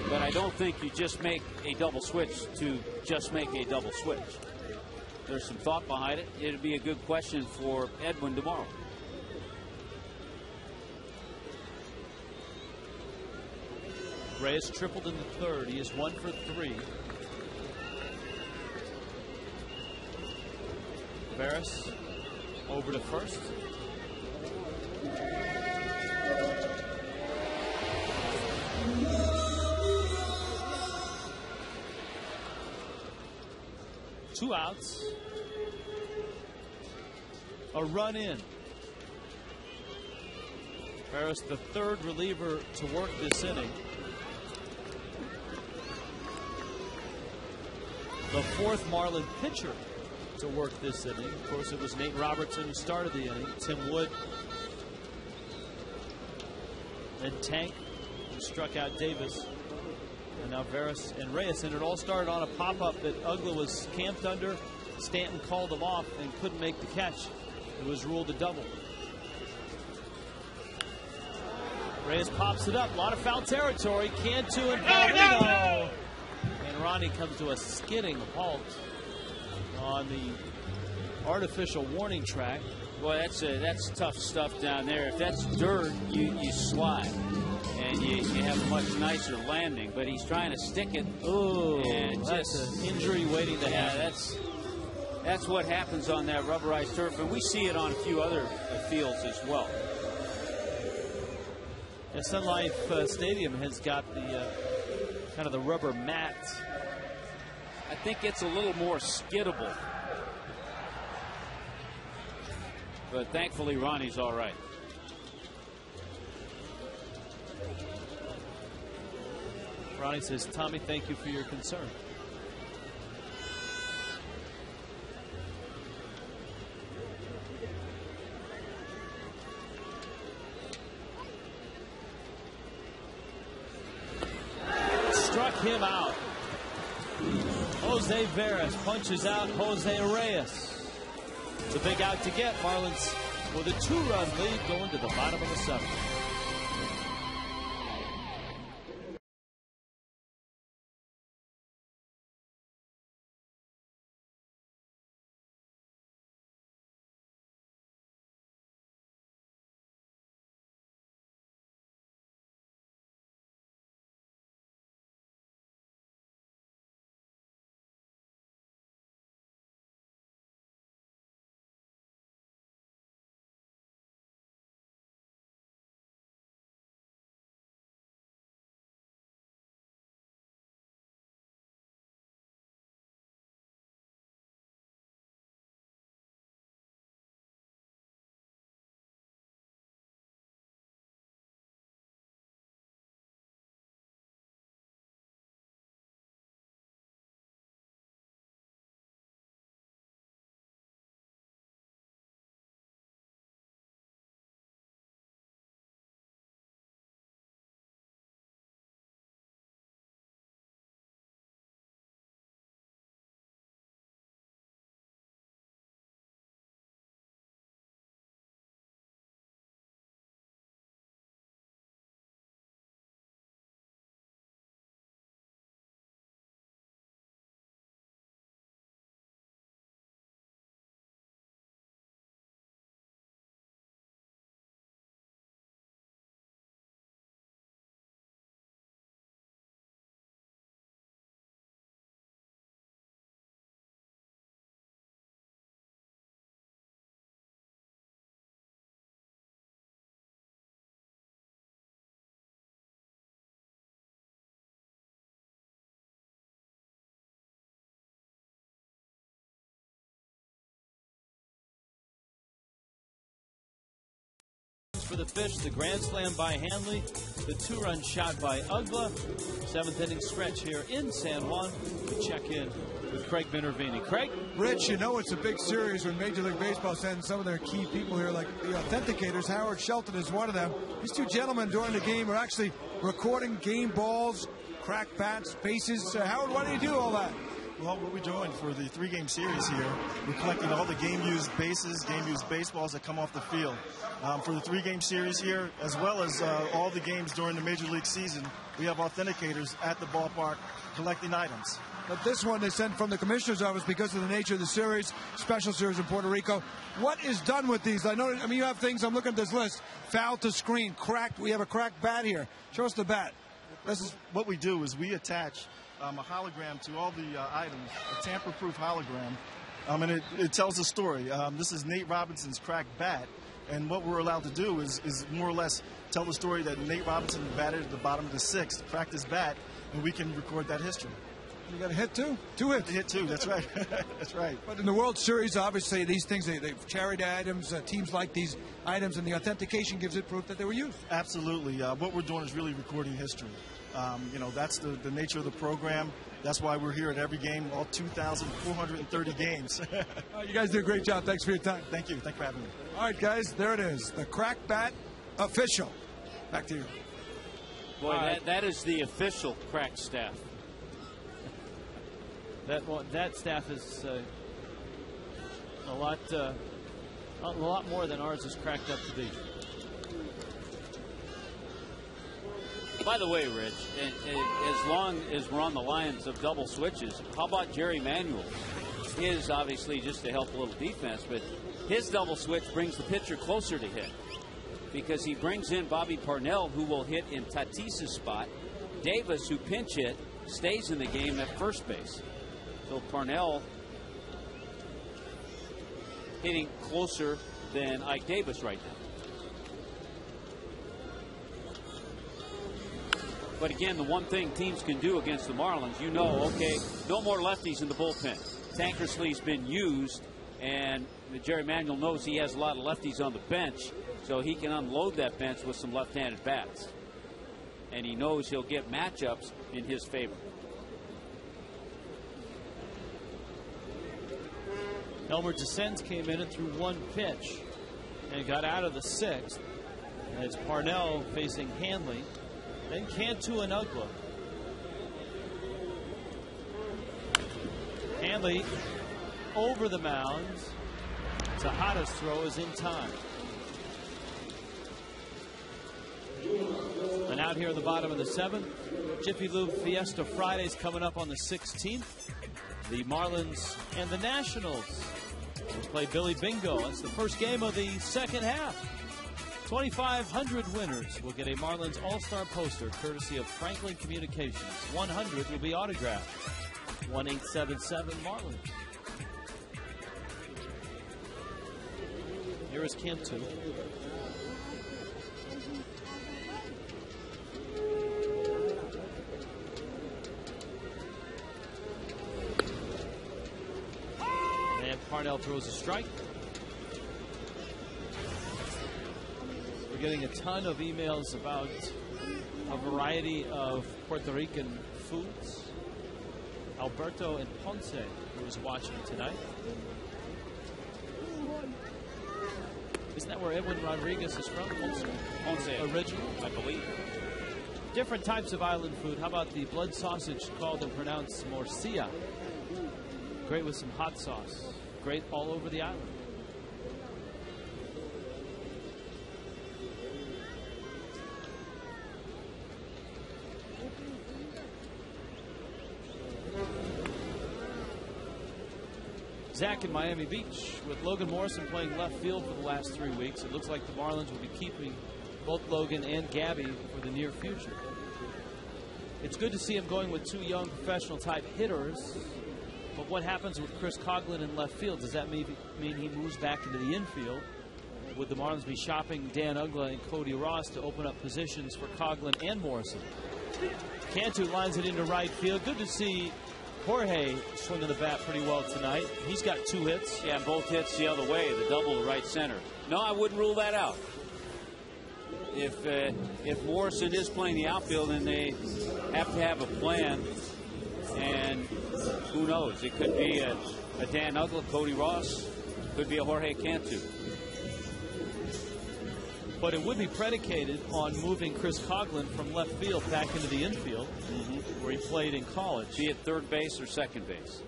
But I don't think you just make a double switch to just make a double switch. There's some thought behind it. It'll be a good question for Edwin tomorrow. Reyes tripled in the 3rd. He is 1 for 3. Veras over to first. Two outs. A run in. Veras, the 3rd reliever to work this inning. The 4th Marlin pitcher to work this inning. Of course, it was Nate Robertson who started the inning. Tim Wood. Then Tank, who struck out Davis. And now Veras and Reyes. And it all started on a pop-up that Uggla was camped under. Stanton called him off and couldn't make the catch. It was ruled a double. Reyes pops it up. A lot of foul territory. Cantu and Paulino. And Ronnie comes to a skidding halt on the artificial warning track. Boy, that's tough stuff down there. If that's dirt, you slide. And you have a much nicer landing. But he's trying to stick it. Oh, and that's an injury waiting to happen. That's what happens on that rubberized turf. And we see it on a few other fields as well. The Sun Life Stadium has got the kind of the rubber mat. I think it's a little more skiddable. But thankfully, Ronnie's all right. Ronnie says, Tommy, thank you for your concern. Struck him out. Jose Veras punches out Jose Reyes. The big out to get. Marlins with a 2-run lead going to the bottom of the 7th. the Fish, the grand slam by Hanley, the 2-run shot by Uggla. 7th inning stretch here in San Juan. We check in with Craig Minervini. Craig? Rich, you know it's a big series when Major League Baseball sends some of their key people here, like the authenticators. Howard Shelton is one of them. These two gentlemen during the game are actually recording game balls, cracked bats, bases. Howard, why do you do all that? Well, what we're doing for the 3-game series here, we're collecting all the game-used bases, game-used baseballs that come off the field. For the 3-game series here, as well as all the games during the Major League season, we have authenticators at the ballpark collecting items. But this one they sent from the commissioner's office because of the nature of the series, special series in Puerto Rico. What is done with these? I mean, you have things, I'm looking at this list. Foul to screen, cracked. We have a cracked bat here. Show us the bat. This is what we do is we attach a hologram to all the items, a tamper-proof hologram, and it tells a story. This is Nate Robinson's cracked bat, and what we're allowed to do is more or less tell the story that Nate Robinson batted at the bottom of the 6th, cracked his bat, and we can record that history. You got a hit too? 2 hits. A hit too, that's right. That's right. But in the World Series, obviously, these things, they've charity items, teams like these items, and the authentication gives it proof that they were used. Absolutely. What we're doing is really recording history. That's the nature of the program. That's why we're here at every game, all 2,430 games. You guys did a great job. Thanks for your time. Thank you. Thanks for having me. All right, guys, there it is. The cracked bat official. Back to you. Boy, that is the official crack staff. That staff is a lot more than ours is cracked up to be. By the way, Rich, as long as we're on the lines of double switches, how about Jerry Manuel? His obviously just to help a little defense, but his double switch brings the pitcher closer to hit because he brings in Bobby Parnell, who will hit in Tatis's spot. Davis, who pinch hit, stays in the game at first base. So Parnell hitting closer than Ike Davis right now. But again, the one thing teams can do against the Marlins, okay, no more lefties in the bullpen. Tankersley's been used, and Jerry Manuel knows he has a lot of lefties on the bench, so he can unload that bench with some left-handed bats. And he knows he'll get matchups in his favor. Elmer DeSenz came in and threw 1 pitch and got out of the 6th. And it's Parnell facing Hanley. Then Cantu and Uggla. Hanley over the mound. Tejada's throw is in time. And out here at the bottom of the 7th, Jiffy Lube Fiesta Fridays coming up on the 16th. The Marlins and the Nationals will play Billy Bingo. That's the first game of the second half. 2,500 winners will get a Marlins All-Star poster courtesy of Franklin Communications. 100 will be autographed. 1-877-Marlins. Here is Cantu. And Parnell throws a strike. We're getting a ton of emails about a variety of Puerto Rican foods. Alberto and Ponce, who is watching tonight. Isn't that where Edwin Rodriguez is from? Ponce original, I believe. Different types of island food. How about the blood sausage called and pronounced morcilla? Great with some hot sauce. Great all over the island. Zach in Miami Beach. With Logan Morrison playing left field for the last 3 weeks, it looks like the Marlins will be keeping both Logan and Gabby for the near future. It's good to see him going with 2 young professional-type hitters, but what happens with Chris Coughlin in left field? Does that mean he moves back into the infield? Would the Marlins be shopping Dan Uggla and Cody Ross to open up positions for Coughlin and Morrison? Cantu lines it into right field. Good to see Jorge swinging the bat pretty well tonight. He's got 2 hits. Yeah, both hits the other way, the double to right center. No, I wouldn't rule that out. If Morrison is playing the outfield, then they have to have a plan. And who knows? It could be a Dan Uggla, Cody Ross, could be a Jorge Cantu. But it would be predicated on moving Chris Coughlin from left field back into the infield, where he played in college. Be it third base or second base.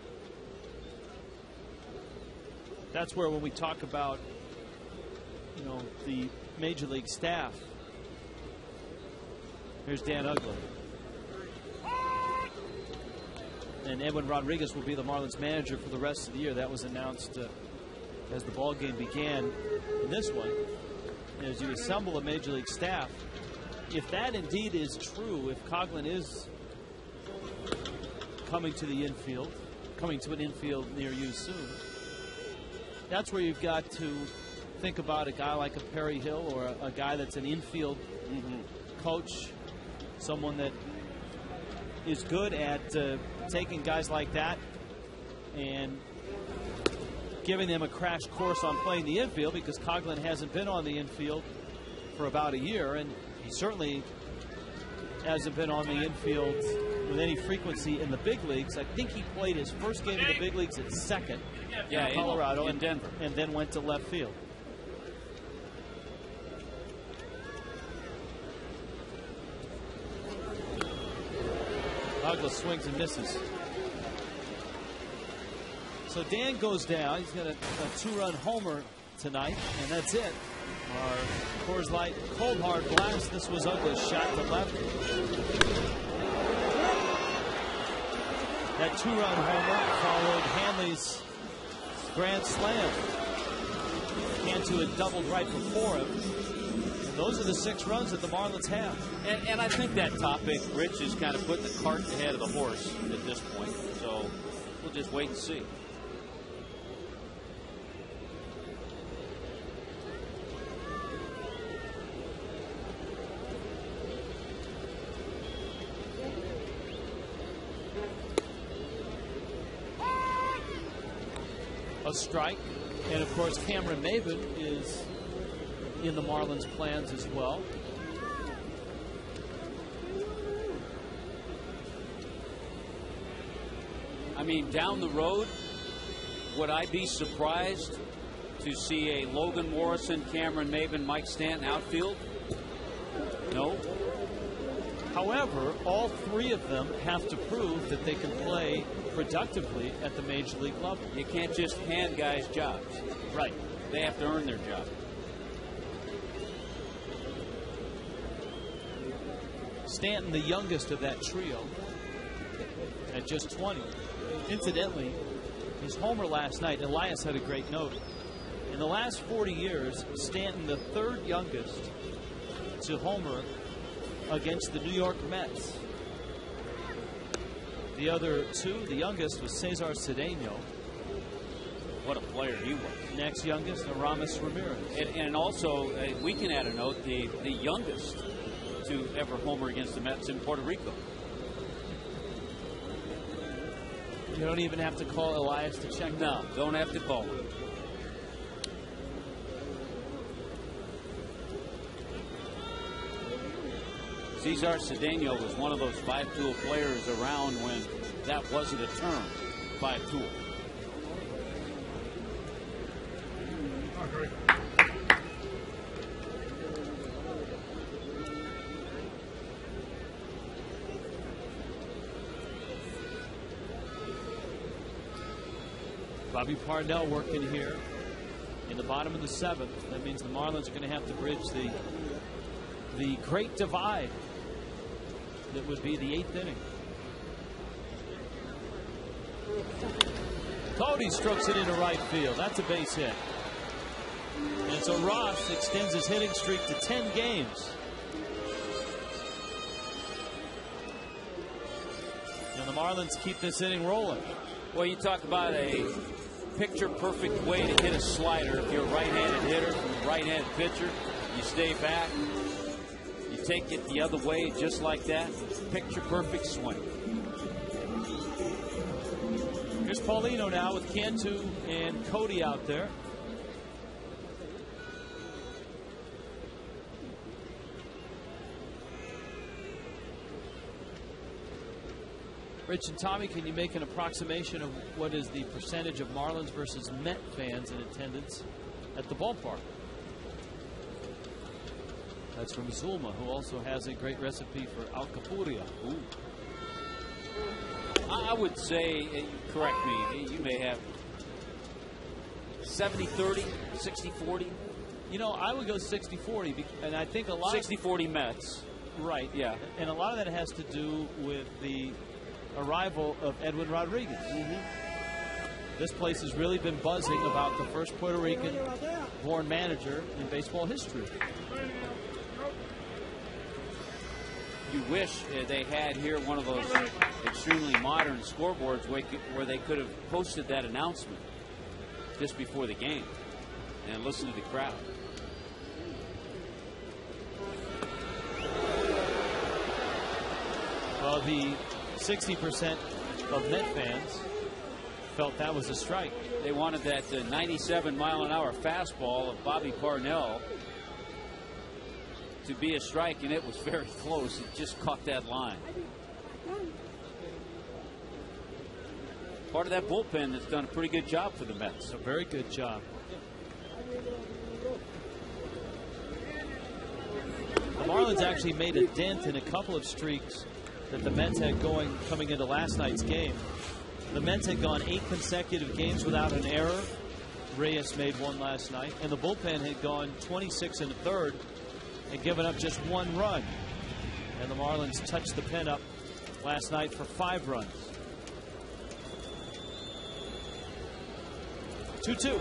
That's where, when we talk about, you know, the major league staff, here's Dan Uggla. And Edwin Rodriguez will be the Marlins manager for the rest of the year. That was announced as the ball game began in this one. As you assemble a major league staff, if that indeed is true, if Coughlin is coming to the infield, coming to an infield near you soon, that's where you've got to think about a guy like a Perry Hill, or a guy that's an infield coach, someone that is good at taking guys like that and giving them a crash course on playing the infield, because Coughlin hasn't been on the infield for about a year, and he certainly hasn't been on the infield with any frequency in the big leagues. I think he played his first game in the big leagues at second in Colorado in Denver, and then went to left field. Uggla swings and misses. So Dan goes down. He's got a two-run homer tonight, and that's it. Our Coors Light cold hard blast. This was Uggla's shot to left. That two-run homer followed Hanley's grand slam. Cantu had doubled right before him. And those are the 6 runs that the Marlins have. And I think that topic, Rich, is kind of putting the cart ahead of the horse at this point. So we'll just wait and see. A strike, and of course Cameron Maven is in the Marlins' plans as well. I mean, down the road, would I be surprised to see a Logan Morrison, Cameron Maven, Mike Stanton outfield? No. However, all 3 of them have to prove that they can play productively at the major league level. You can't just hand guys jobs. Right. They have to earn their job. Stanton, the youngest of that trio, at just 20. Incidentally, his homer last night, Elias had a great note. In the last 40 years, Stanton, the 3rd youngest to homer against the New York Mets. The other 2, the youngest was Cesar Cedeno. What a player he was. Next youngest, Aramis Ramirez. And also, we can add a note, the youngest to ever homer against the Mets in Puerto Rico. You don't even have to call Elias to check. No, don't have to call him. Cesar Cedeno was one of those 5-tool players around when that wasn't a term, 5-tool. Bobby Parnell working here in the bottom of the 7th. That means the Marlins are going to have to bridge the great divide that would be the 8th inning. Cody strokes it into right field. That's a base hit. And so Ross extends his hitting streak to 10 games. And the Marlins keep this inning rolling. Well, you talk about a picture-perfect way to hit a slider. If you're a right-handed hitter from a right-handed pitcher, you stay back. You take it the other way just like that. Picture-perfect swing. Here's Paulino now with Cantu and Cody out there. Rich and Tommy, can you make an approximation of what is the percentage of Marlins versus Met fans in attendance at the ballpark? That's from Zulma, who also has a great recipe for alcapuria. Ooh. I would say, correct me, you may have 70-30, 60-40. You know, I would go 60-40, and I think a lot 60-40 Mets. Right. Yeah. And a lot of that has to do with the arrival of Edwin Rodriguez. This place has really been buzzing about the first Puerto Rican born manager in baseball history. You wish they had here one of those extremely modern scoreboards where they could have posted that announcement just before the game and listen to the crowd. Well, the 60% of Met fans felt that was a strike. They wanted that 97-mile-an-hour fastball of Bobby Parnell to be a strike, and it was very close. It just caught that line. Part of that bullpen that's done a pretty good job for the Mets. A very good job. The Marlins actually made a dent in a couple of streaks that the Mets had going coming into last night's game. The Mets had gone 8 consecutive games without an error. Reyes made one last night. And the bullpen had gone 26 1/3 and given up just 1 run. And the Marlins touched the pen up last night for 5 runs. 2-2.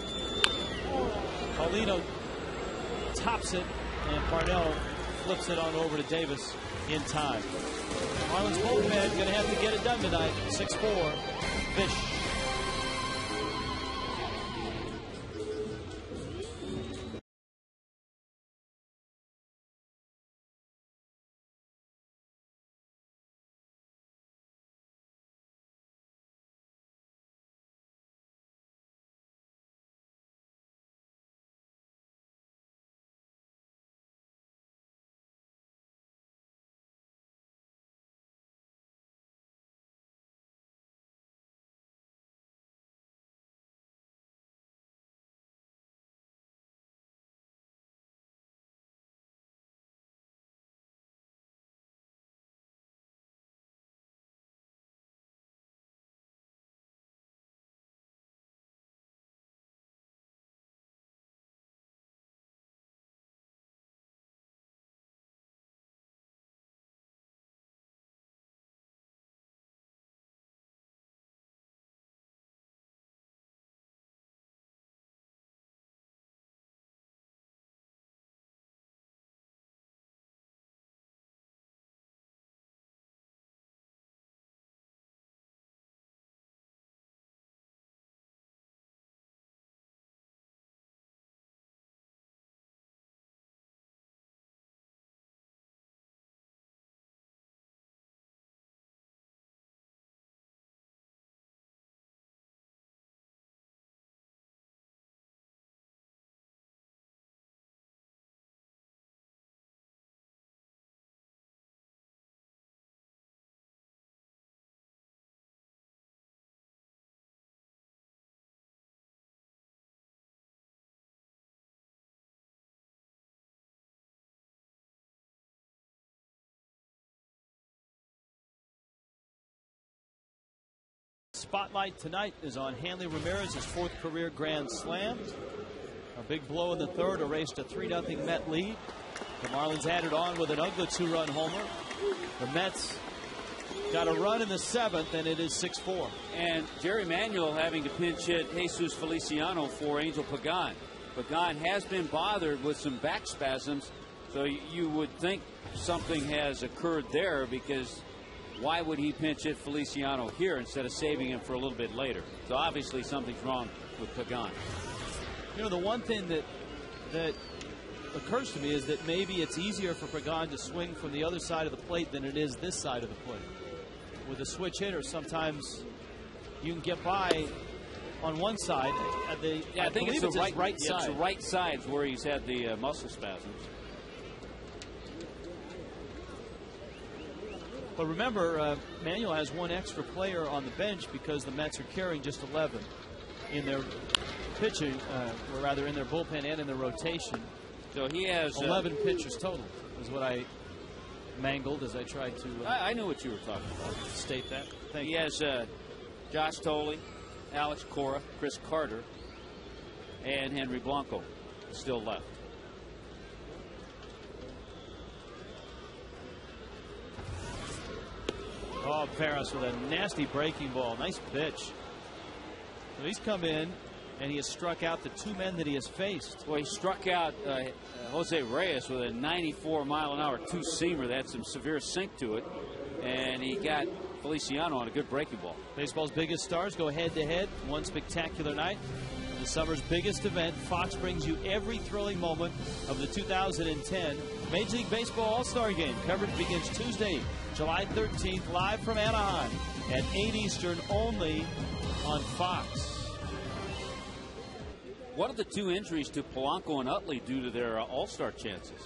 Paulino tops it, and Parnell flips it on over to Davis in time. Marlins bullpen going to have to get it done tonight. 6-4. Fish. Spotlight tonight is on Hanley Ramirez, his 4th career grand slam. A big blow in the 3rd erased a 3-0 Met lead. The Marlins added on with an Uggla 2-run homer. The Mets got a run in the 7th, and it is 6-4. And Jerry Manuel having to pinch hit Jesus Feliciano for Angel Pagan. Pagan has been bothered with some back spasms, so you would think something has occurred there, because why would he pinch hit Feliciano here instead of saving him for a little bit later? So obviously something's wrong with Pagan. You know, the one thing that occurs to me is that maybe it's easier for Pagan to swing from the other side of the plate than it is this side of the plate. With a switch hitter, sometimes you can get by on one side. I think it's the right side. It's the right side where he's had the muscle spasms. But remember, Manuel has one extra player on the bench because the Mets are carrying just 11 in their pitching, or rather in their bullpen and in their rotation. So he has 11 pitchers total is what I mangled as I tried to. I knew what you were talking about. State that. He has Josh Tolley, Alex Cora, Chris Carter, and Henry Blanco still left. Oh, Paris with a nasty breaking ball. Nice pitch. So he's come in and he has struck out the two men that he has faced. Well, he struck out Jose Reyes with a 94-mile-an-hour two-seamer that had some severe sink to it. And he got Feliciano on a good breaking ball. Baseball's biggest stars go head-to-head. One spectacular night. The summer's biggest event. Fox brings you every thrilling moment of the 2010 Major League Baseball All-Star Game. Coverage begins Tuesday, July 13th, live from Anaheim at 8 Eastern only on Fox. What did the two injuries to Polanco and Utley do to their All-Star chances?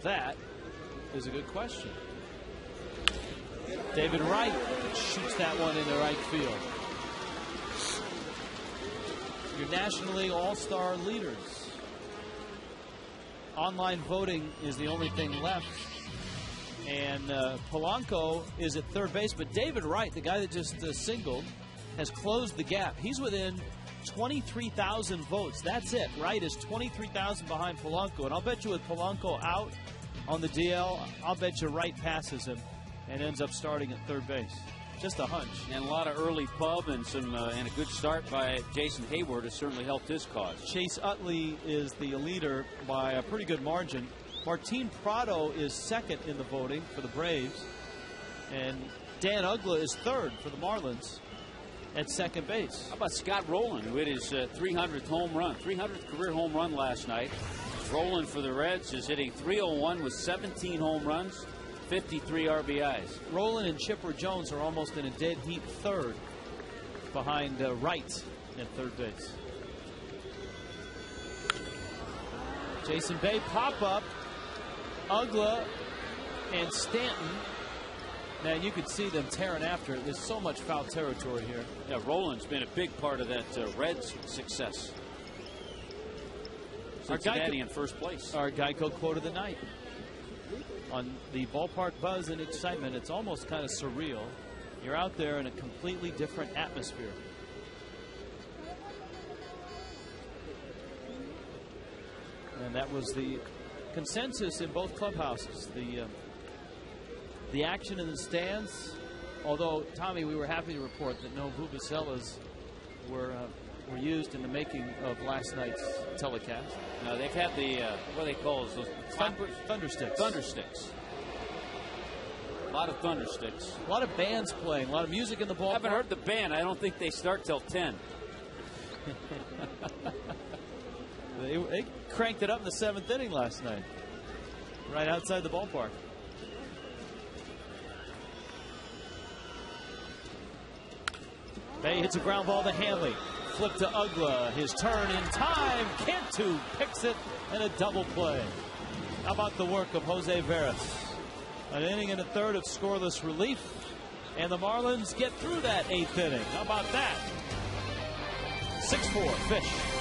That is a good question. David Wright shoots that one into right field. Your National League All-Star leaders. Online voting is the only thing left. And Polanco is at third base, but David Wright, the guy that just singled, has closed the gap. He's within 23,000 votes. That's it. Wright is 23,000 behind Polanco. And I'll bet you with Polanco out on the DL, I'll bet you Wright passes him and ends up starting at third base. Just a hunch. And a lot of early pub and a good start by Jason Hayward has certainly helped his cause. Chase Utley is the leader by a pretty good margin. Martin Prado is second in the voting for the Braves. And Dan Uggla is third for the Marlins at second base. How about Scott Rowland, who hit his 300th home run, 300th career home run last night. Rowland for the Reds is hitting .301 with 17 home runs, 53 RBIs. Rowland and Chipper Jones are almost in a dead heat third behind Wright at third base. Jason Bay pop-up. Uggla and Stanton. Now you could see them tearing after it. There's so much foul territory here. Yeah, Rowland's been a big part of that Reds' success. Cincinnati in first place. Our Geico quote of the night. On the ballpark buzz and excitement, it's almost kind of surreal. You're out there in a completely different atmosphere. And that was the consensus in both clubhouses. The action in the stands, although, Tommy, we were happy to report that no vuvuzelas were used in the making of last night's telecast. No, they've had the, what do they call those thundersticks. Thundersticks. A lot of thundersticks. A lot of bands playing, a lot of music in the ballpark. I haven't heard the band. I don't think they start till 10. They cranked it up in the seventh inning last night, right outside the ballpark. Bay hits a ground ball to Hanley. Flip to Uggla. His turn in time. Cantu picks it and a double play. How about the work of Jose Veras? An inning and a third of scoreless relief. And the Marlins get through that eighth inning. How about that? 6-4 Fish.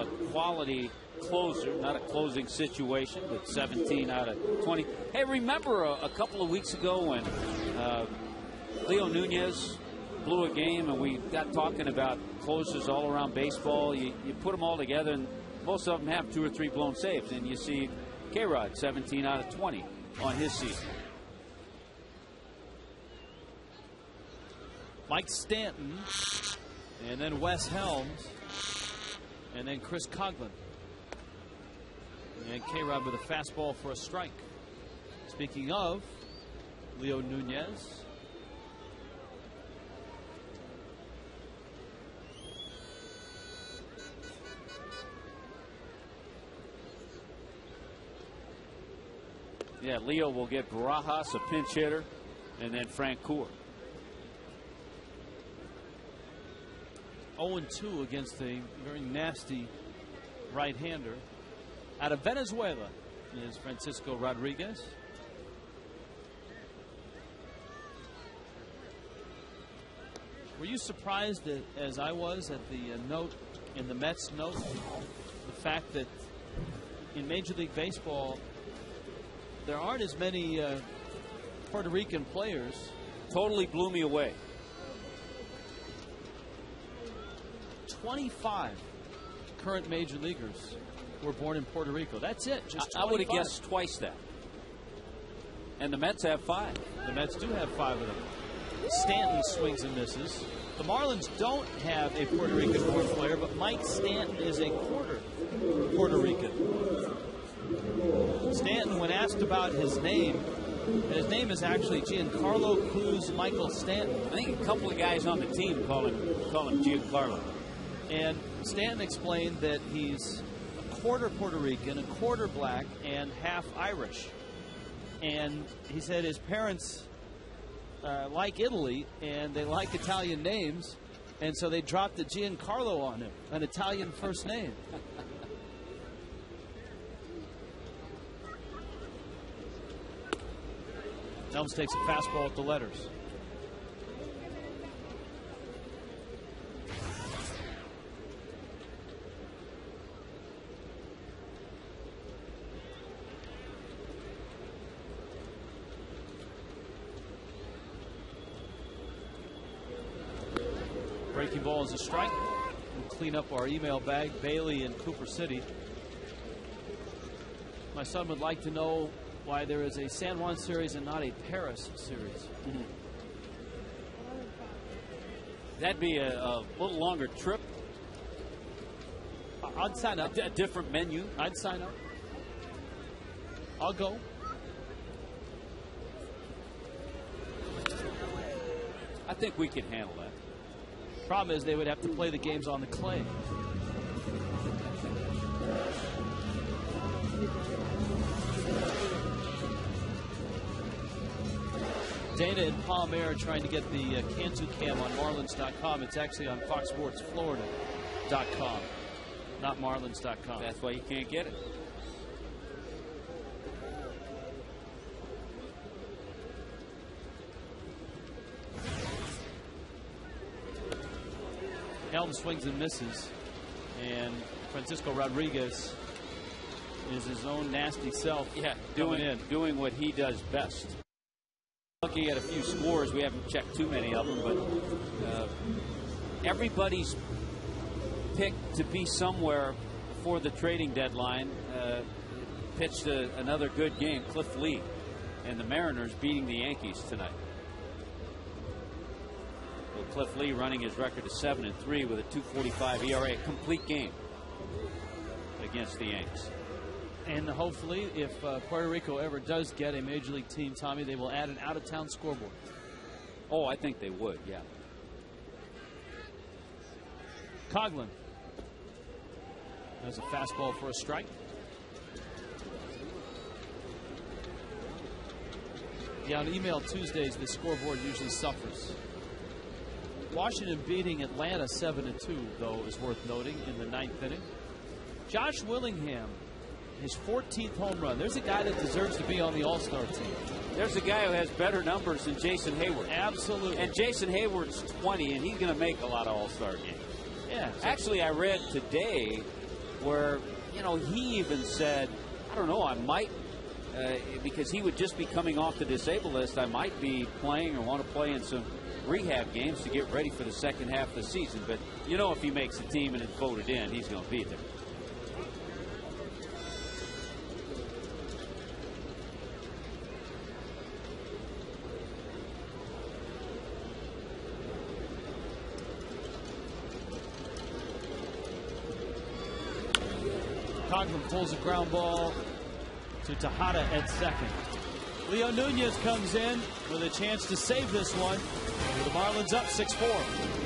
a quality closer, not a closing situation, but 17 out of 20. Hey, remember a couple of weeks ago when Leo Nunez blew a game and we got talking about closers all around baseball? You put them all together and most of them have 2 or 3 blown saves, and you see K-Rod 17 out of 20 on his season. Mike Stanton, and then Wes Helms, and then Chris Coughlin. And K-Rod with a fastball for a strike. Speaking of Leo Nunez, yeah, Leo will get Barajas, a pinch hitter, and then Frank Coor. 0-2 against a very nasty right-hander. Out of Venezuela is Francisco Rodriguez. Were you surprised that, as I was at the note in the Mets note, the fact that in Major League Baseball there aren't as many Puerto Rican players? Totally blew me away. 25 current major leaguers were born in Puerto Rico. That's it. Just 25. I would have guessed twice that. And the Mets have 5. The Mets do have 5 of them. Stanton swings and misses. The Marlins don't have a Puerto Rican born player, but Mike Stanton is a quarter Puerto Rican. Stanton, when asked about his name is actually Giancarlo Cruz Michael Stanton. I think a couple of guys on the team call him Giancarlo. And Stanton explained that he's a quarter Puerto Rican, a quarter black, and half Irish. And he said his parents like Italy, and they like Italian names, and so they dropped the Giancarlo on him, an Italian first name. Helms takes a fastball at the letters. Breaking ball is a strike. We'll clean up our email bag. Bailey in Cooper City. My son would like to know why there is a San Juan series and not a Paris series. Mm-hmm. That'd be a little longer trip. I'd sign up. A different menu. I'd sign up. I'll go. I think we can handle that. Problem is they would have to play the games on the clay. Dana and Palm Air are trying to get the Cantu Cam on Marlins.com. It's actually on FoxSportsFlorida.com, not Marlins.com. That's why you can't get it. Helm swings and misses, and Francisco Rodriguez is his own nasty self. Yeah, doing what he does best. Looking at a few scores, we haven't checked too many of them, but everybody's picked to be somewhere before the trading deadline pitched another good game. Cliff Lee and the Mariners beating the Yankees tonight. Cliff Lee running his record to 7-3 with a 2.45 ERA, a complete game against the Yanks. And hopefully, if Puerto Rico ever does get a major league team, Tommy, they will add an out-of-town scoreboard. Oh, I think they would, yeah. Coughlin has a fastball for a strike. Yeah, on email Tuesdays, the scoreboard usually suffers. Washington beating Atlanta 7-2, though, is worth noting in the 9th inning. Josh Willingham, his 14th home run. There's a guy that deserves to be on the All-Star team. There's a guy who has better numbers than Jason Hayward. Absolutely. And Jason Hayward's 20, and he's going to make a lot of All-Star games. Yeah. Actually, I read today where, you know, he even said, I don't know, I might, because he would just be coming off the disabled list, I might be playing or want to play in some rehab games to get ready for the second half of the season. But, you know, if he makes the team and it's voted in, he's going to be there. Coghlan pulls a ground ball to Tejada at second. Leo Nunez comes in with a chance to save this one. The Marlins up 6-4.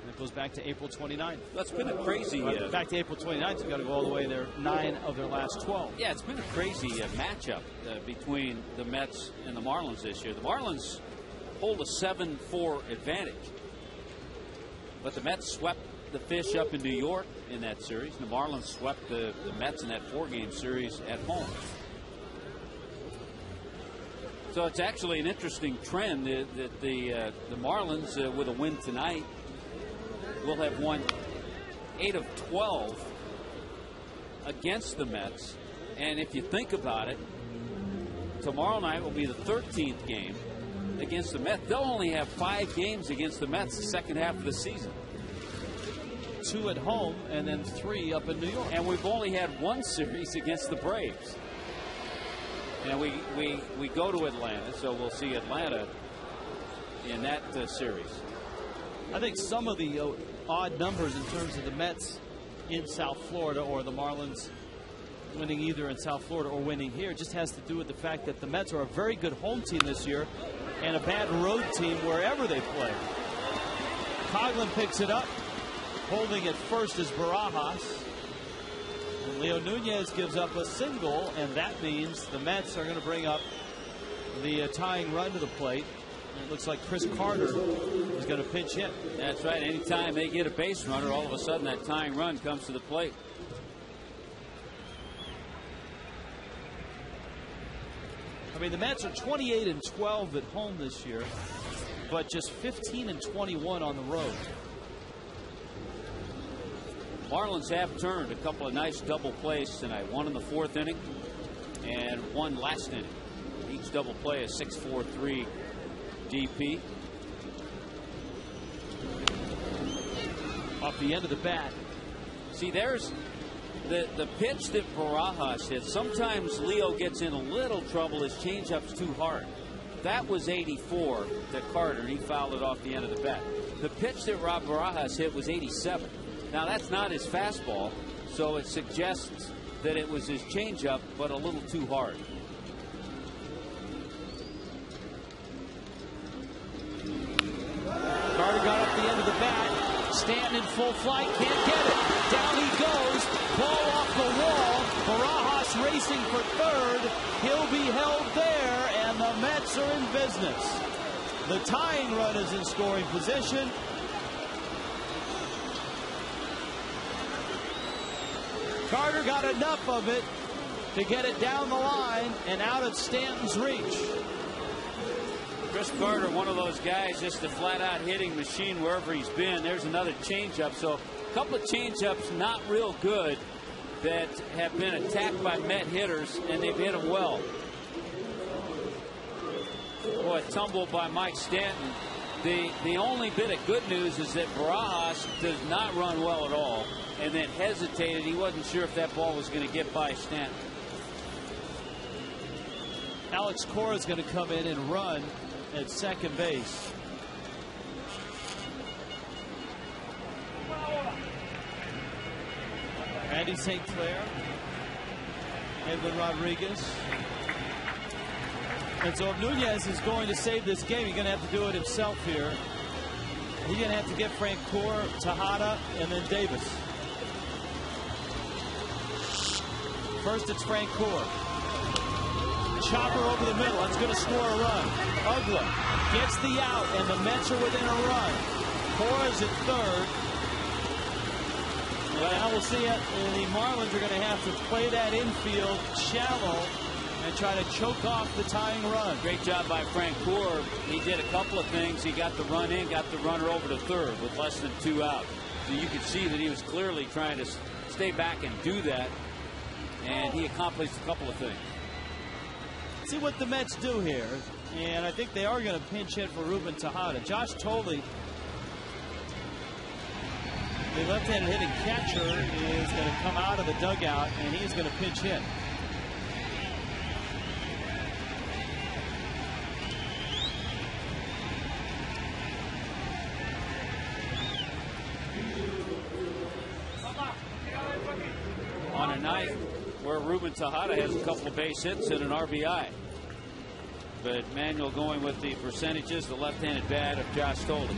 It goes back to April 29th. That's been a crazy... back to April 29th. You've got to go all the way there. 9 of their last 12. Yeah, it's been a crazy matchup between the Mets and the Marlins this year. The Marlins hold a 7-4 advantage. But the Mets swept the Fish up in New York in that series. The Marlins swept the Mets in that 4-game series at home. So it's actually an interesting trend that the Marlins, with a win tonight, will have won 8 of 12 against the Mets. And if you think about it, tomorrow night will be the 13th game against the Mets. They'll only have 5 games against the Mets the second half of the season. 2 at home and then 3 up in New York. And we've only had 1 series against the Braves. And we go to Atlanta, so we'll see Atlanta in that series. I think some of the odd numbers in terms of the Mets in South Florida or the Marlins winning either in South Florida or winning here just has to do with the fact that the Mets are a very good home team this year and a bad road team wherever they play. Coghlan picks it up. Holding at first is Barajas. And Leo Nunez gives up a single, and that means the Mets are going to bring up the tying run to the plate. It looks like Chris Carter is going to pinch hit. That's right. Anytime they get a base runner, all of a sudden that tying run comes to the plate. I mean, the Mets are 28-12 at home this year, but just 15-21 on the road. Marlins have turned a couple of nice double plays tonight. One in the 4th inning and one last inning. Each double play a 6-4-3 DP. Off the end of the bat. See, there's the pitch that Barajas hit. Sometimes Leo gets in a little trouble. His changeup's too hard. That was 84 to Carter, and he fouled it off the end of the bat. The pitch that Rob Barajas hit was 87. Now, that's not his fastball, so it suggests that it was his changeup, but a little too hard. Carter got up the end of the bat. Stanton in full flight, can't get it. Down he goes. Ball off the wall. Barajas racing for third. He'll be held there, and the Mets are in business. The tying run is in scoring position. Carter got enough of it to get it down the line and out of Stanton's reach. Chris Carter, one of those guys, just a flat-out hitting machine wherever he's been. There's another changeup. So a couple of changeups not real good that have been attacked by Met hitters, and they've hit them well. Boy, a tumble by Mike Stanton. The only bit of good news is that Barajas does not run well at all, and then hesitated. He wasn't sure if that ball was going to get by Stanton. Alex Cora is going to come in and run at second base. Randy St. Clair, Edwin Rodriguez. And so if Nunez is going to save this game, he's going to have to do it himself here. He's going to have to get Francoeur, Tejada, and then Davis. First it's Francoeur. Chopper over the middle. That's going to score a run. Uggla gets the out, and the Mets are within a run. Cora's at third. Well, now we'll see it. The Marlins are going to have to play that infield shallow and try to choke off the tying run. Great job by Francoeur. He did a couple of things. He got the run in, got the runner over to third with less than 2 out. So you could see that he was clearly trying to stay back and do that, and he accomplished a couple of things. See what the Mets do here, and I think they are going to pinch hit for Ruben Tejada. Josh Thole, the left-handed hitting catcher, is going to come out of the dugout, and he's going to pinch hit. On a night where Ruben Tejada has a couple of base hits and an RBI. But Manuel going with the percentages, the left-handed bat of Josh Thole.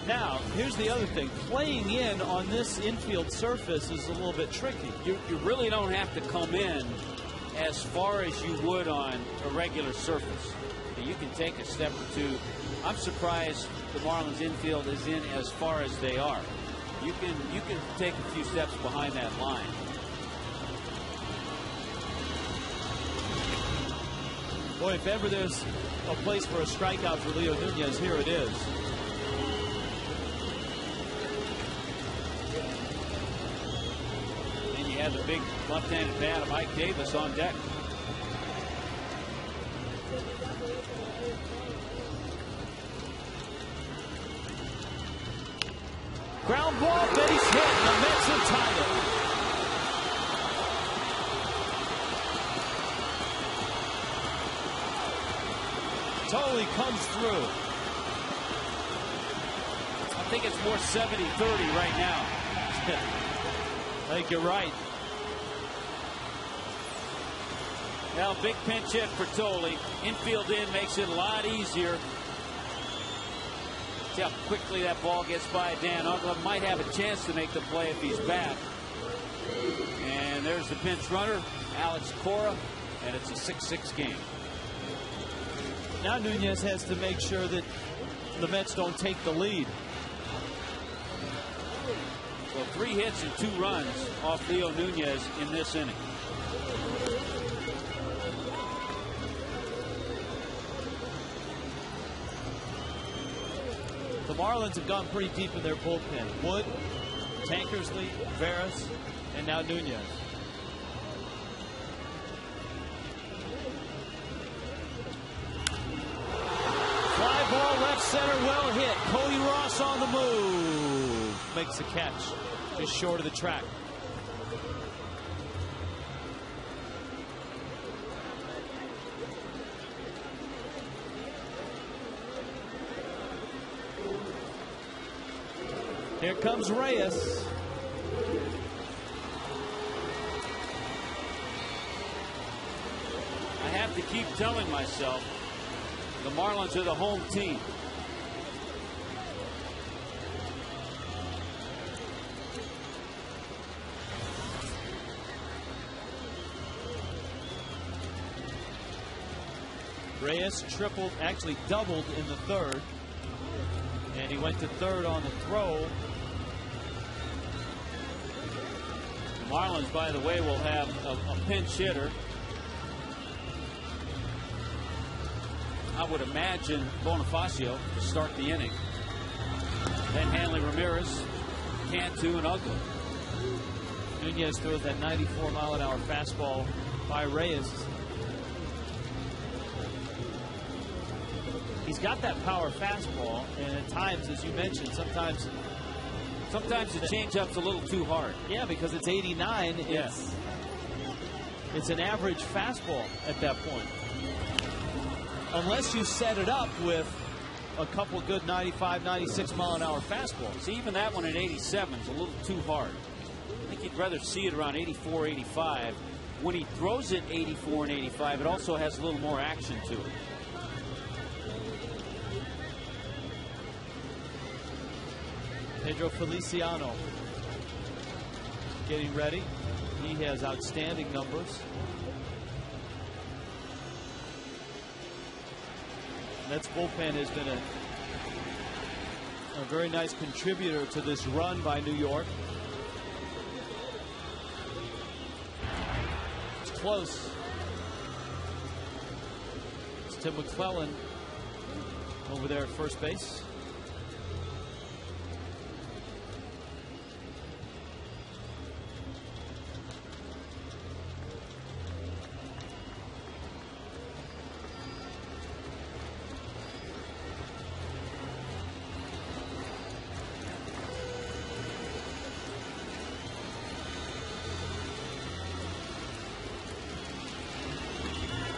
Now, here's the other thing. Playing in on this infield surface is a little bit tricky. You really don't have to come in as far as you would on a regular surface. You can take a step or two. I'm surprised the Marlins infield is in as far as they are. You can take a few steps behind that line. Boy, if ever there's a place for a strikeout for Leo Nunez, here it is. And you have the big left-handed bat of Mike Davis on deck. Ground ball, but he's hit. The Mets have tied it. Thole comes through. I think it's more 70-30 right now. I think you're right. Now, big pinch hit for Thole. Infield in makes it a lot easier. See how quickly that ball gets by Dan Uggla. Might have a chance to make the play if he's back. And there's the pinch runner, Alex Cora, and it's a 6-6 game. Now Nunez has to make sure that the Mets don't take the lead. So 3 hits and 2 runs off Leo Nunez in this inning. The Marlins have gone pretty deep in their bullpen. Wood, Tankersley, Veras, and now Nunez. Fly ball left center, well hit. Cody Ross on the move. Makes the catch just short of the track. Here comes Reyes. I have to keep telling myself the Marlins are the home team. Reyes tripled, actually doubled in the third. And he went to third on the throw. The Marlins, by the way, will have a pinch hitter. I would imagine Bonifacio to start the inning. Then Hanley Ramirez, Cantu, and Uggla. Nunez throws that 94-mile-an-hour fastball by Reyes. He's got that power fastball, and at times, as you mentioned, sometimes the changeup's a little too hard. Yeah, because it's 89. Yes. It's an average fastball at that point. Unless you set it up with a couple good 95, 96-mile-an-hour fastballs. See, even that one at 87 is a little too hard. I think you'd rather see it around 84, 85. When he throws it 84 and 85, it also has a little more action to it. Pedro Feliciano getting ready. He has outstanding numbers. Mets bullpen has been a very nice contributor to this run by New York. It's close. It's Tim McClellan over there at first base.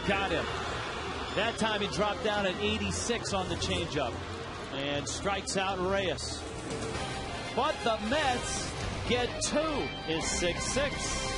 Got him. That time he dropped down at 86 on the changeup and strikes out Reyes. But the Mets get two. Is 6-6.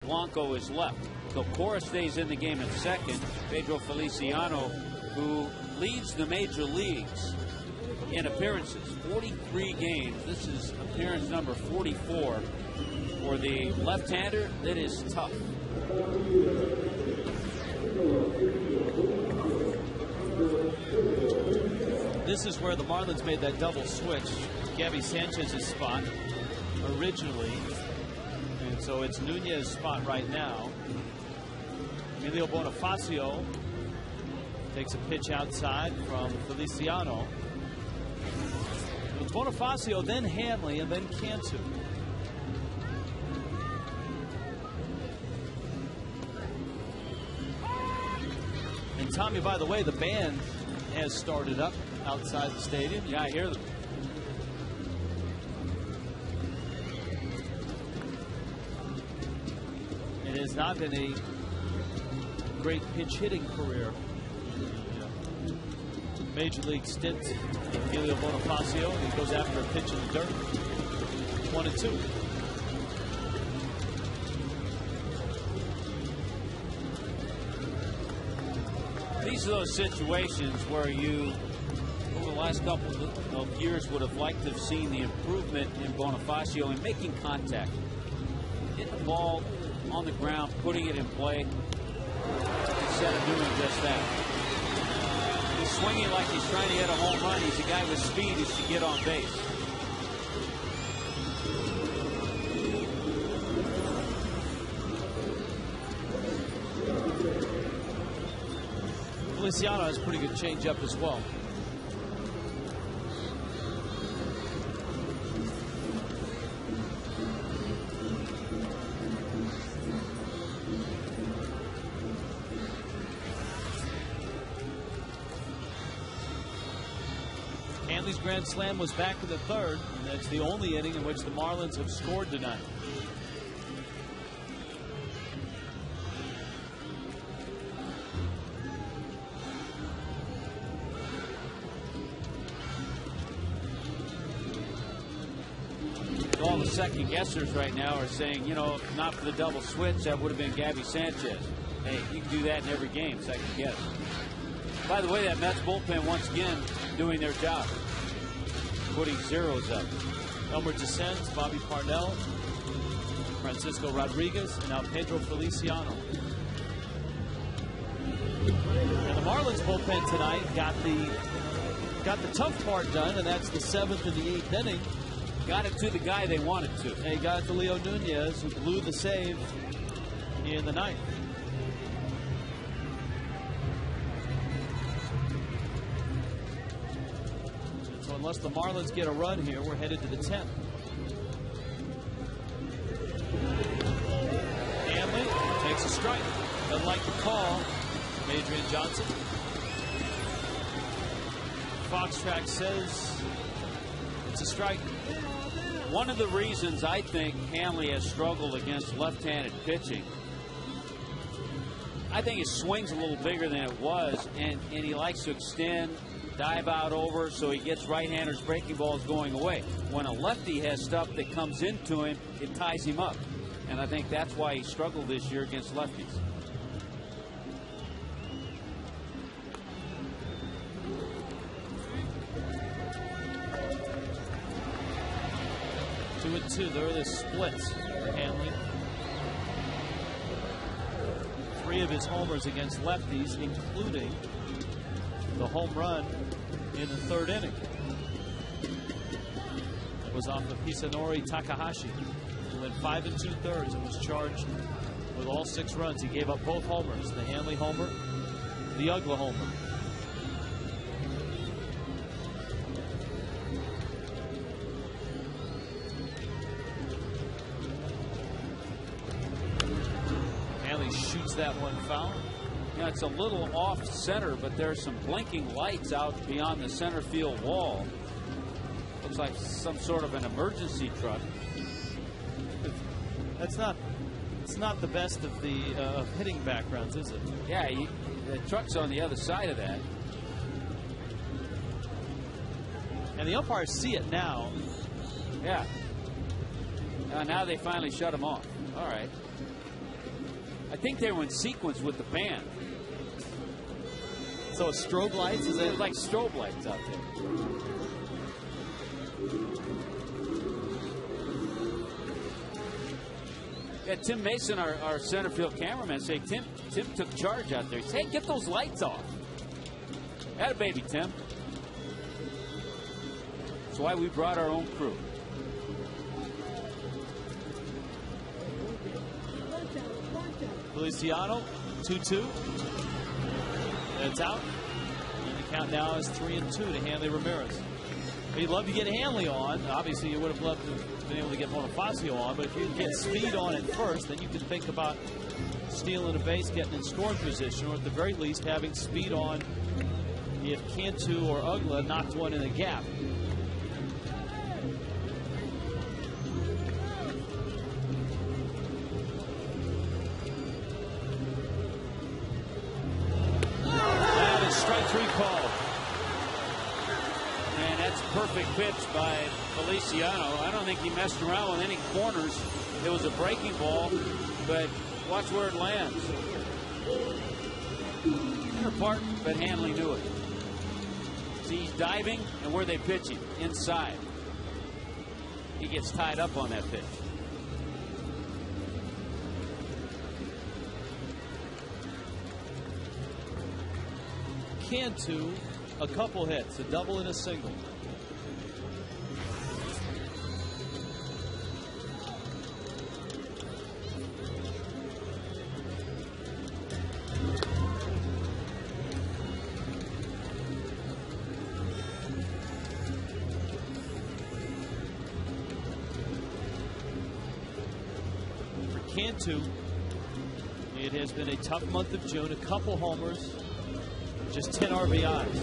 Blanco is left. So Cora stays in the game at second. Pedro Feliciano, who leads the major leagues in appearances, 43 games. This is appearance number 44. For the left-hander, it is tough. This is where the Marlins made that double switch. Gabby Sanchez's spot originally. And so it's Nunez's spot right now. Emilio Bonifacio takes a pitch outside from Feliciano. It's Bonifacio, then Hanley, and then Cantu. And Tommy, by the way, the band has started up outside the stadium. Yeah, I hear them. It has not been a great pitch hitting career. Major league stint of Emilio Bonifacio. He goes after a pitch in the dirt. 1-2. These are those situations where you, over the last couple of years, would have liked to have seen the improvement in Bonifacio in making contact. Hitting the ball on the ground, putting it in play, instead of doing just that. He's swinging like he's trying to hit a home run. He's a guy with speed who should get on base. Feliciano has a pretty good changeup as well. Hanley's grand slam was back in the third, and that's the only inning in which the Marlins have scored tonight. All the second guessers right now are saying, you know, if not for the double switch, that would have been Gabby Sanchez. Hey, you can do that in every game, second guess. By the way, that Mets bullpen once again doing their job, putting zeros up. Elmer Descends, Bobby Parnell, Francisco Rodriguez, and now Pedro Feliciano. And the Marlins bullpen tonight got the tough part done, and that's the 7th and the 8th inning. Got it to the guy they wanted to. They got it to Leo Nunez, who blew the save in the 9th. So unless the Marlins get a run here, we're headed to the 10th. Hanley takes a strike. Doesn't like the call. Adrian Johnson. Fox Track says it's a strike. One of the reasons I think Hanley has struggled against left-handed pitching, I think his swing's a little bigger than it was, and he likes to extend, dive out over, so he gets right-handers' breaking balls going away. When a lefty has stuff that comes into him, it ties him up. And I think that's why he struggled this year against lefties. 2-2. There are the splits for Hanley. 3 of his homers against lefties, including the home run in the 3rd inning. It was off of Hisanori Takahashi, who went 5 2/3 and was charged with all 6 runs. He gave up both homers, the Hanley homer, the Uggla homer. Shoots that one foul. You know, it's a little off center, but there's some blinking lights out beyond the center field wall. Looks like some sort of an emergency truck. It's not the best of the of hitting backgrounds, is it? Yeah, the truck's on the other side of that. And the umpires see it now. Yeah. Now they finally shut him off. All right. I think they were in sequence with the band. So strobe lights? Is it like strobe lights out there? Yeah, Tim Mason, our center field cameraman, say Tim took charge out there. He said, hey, get those lights off. Atta baby, Tim. That's why we brought our own crew. Feliciano, 2-2. And it's out. And the count now is 3-2 to Hanley Ramirez. He'd love to get Hanley on. Obviously, you would have loved to have been able to get Bonifacio on. But if you can get speed on it first, then you can think about stealing a base, getting in scoring position, or at the very least having speed on if Cantu or Uggla knocked one in the gap. That is strike 3 call. And that's a perfect pitch by Feliciano. I don't think he messed around with any corners. It was a breaking ball, but watch where it lands. Inner part, but Hanley knew it. See, he's diving, and where they pitch him? Inside. He gets tied up on that pitch. Cantu, a couple hits, a double and a single. For Cantu, it has been a tough month of June, a couple homers, just 10 RBIs.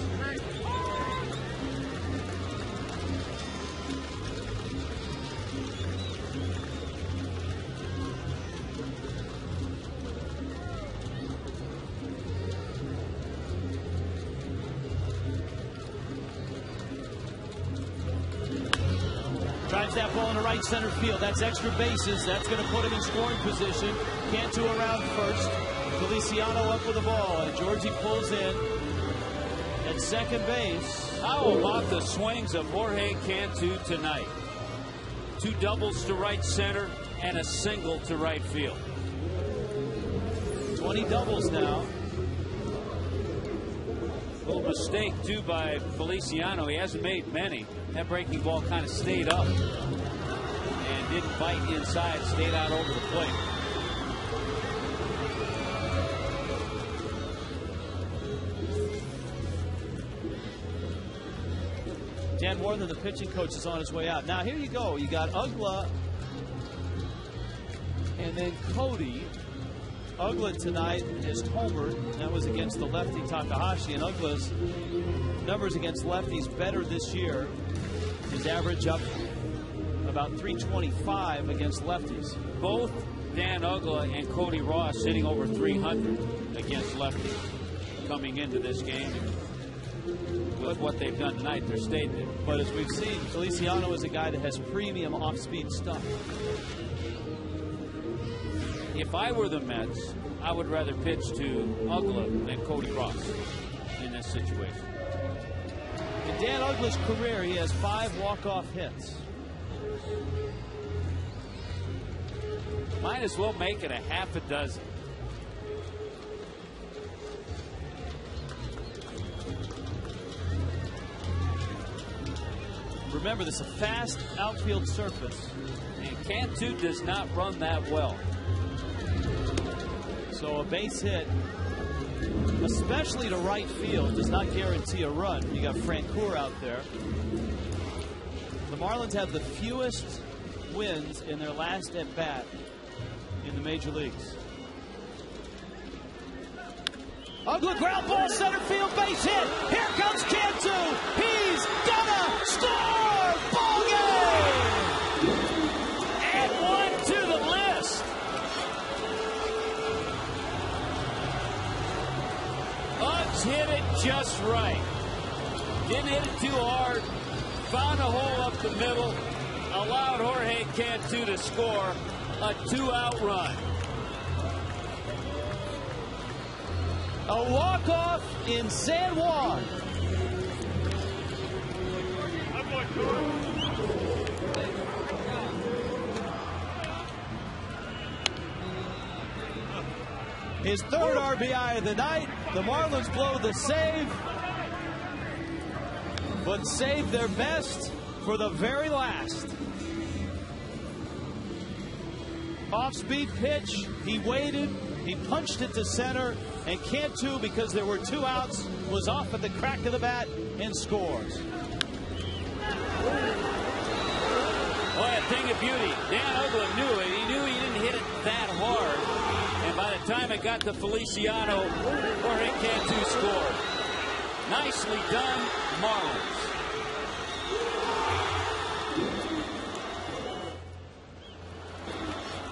Drives that ball into right center field. That's extra bases. That's going to put him in scoring position. Cantu around first. Feliciano up with the ball, and Georgie pulls in at second base. How about the swings of Jorge Cantu tonight? 2 doubles to right center and a single to right field. 20 doubles now. Little mistake, too, by Feliciano. He hasn't made many. That breaking ball kind of stayed up and didn't bite inside, stayed out over the plate. Dan Worthen, the pitching coach, is on his way out. Now, here you go. You got Uggla and then Cody. Uggla tonight is homered. That was against the lefty Takahashi. And Uggla's numbers against lefties better this year. His average up about 325 against lefties. Both Dan Uggla and Cody Ross sitting over 300 against lefties coming into this game. With what they've done tonight, they're stayed there. But as we've seen, Feliciano is a guy that has premium off-speed stuff. If I were the Mets, I would rather pitch to Uggla than Cody Ross in this situation. In Dan Uggla's career, he has 5 walk-off hits. Might as well make it a half a dozen. Remember, this is a fast outfield surface. And Cantu does not run that well. So a base hit, especially to right field, does not guarantee a run. You got Francoeur out there. The Marlins have the fewest wins in their last at-bat in the major leagues. Uggla ground ball, center field, base hit. Here comes Cantu. He's gonna score! Ball game! And one to the list. Uggs hit it just right. Didn't hit it too hard. Found a hole up the middle. Allowed Jorge Cantu to score a 2-out run. A walk-off in San Juan. his third RBI of the night. The Marlins blow the save, but save their best for the very last. Off-speed pitch, he waited, he punched it to center, and Cantu, because there were 2 outs, was off at the crack of the bat and scores. Boy, a thing of beauty. Dan Uggla knew it. He knew he didn't hit it that hard. And by the time it got to Feliciano, Jorge Cantu scored. Nicely done, Marlins.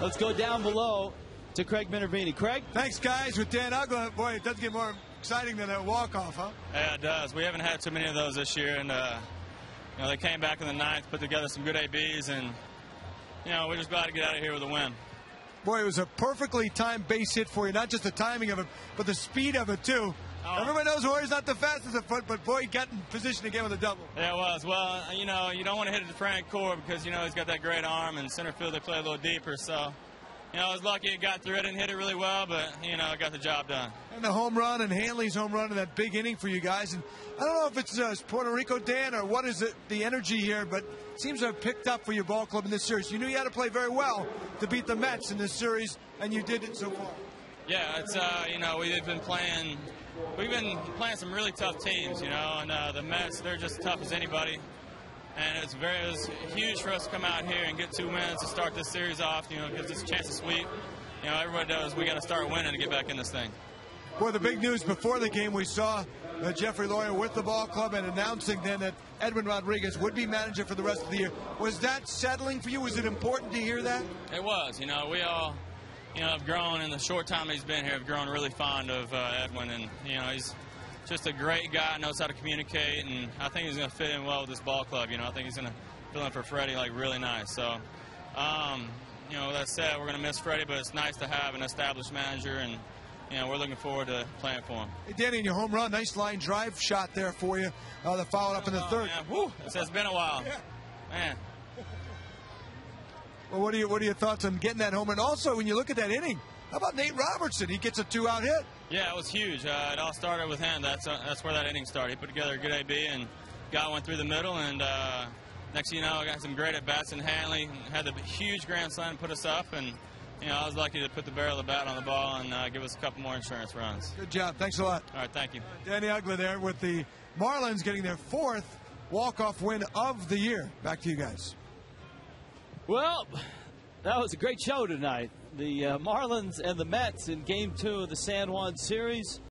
Let's go down below to Craig Minervini. Craig? Thanks, guys. With Dan Uggla, boy, it does get more exciting than a walk-off, huh? Yeah, it does. We haven't had too many of those this year, and you know, they came back in the 9th, put together some good ABs, and you know, we're just glad to get out of here with a win. Boy, it was a perfectly timed base hit for you. Not just the timing of it, but the speed of it, too. Oh. Everybody knows Loria's not the fastest at foot, but boy, he got in position again with a double. Yeah, it was. Well, you know, you don't want to hit it to Frank Core because, you know, he's got that great arm, and center field they play a little deeper, so... You know, I was lucky it got through it and hit it really well, but, you know, it got the job done. And the home run and Hanley's home run in that big inning for you guys. And I don't know if it's Puerto Rico, Dan, or what is it, the energy here, but it seems to have picked up for your ball club in this series. You knew you had to play very well to beat the Mets in this series, and you did it so far. Yeah, it's, you know, we've been playing some really tough teams, you know, and the Mets, they're just as tough as anybody. And it was huge for us to come out here and get 2 wins to start this series off. You know, gives us a chance to sweep. You know, everybody knows we got to start winning to get back in this thing. Boy, the big news before the game, we saw Jeffrey Loria with the ball club and announcing then that Edwin Rodriguez would be manager for the rest of the year. Was that settling for you? Was it important to hear that? It was. You know, we all, you know, have grown in the short time he's been here, have grown really fond of Edwin. And, you know, he's just a great guy, knows how to communicate, and I think he's going to fit in well with this ball club. You know, I think he's going to fill in for Freddie like really nice. So, you know, that said, we're going to miss Freddie, but it's nice to have an established manager, and you know, we're looking forward to playing for him. Hey, Danny, in your home run, nice line drive shot there for you. The foul up in the third. Man. Woo, it's been a while, man. Well, what are your thoughts on getting that home run? Also, when you look at that inning, how about Nate Robertson? He gets a 2-out hit. Yeah, it was huge. It all started with him. That's where that inning started. He put together a good AB and got one through the middle. And next thing you know, I got some great at-bats in Hanley. Had the huge grand slam to put us up. And, you know, I was lucky to put the barrel of the bat on the ball and give us a couple more insurance runs. Good job. Thanks a lot. All right, thank you. Danny Uggla there with the Marlins getting their 4th walk-off win of the year. Back to you guys. Well, that was a great show tonight. The Marlins and the Mets in Game 2 of the San Juan series.